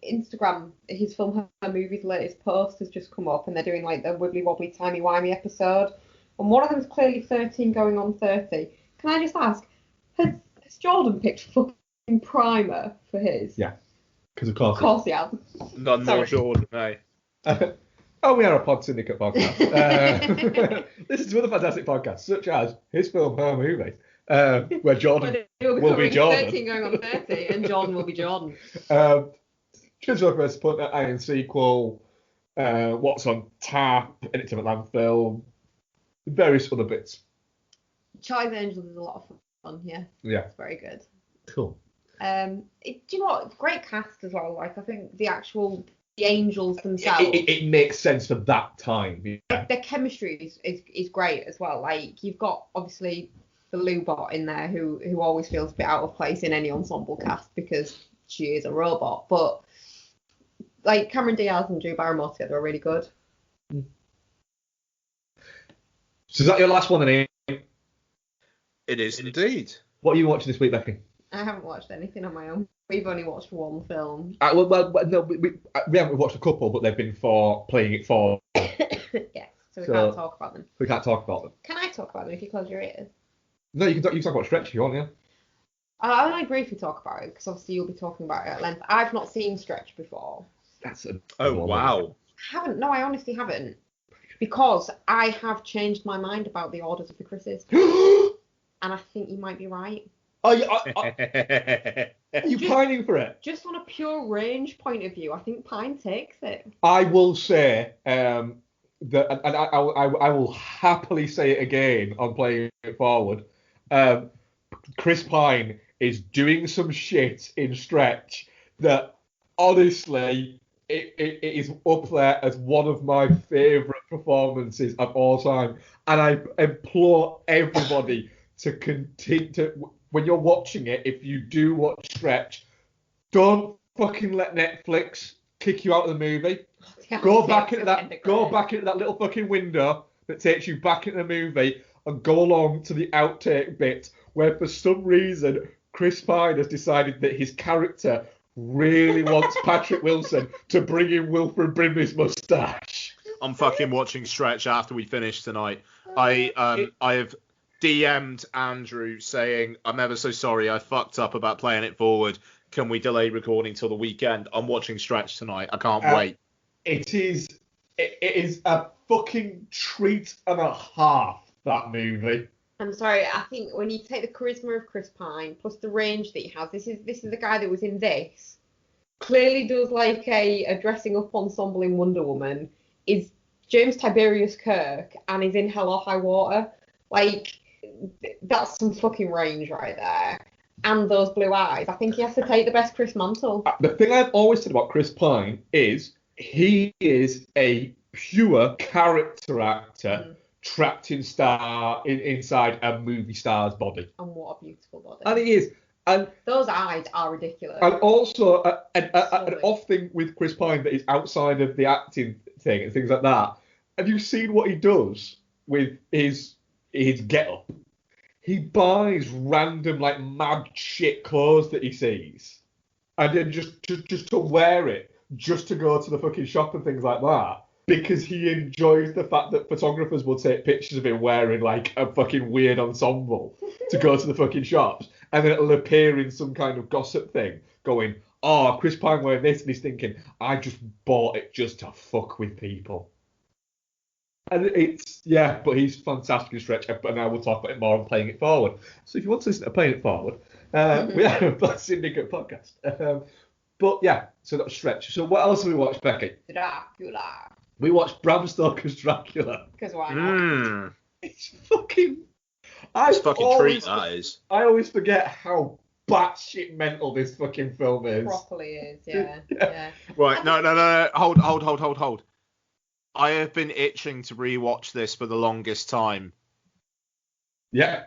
Instagram, his Film Her Movies latest post has just come up, and they're doing like the wibbly wobbly timey wimey episode, and one of them is clearly 13 going on 30. Can I just ask, has Jordan picked fucking Primer for his? Yeah, because of course. Of course he has. No Jordan, no. Oh, we are a Pod Syndicate podcast. Listen to other fantastic podcasts, such as his film, Her Movie, where Jordan will be Jordan. 13 going on 30, and Jordan will be Jordan. Transfer Press, Put That Iron Sequel, What's on Tap, Editing of Landfill, various other bits. Charlie's Angels is a lot of fun, yeah. Yeah. It's very good. Cool. Do you know what? Great cast as well. Like, I think the Angels themselves. It makes sense for that time. Yeah. Their chemistry is great as well. Like, you've got, obviously, the Lou Bot in there who always feels a bit out of place in any ensemble cast because she is a robot. But, like, Cameron Diaz and Drew Barrymore together are really good. So is that your last one, then, Ian? It is indeed. What are you watching this week, Becky? I haven't watched anything on my own. We've only watched one film. No, we haven't watched a couple, but they've been playing it for. Yes, so we can't talk about them. We can't talk about them. Can I talk about them if you close your ears? No, you can talk about Stretch if you want, yeah. I'll only briefly talk about it because obviously you'll be talking about it at length. I've not seen Stretch before. Wow. I honestly haven't. Because I have changed my mind about the orders of the Chris's. And I think you might be right. Are you pining for it? Just on a pure range point of view, I think Pine takes it. I will say that, and I will happily say it again on Playing It Forward. Chris Pine is doing some shit in Stretch that, honestly, it is up there as one of my favourite performances of all time. And I implore everybody to continue to, when you're watching it, if you do watch Stretch, don't fucking let Netflix kick you out of the movie. Go back into that little fucking window that takes you back into the movie and go along to the outtake bit where for some reason Chris Pine has decided that his character really wants Patrick Wilson to bring in Wilfred Brimley's moustache. I'm fucking watching Stretch after we finish tonight. I have DM'd Andrew saying, I'm ever so sorry, I fucked up about Playing It Forward. Can we delay recording till the weekend? I'm watching Stretch tonight. I can't wait. It is a fucking treat and a half, that movie. I'm sorry, I think when you take the charisma of Chris Pine plus the range that he has, this is the guy that was in this. Clearly does like a dressing up ensemble in Wonder Woman, is James Tiberius Kirk, and is in Hell or High Water. Like, that's some fucking range right there. And those blue eyes. I think he has to take the best Chris mantle. The thing I've always said about Chris Pine is he is a pure character actor trapped inside a movie star's body. And what a beautiful body. And he is. And those eyes are ridiculous. And also, an off thing with Chris Pine that is outside of the acting thing and things like that. Have you seen what he does with his get-up? He buys random, like, mad shit clothes that he sees. And then just to wear it, just to go to the fucking shop and things like that. Because he enjoys the fact that photographers will take pictures of him wearing, like, a fucking weird ensemble to go to the fucking shops. And then it'll appear in some kind of gossip thing going, oh, Chris Pine wearing this. And he's thinking, I just bought it just to fuck with people. And but he's fantastic in Stretch, and I will talk about it more on Playing It Forward. So if you want to listen to Playing It Forward, we are a Syndicate podcast. But yeah, so that's Stretch. So what else have we watched, Becky? Dracula. We watched Bram Stoker's Dracula. Because why not? It's fucking... It's fucking treat, that is. I always forget how batshit mental this fucking film is. Properly is, yeah. Right, no. Hold. I have been itching to rewatch this for the longest time. Yeah.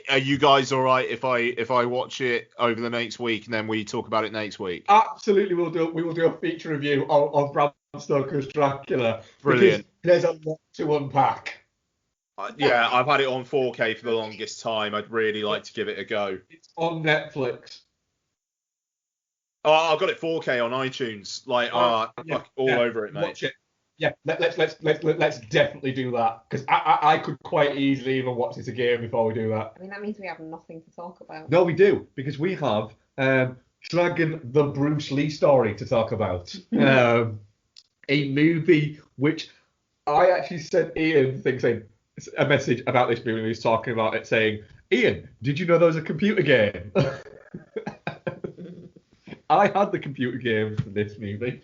Are you guys all right if I watch it over the next week and then we talk about it next week? Absolutely, we will do a feature review of Bram Stoker's Dracula. Brilliant. There's a lot to unpack. Yeah, I've had it on 4K for the longest time. I'd really like to give it a go. It's on Netflix. Oh, I've got it 4K on iTunes. Over it, mate. Watch it. Yeah, let's definitely do that, because I could quite easily even watch this again before we do that. I mean, that means we have nothing to talk about. No, we do, because we have Dragon the Bruce Lee story to talk about. a movie which I actually sent Ian saying a message about this movie. He was talking about it, saying, "Ian, did you know there was a computer game?" I had the computer game for this movie.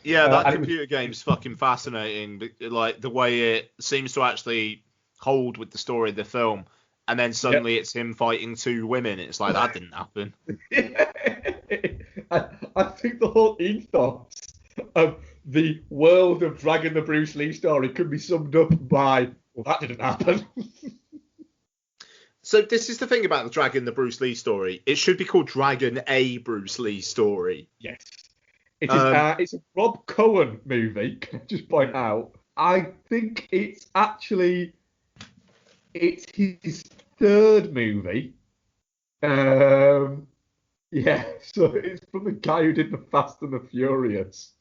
Yeah, that computer game's fucking fascinating. Like the way it seems to actually hold with the story of the film, and then suddenly it's him fighting two women. It's like that didn't happen. I think the whole ethos of the world of Dragon the Bruce Lee story could be summed up by, well, that didn't happen. So this is the thing about the Dragon the Bruce Lee story. It should be called Dragon a Bruce Lee story. Yes. It is. It's a Rob Cohen movie. Can I just point out? I think it's his third movie. Yeah, so it's from the guy who did The Fast and the Furious.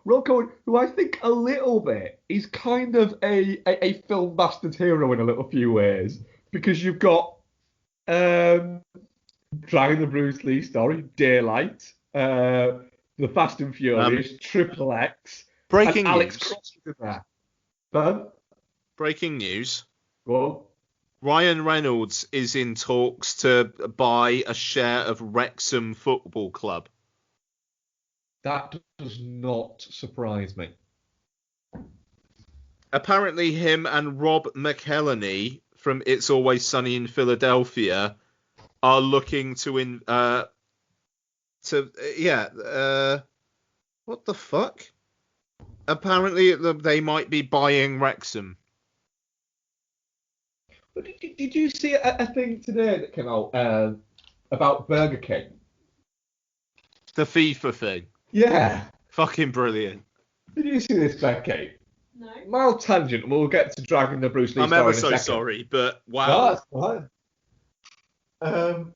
Rob Cohen, who I think a little bit is kind of a film bastard hero in a little few ways, because you've got Dragon the Bruce Lee story, Daylight, The Fast and Furious, Triple X, Breaking and Alex news. Cross is in there. But, Breaking news. well, Ryan Reynolds is in talks to buy a share of Wrexham Football Club. that does not surprise me. Apparently, him and Rob McElhenney from It's Always Sunny in Philadelphia are looking to what the fuck? Apparently, they might be buying Wrexham. But did you see a thing today that came out about Burger King? The FIFA thing. Yeah. Fucking brilliant. Did you see this, Becky? No. Mild tangent, and we'll get to Dragon the Bruce Lee I'm story ever in a so second. sorry, but No, wow. that's fine.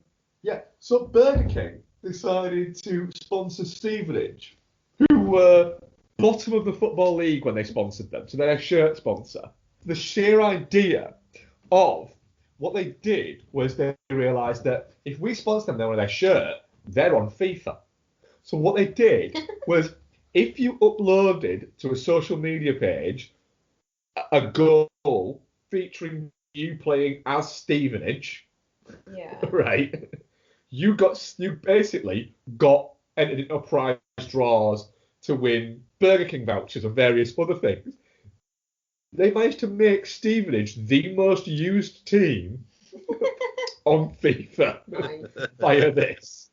So Burger King decided to sponsor Stevenage, who were bottom of the Football League when they sponsored them. So they're a shirt sponsor. The sheer idea of what they did was they realised that if we sponsor them with their shirt, they're on FIFA. So what they did was, if you uploaded to a social media page a goal featuring you playing as Stevenage, Yeah. right, you basically got entered into prize draws to win Burger King vouchers and various other things. They managed to make Stevenage the most used team on FIFA Nice. via this.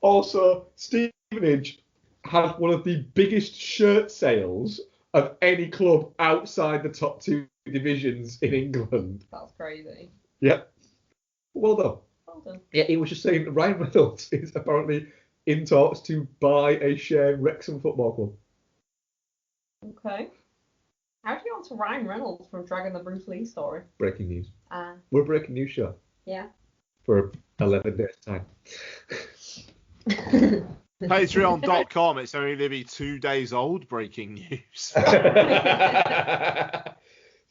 Also, Stevenage had one of the biggest shirt sales of any club outside the top two divisions in England. That's crazy. Yep. Well done. Well done. Yeah, he was just saying that Ryan Reynolds is apparently in talks to buy a share in Wrexham Football Club. Okay. How do you answer Ryan Reynolds from Dragon the Bruce Lee story? Breaking news. Ah. We're a breaking news show Yeah. for 11 days' time. Patreon.com, it's only going to be 2 days old, breaking news. So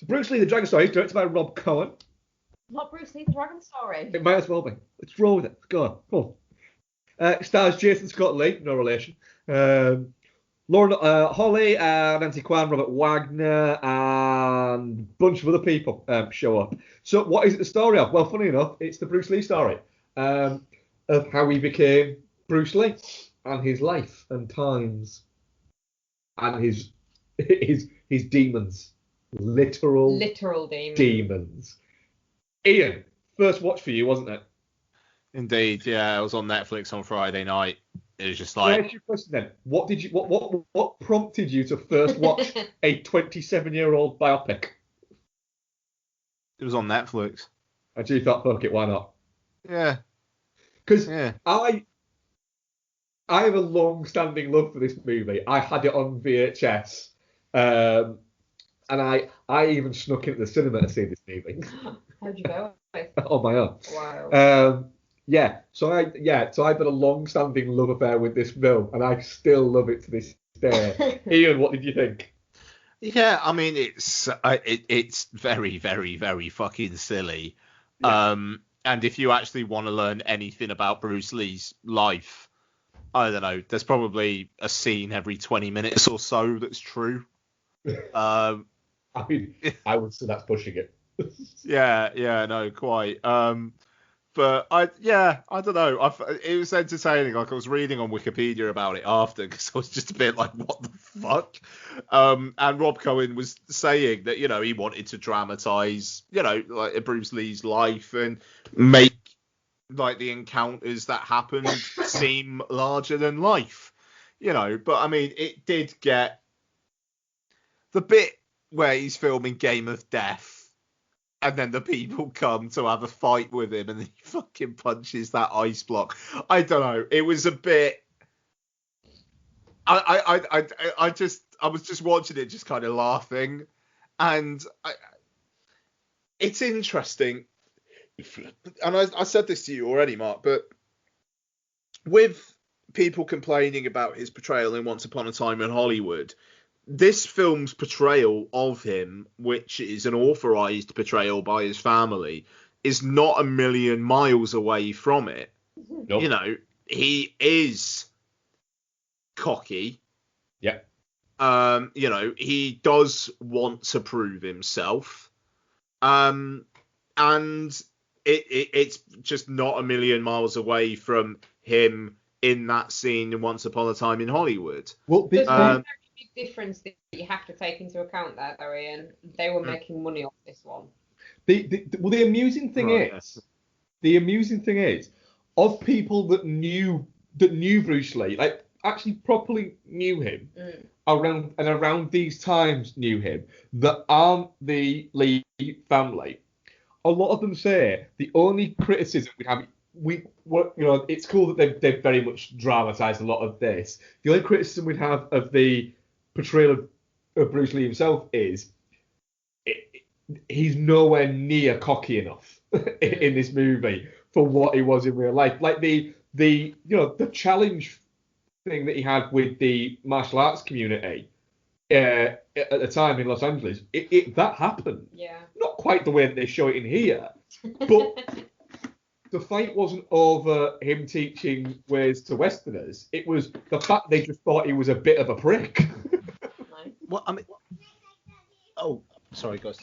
Bruce Lee, the Dragon Story, is directed by Rob Cohen. Not Bruce Lee, the Dragon story. It might as well be. Let's roll with it. Let's go on. Come on. Stars Jason Scott Lee, no relation. Lauren Holly, Nancy Kwan, Robert Wagner, and a bunch of other people show up. So what is it the story of? Well, funny enough, it's the Bruce Lee story of how he became Bruce Lee and his life and times and his demons. Literal demons. demons. Ian, first watch for you, wasn't it? Indeed, yeah, it was on Netflix on Friday night. It was just Can I like, ask you a question then? What prompted you to first watch a 27-year-old biopic? it was on Netflix. And you thought, fuck it, why not? Yeah. Because Yeah. I have a long-standing love for this movie. I had it on VHS, and I even snuck into the cinema to see this movie How'd you go? on my own. Wow. So I've got a long-standing love affair with this film, and I still love it to this day. Ian, what did you think? Yeah, I mean, it's very, very, very fucking silly. Yeah. And if you actually want to learn anything about Bruce Lee's life, I don't know. There's probably a scene every 20 minutes or so that's true. I mean, I would say that's pushing it. Yeah, no, quite. But I don't know. It was entertaining. Like I was reading on Wikipedia about it after because I was just a bit like, what the fuck? And Rob Cohen was saying that he wanted to dramatize like Bruce Lee's life and make like the encounters that happened seem larger than life. But I mean, it did get the bit where he's filming Game of Death. And then the people come to have a fight with him, and he fucking punches that ice block. I don't know. It was a bit. I was just watching it, just kind of laughing, and it's interesting. And I said this to you already, Mark, but with people complaining about his portrayal in Once Upon a Time in Hollywood, this film's portrayal of him, which is an authorized portrayal by his family, is not a million miles away from it. Nope. He is cocky. Yeah. He does want to prove himself. And it's just not a million miles away from him in that scene in Once Upon a Time in Hollywood. Well, big difference that you have to take into account there, though, Ian. They were making money off this one. The amusing thing is, of people that knew Bruce Lee, like actually properly knew him, around these times knew him, that aren't the Lee family. A lot of them say the only criticism we have. It's cool that they've very much dramatized a lot of this. The only criticism we'd have of the portrayal of Bruce Lee himself is he's nowhere near cocky enough in this movie for what he was in real life. Like the challenge thing that he had with the martial arts community at the time in Los Angeles, that happened. Yeah. Not quite the way that they show it in here, but the fight wasn't over him teaching ways to Westerners. It was the fact they just thought he was a bit of a prick. Well, I mean, oh, sorry, guys.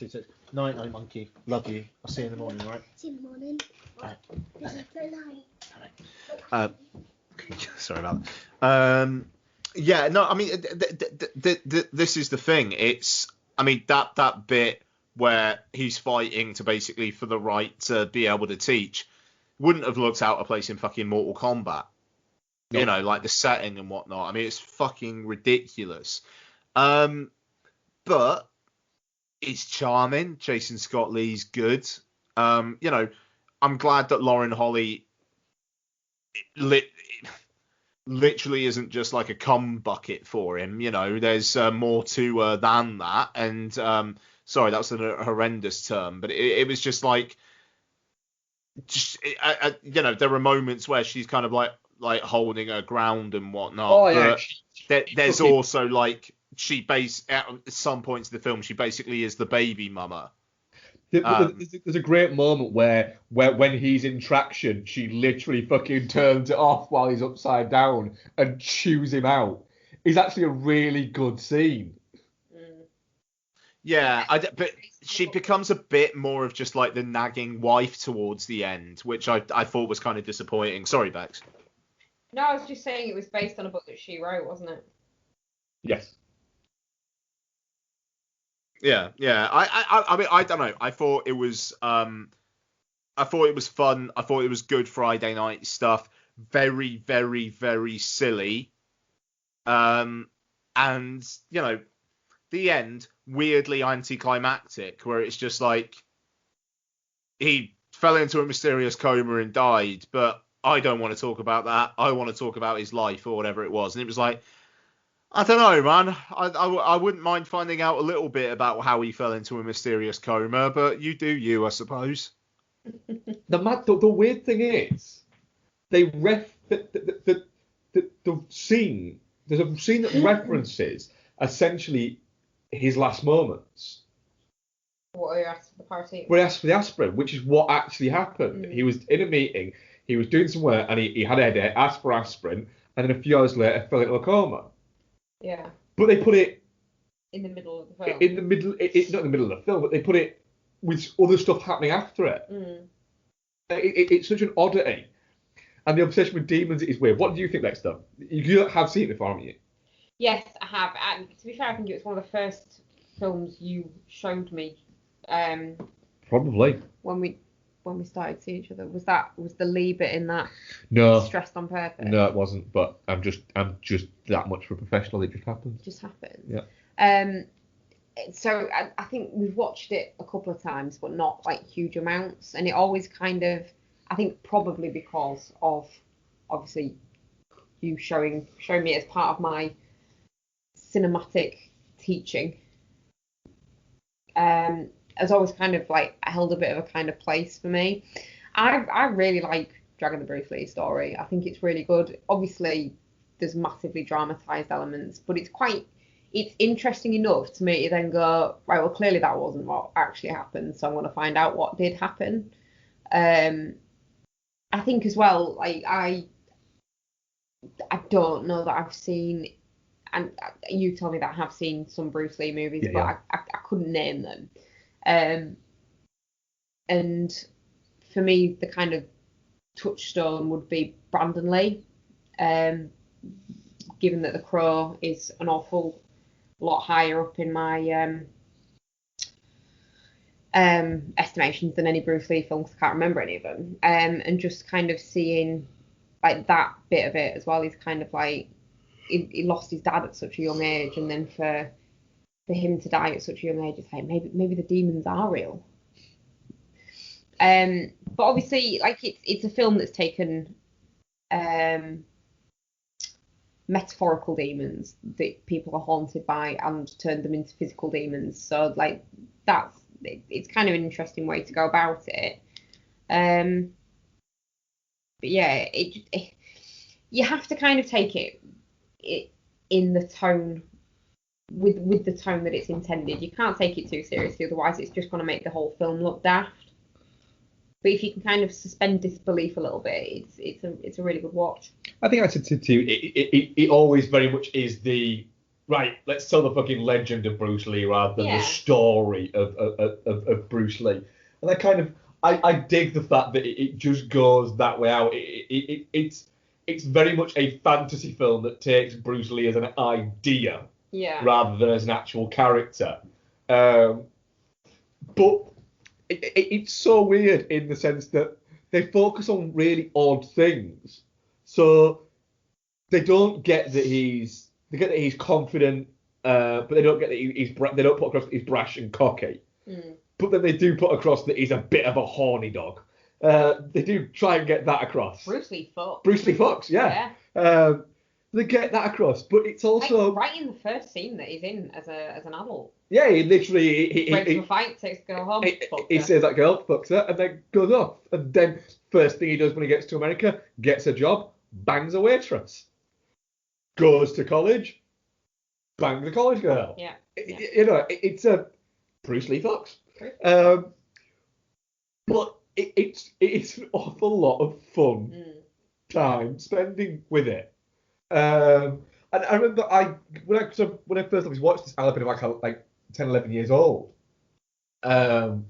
Night, monkey. Love you. I'll see you in the morning, all right? See you in the morning. Right. All right. Sorry about that. Yeah, no, I mean, this is the thing. It's, I mean, that bit where he's fighting to basically for the right to be able to teach wouldn't have looked out of place in fucking Mortal Kombat. Nope. Like the setting and whatnot. I mean, it's fucking ridiculous. But it's charming. Jason Scott Lee's good. I'm glad that Lauren Holly literally isn't just like a cum bucket for him. There's more to her than that. And sorry, that's a horrendous term, but it was just like, there were moments where she's kind of like holding her ground and whatnot. Oh, yeah. But there's also like at some points in the film she basically is the baby mama. There's a great moment where when he's in traction, she literally fucking turns it off while he's upside down and chews him out. It's actually a really good scene. Yeah, but she becomes a bit more of just like the nagging wife towards the end, which I thought was kind of disappointing. Sorry, Bex. No, I was just saying it was based on a book that she wrote, wasn't it? Yes. Yeah. I mean, I don't know. I thought it was fun. I thought it was good Friday night stuff. Very, very, very silly. And the end weirdly anticlimactic, where it's just like he fell into a mysterious coma and died, but I don't want to talk about that. I want to talk about his life or whatever it was. And it was like, I don't know, man. I wouldn't mind finding out a little bit about how he fell into a mysterious coma, but you do you, I suppose. The weird thing is, the scene. There's a scene that references essentially his last moments. What, he asked for the party? Where he asked for the aspirin, which is what actually happened. He was in a meeting, he was doing some work, and he had a headache, asked for aspirin, and then a few hours later fell into a coma. Yeah. But they put it In the middle of the film. in the middle, not in the middle of the film, but they put it with other stuff happening after it. It's such an oddity. And the obsession with demons is weird. What do you think, Dexter? You have seen it before, haven't you? Yes, I have. And to be fair, I think it was one of the first films you showed me. Probably. When we started seeing each other, was the Lee bit in that? No. Stressed on purpose. No, it wasn't. But I'm just that much of a professional. It just happens. Just happens. Yeah. So I think we've watched it a couple of times, but not like huge amounts, and it always kind of, I think probably because of obviously you showing me as part of my cinematic teaching, has always kind of like held a bit of a kind of place for me. I really like Dragon the Bruce Lee story. I think it's really good. Obviously, there's massively dramatized elements, but it's interesting enough to me to then go, right, well, clearly that wasn't what actually happened, so I'm going to find out what did happen. I think as well, like, I don't know that I've seen, and you told me that I have seen some Bruce Lee movies, Yeah, but I couldn't name them. And for me, the kind of touchstone would be Brandon Lee, given that The Crow is an awful lot higher up in my estimations than any Bruce Lee films. I can't remember any of them. And just kind of seeing like that bit of it as well. He's kind of like he lost his dad at such a young age, and then for him to die at such a young age, it's like maybe the demons are real. But obviously, like it's a film that's taken metaphorical demons that people are haunted by and turned them into physical demons. So like it's kind of an interesting way to go about it. But yeah, you have to kind of take it in the tone with the tone that it's intended. You can't take it too seriously, otherwise it's just going to make the whole film look daft. But if you can kind of suspend disbelief a little bit, it's a really good watch. I think I said too. It always very much is the right. Let's tell the fucking legend of Bruce Lee rather than the story of Bruce Lee. And I dig the fact that it just goes that way out. It's very much a fantasy film that takes Bruce Lee as an idea rather than as an actual character. But it's so weird in the sense that they focus on really odd things. So they don't get that he's confident, but they don't get that they don't put across that he's brash and cocky. But then they do put across that he's a bit of a horny dog. They do try and get that across. Bruce Lee fucks. Bruce Lee fucks, yeah. They get that across, but it's also like right in the first scene that he's in as an adult. Yeah, he literally breaks a fight, takes the girl home. He says that girl fucks her, and then goes off. And then first thing he does when he gets to America, gets a job, bangs a waitress, goes to college, bangs a college girl. Yeah. It's a Bruce Lee fucks. But it's an awful lot of fun time spending with it. And I remember when I first watched this, I'd been like 10, 11 years old. And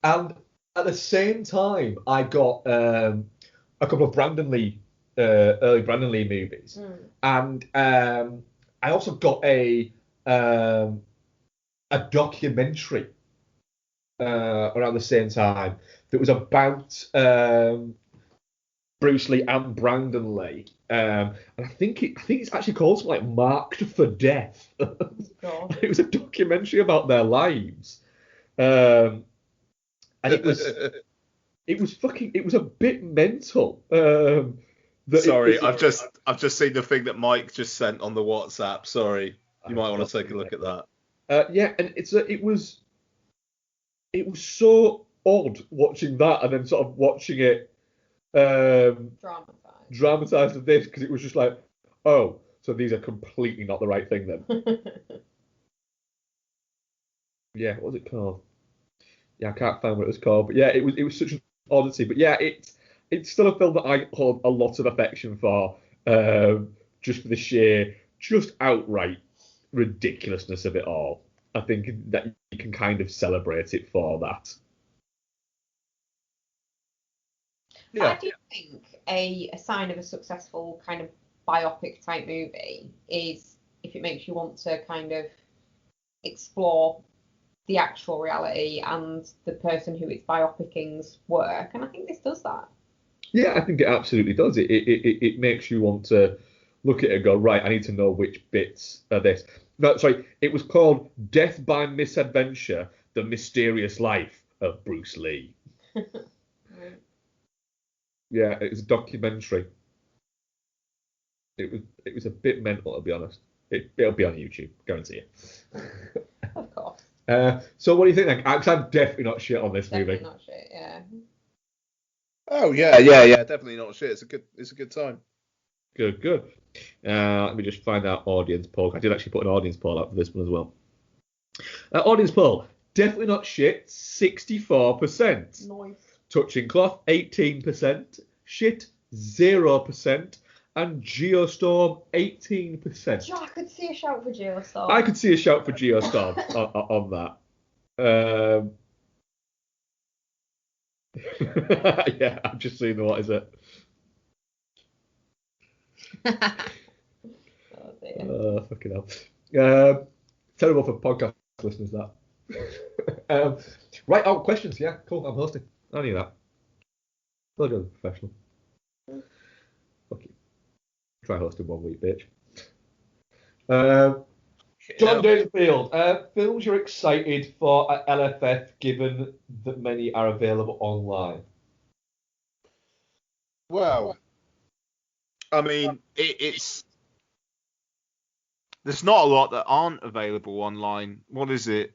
at the same time, I got a couple of early Brandon Lee movies. And I also got a documentary around the same time that was about Bruce Lee and Brandon Lee. And I think it's actually called something like Marked for Death. It was a documentary about their lives. And it was a bit mental. Sorry, I've just seen the thing that Mike just sent on the WhatsApp. Sorry. You might want to take a look at that. Yeah, and it was so odd watching that and then sort of watching it dramatized of this, because it was just like, oh, so these are completely not the right thing then. Yeah, what was it called? Yeah, I can't find what it was called, but yeah, it was such an oddity. But yeah, it's still a film that I hold a lot of affection for, just for the sheer, just outright ridiculousness of it all. I think that you can kind of celebrate it for that. Yeah. I do think a sign of a successful kind of biopic type movie is if it makes you want to kind of explore the actual reality and the person who it's biopicing's work, and I think this does that. Yeah, I think it absolutely does. It makes you want to look at it and go, right, I need to know which bits are this. No, sorry, it was called Death by Misadventure, The Mysterious Life of Bruce Lee. Right. Yeah, it was a documentary. It was a bit mental, to be honest. It'll be on YouTube, guarantee it. Of course. So what do you think then? Because I'm definitely not shit on this Definitely movie. not shit, yeah. Oh yeah, definitely not shit. It's a good time. Good. Let me just find out audience poll. I did actually put an audience poll out for this one as well. Audience poll, definitely not shit, 64%. Nice. Touching cloth, 18%. Shit, 0%. And Geostorm, 18%. I could see a shout for Geostorm. I could see a shout for Geostorm on that. Yeah, I've just seen the what is it? Oh dear. Fucking hell. Terrible for podcast listeners, that. Right, questions. Yeah, cool. I'm hosting. I knew that. Well done, professional. Fuck you. Try hosting 1 week, bitch. John Dangerfield, films you're excited for at LFF, given that many are available online. Well, I mean, it's there's not a lot that aren't available online. What is it?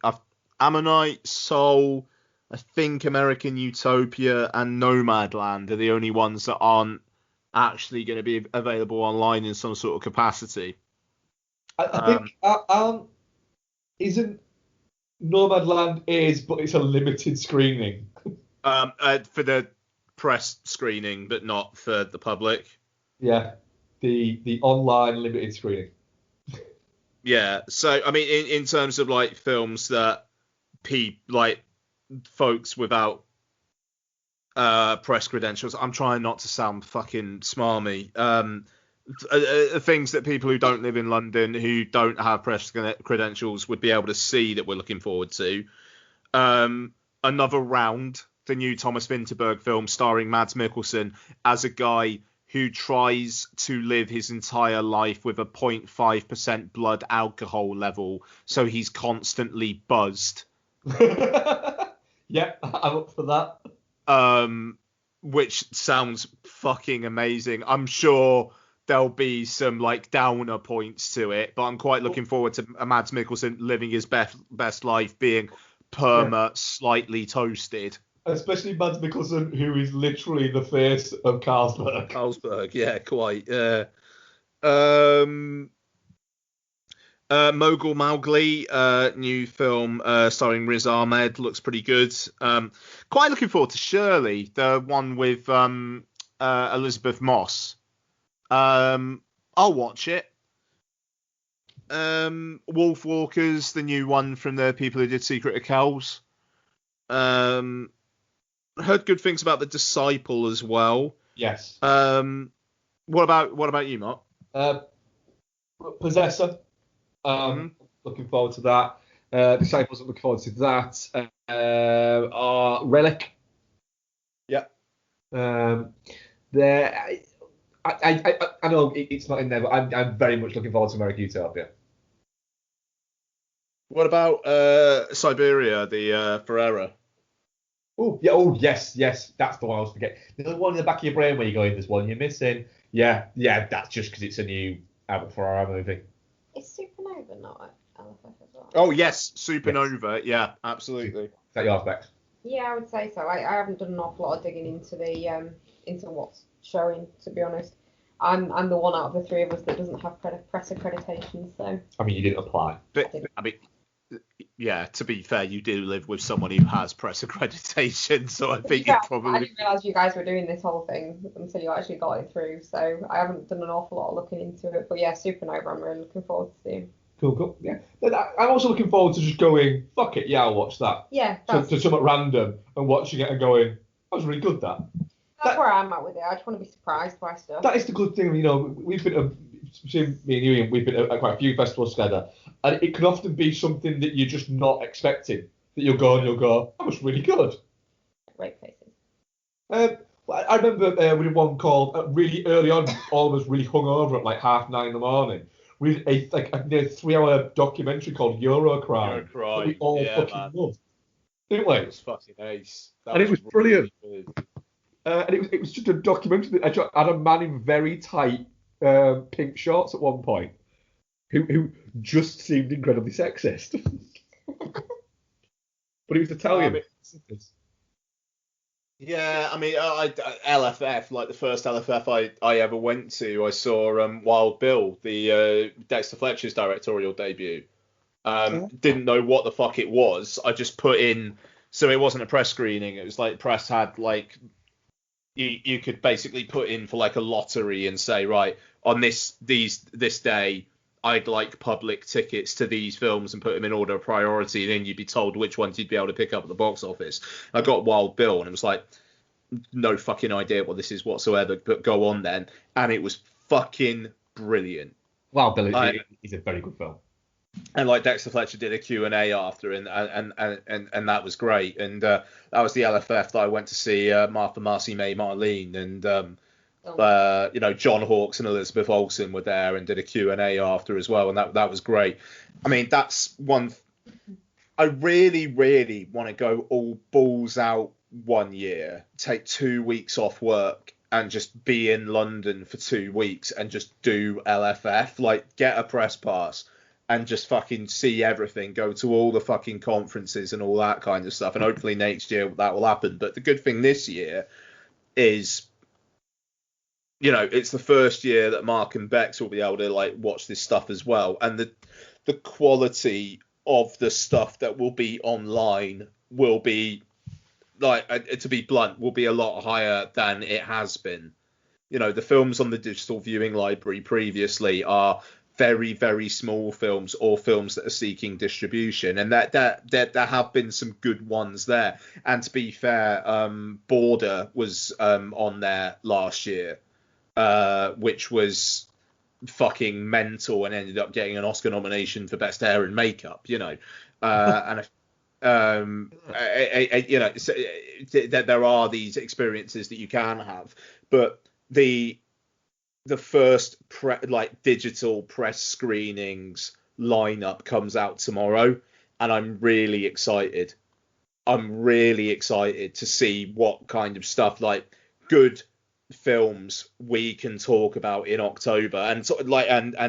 Ammonite, Soul, I think American Utopia, and Nomadland are the only ones that aren't actually going to be available online in some sort of capacity. I think isn't Nomadland but it's a limited screening. For the press screening, but not for the public. Yeah, the online limited screening. Yeah, so I mean, in terms of like films that folks without press credentials, I'm trying not to sound fucking smarmy. Things that people who don't live in London, who don't have press credentials, would be able to see that we're looking forward to. Another Round, the new Thomas Vinterberg film starring Mads Mikkelsen as a guy who tries to live his entire life with a 0.5% blood alcohol level, so he's constantly buzzed. Yep, I'm up for that. Which sounds fucking amazing. I'm sure there'll be some like downer points to it, but I'm quite looking forward to Mads Mikkelsen living his best life, being slightly toasted. Especially Mads Mikkelsen, who is literally the face of Carlsberg. Carlsberg, yeah, quite. Mogul Mowgli, new film starring Riz Ahmed, looks pretty good. Quite looking forward to Shirley, the one with Elizabeth Moss. I'll watch it. Wolf Walkers, the new one from the people who did Secret of Kells. Heard good things about The Disciple as well. Yes. What about you, Mark? Possessor. Looking forward to that. Disciples, looking forward to that. Relic. Yeah. I know it's not in there, but I'm very much looking forward to American Utopia. What about Siberia, the Ferrera? Oh yeah. Oh yes. That's the one I was forgetting. There's one in the back of your brain where you're going, "There's one you're missing." Yeah. That's just because it's a new Albert Ferrara movie. Is Supernova not at LFF as well? Oh yes, Supernova. Yes. Yeah, absolutely. Is that your specs? Yeah, I would say so. I haven't done an awful lot of digging into the into what's showing, to be honest. I'm the one out of the three of us that doesn't have press accreditation, so. I mean, you didn't apply. But I mean, yeah, to be fair, you do live with someone who has press accreditation, so I think Yeah, it I probably. didn't realise you guys were doing this whole thing until you actually got it through. So I haven't done an awful lot of looking into it. But yeah, Supernova, I'm really looking forward to seeing. Cool. Yeah. I'm also looking forward to just going, fuck it, yeah, I'll watch that. Yeah, To something random and watching it and going, that was really good, that. That's where I'm at with it. I just want to be surprised by stuff. That is the good thing, we've been, between me and you, Ian, we've been at quite a few festivals together, and it can often be something that you're just not expecting, that you'll go, that was really good. Great places. I remember we did one called, really early on, all of us really hungover at like 9:30 in the morning. We did a near 3-hour documentary called Eurocrime that we all fucking loved. Didn't we? It was fucking ace. And it was brilliant. Really and it was just a documentary that had a man in very tight pink shorts at one point who just seemed incredibly sexist. But he was Italian. Yeah, I mean, LFF, like the first LFF I ever went to, I saw Wild Bill, the Dexter Fletcher's directorial debut. Didn't know what the fuck it was. I just put in, so it wasn't a press screening. It was like press had like, you could basically put in for like a lottery and say, right, on this day, I'd like public tickets to these films and put them in order of priority, and then you'd be told which ones you'd be able to pick up at the box office. I got Wild Bill, and it was like, no fucking idea what this is whatsoever, but go on then. And it was fucking brilliant. Wild Bill is a very good film. And like Dexter Fletcher did a Q&A after, and that was great. And that was the LFF that I went to see Martha Marcy May Marlene, and John Hawkes and Elizabeth Olsen were there and did a Q&A after as well, and that was great. I mean, that's one. I really, really want to go all balls out one year, take 2 weeks off work, and just be in London for 2 weeks and just do LFF, like get a press pass and just fucking see everything, go to all the fucking conferences and all that kind of stuff. And hopefully next year that will happen. But the good thing this year is, it's the first year that Mark and Bex will be able to like watch this stuff as well. And the quality of the stuff that will be online will be, like, to be blunt, will be a lot higher than it has been. The films on the digital viewing library previously are very, very small films or films that are seeking distribution, and that there have been some good ones there. And to be fair, Border was on there last year, which was fucking mental and ended up getting an Oscar nomination for best hair and makeup. And there are these experiences that you can have, but the first digital press screenings lineup comes out tomorrow, and I'm really excited. I'm really excited to see what kind of stuff, like good films, we can talk about in October, and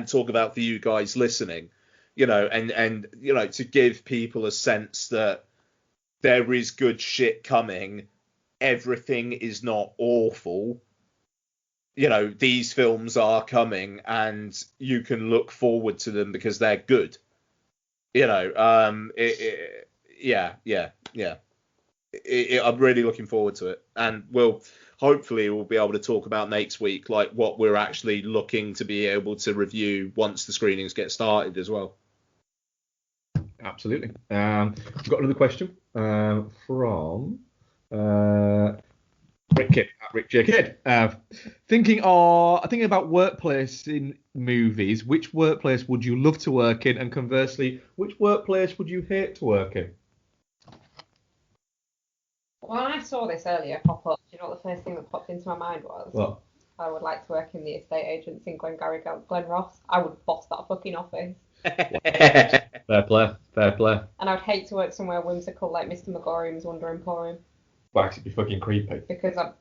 talk about for you guys listening, and to give people a sense that there is good shit coming. Everything is not awful. These films are coming, and you can look forward to them because they're good. I'm really looking forward to it, and hopefully we'll be able to talk about next week, like what we're actually looking to be able to review once the screenings get started as well. Absolutely. We've got another question from Rick J. Kidd. Thinking about workplace in movies, which workplace would you love to work in, and conversely, which workplace would you hate to work in? When I saw this earlier pop up, do you know what the first thing that popped into my mind was? What? I would like to work in the estate agents in Glengarry Glen Ross. I would boss that fucking office. Fair play. And I'd hate to work somewhere whimsical like Mr. McGorham's Wonder Emporium. Well, it'd be fucking creepy. Because I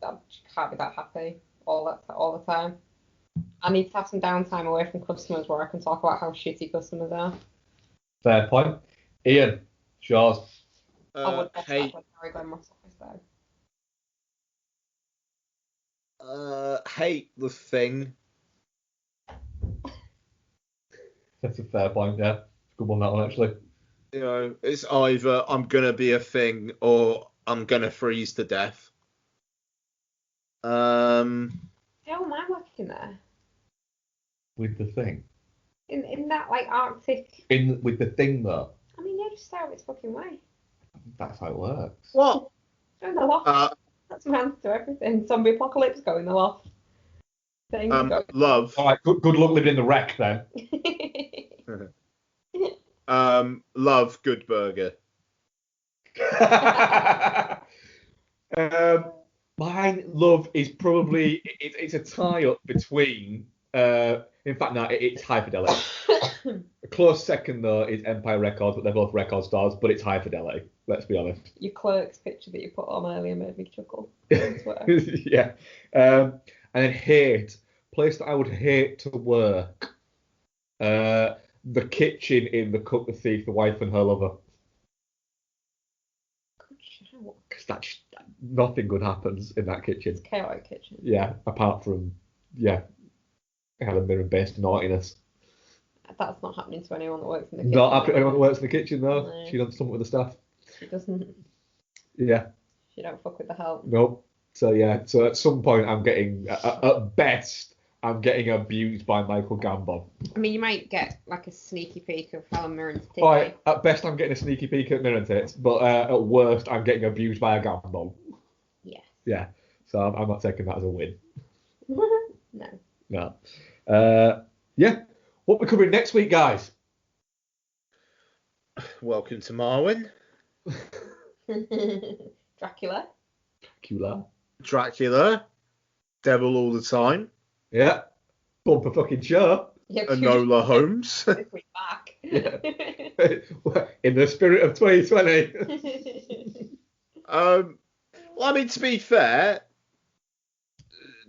can't be that happy all the time. I need to have some downtime away from customers where I can talk about how shitty customers are. Fair point. Ian, it's yours. I would boss that Glengarry Glen Ross office though. Hate The Thing. That's a fair point, yeah. It's a good one, that one, actually. You know, it's either I'm gonna be a thing or I'm gonna freeze to death. I don't mind working there. With the thing. In that like Arctic. With the thing though. I mean, yeah, just stay out of its fucking way. That's how it works. What? Go in the loft. That's my answer to everything. Zombie apocalypse, go in the loft. Thing, go. Love. All right. Good luck living in the wreck then. Love Good Burger. Mine, love, is probably it's a tie up between. In fact, no, it's High Fidelity. A close second though is Empire Records, but they're both record stores. But it's High Fidelity. Let's be honest. Your Clerks picture that you put on earlier made me chuckle. Yeah. And then hate, place that I would hate to work. The kitchen in The Cook, the Thief, the Wife and Her Lover. Good shout. Because nothing good happens in that kitchen. It's a chaotic kitchen. Yeah, apart from Helen Mirren based naughtiness. That's not happening to anyone that works in the kitchen. Not happening to anyone that works in the kitchen though. No. She does something with the staff. She doesn't. Yeah. She don't fuck with the help. Nope. So yeah. So at some point, I'm getting at best, I'm getting abused by Michael Gambon. I mean, you might get like a sneaky peek of Helen Mirren's titty. Right. At best, I'm getting a sneaky peek at Mirren tits, but at worst, I'm getting abused by a Gambon. Yeah. Yeah. So I'm not taking that as a win. No. No. Yeah. What we're covering next week, guys? Welcome to Marwin. Dracula. Dracula. Devil All the Time. Yeah. Bumper fucking show. Yeah, Enola Holmes. This week back. Yeah. In the spirit of 2020. Well, I mean, to be fair,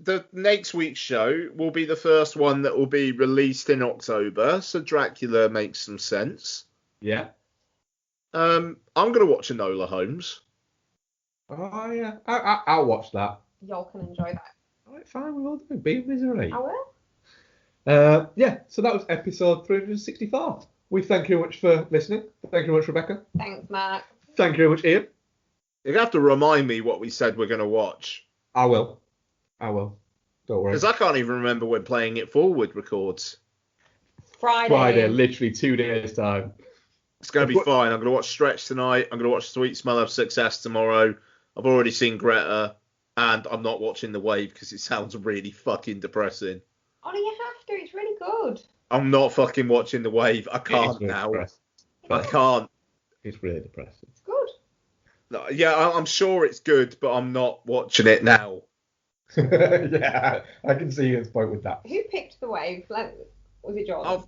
the next week's show will be the first one that will be released in October, so Dracula makes some sense. Yeah. I'm gonna watch Enola Holmes. Oh yeah. I'll watch that. Y'all can enjoy that. All right, fine, we will do. Be a misery. I will. Yeah. So that was episode 364. We thank you very much for listening. Thank you very much, Rebecca. Thanks, Mark. Thank you very much, Ian. You have to remind me what we said we're gonna watch. I will. Don't worry. Because I can't even remember when Playing It Forward records. Friday. Literally 2 days time. It's going to be fine. I'm going to watch Stretch tonight. I'm going to watch Sweet Smell of Success tomorrow. I've already seen Greta. And I'm not watching The Wave because it sounds really fucking depressing. Oh, no, you have to. It's really good. I'm not fucking watching The Wave. I can't really now. depressing. I can't. It's really depressing. It's good. No, yeah, I'm sure it's good, but I'm not watching it now. Yeah, I can see Ian's point with that. Who picked The Wave? Like, was it Jordan?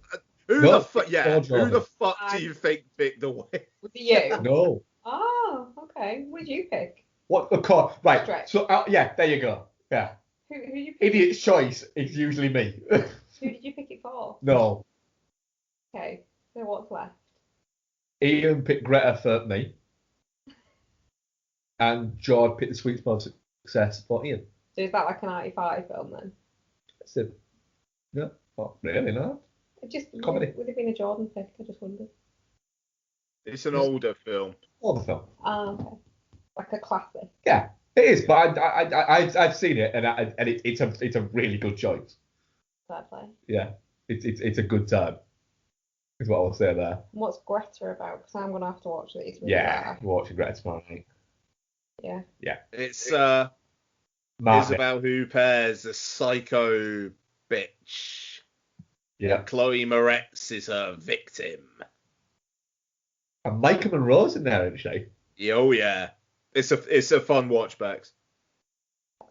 Who No, the fuck? Yeah, who the fuck do you think picked The Wave? Was it you? No. Oh, okay. What did you pick? What? Of course. Right. Stretch. So, yeah, there you go. Yeah. Who did you pick? Idiot's choice is usually me. Who did you pick it for? No. Okay, so what's left? Ian picked Greta for me. And George picked The Sweet Spot of Success for Ian. So is that like an arty-farty film then? So, no, not really, no. Comedy. Would it been a Jordan pick? I just wondered. It's an older film. Older film. Okay. Like a classic. Yeah, it is, but I've seen it, and it's a really good choice. Fair play. Yeah, it's a good time. Is what I'll say there. What's Greta about? Because I'm gonna have to watch it. It's really Yeah, bad. we're watching Greta tomorrow night. Yeah. Yeah. It's Martin. about who pairs a psycho bitch. Yeah. Chloe Moretz is her victim. And Micah Monroe's in there, isn't she? Oh yeah, it's a fun watch, Bex.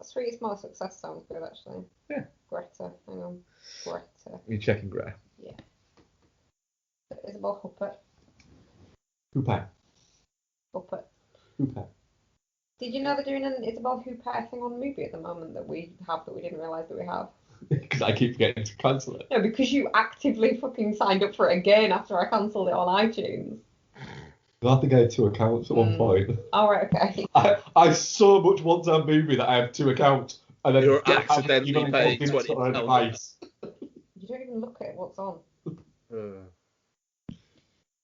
Sweet Small Success sounds good actually. Yeah. Greta. Hang on. Greta. You're checking Greta. Yeah. Isabel Huppert. Hooper. Did you know they're doing an Isabel Huppert thing on Movie at the moment that we didn't realise that we have? Because I keep forgetting to cancel it. No, because you actively fucking signed up for it again after I cancelled it on iTunes. I have to get 2 accounts at one point. Alright, okay. I so much want to have Movie that I have 2 accounts. And then You're accidentally paying £20. £20. You don't even look at what's on.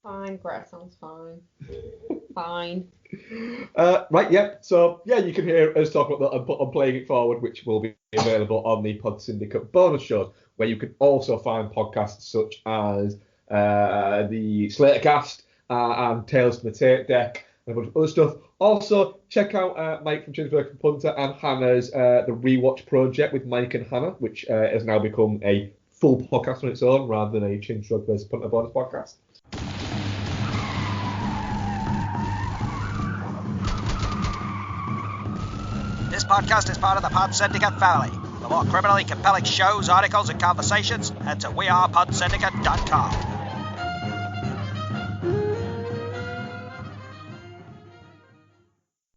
Fine, Greta sounds fine. Fine. Right, yeah. So, yeah, you can hear us talk about that on Playing It Forward, which will be available on the Pod Syndicate bonus shows, where you can also find podcasts such as the Slatercast and Tales from the Tape Deck and a bunch of other stuff. Also, check out Mike from Chinsburg and Punter and Hannah's The Rewatch Project with Mike and Hannah, which has now become a full podcast on its own rather than a Chinsburg versus Punter bonus podcast. This podcast is part of the Pod Syndicate family. For more criminally compelling shows, articles, and conversations, head to wearepodsyndicate.com.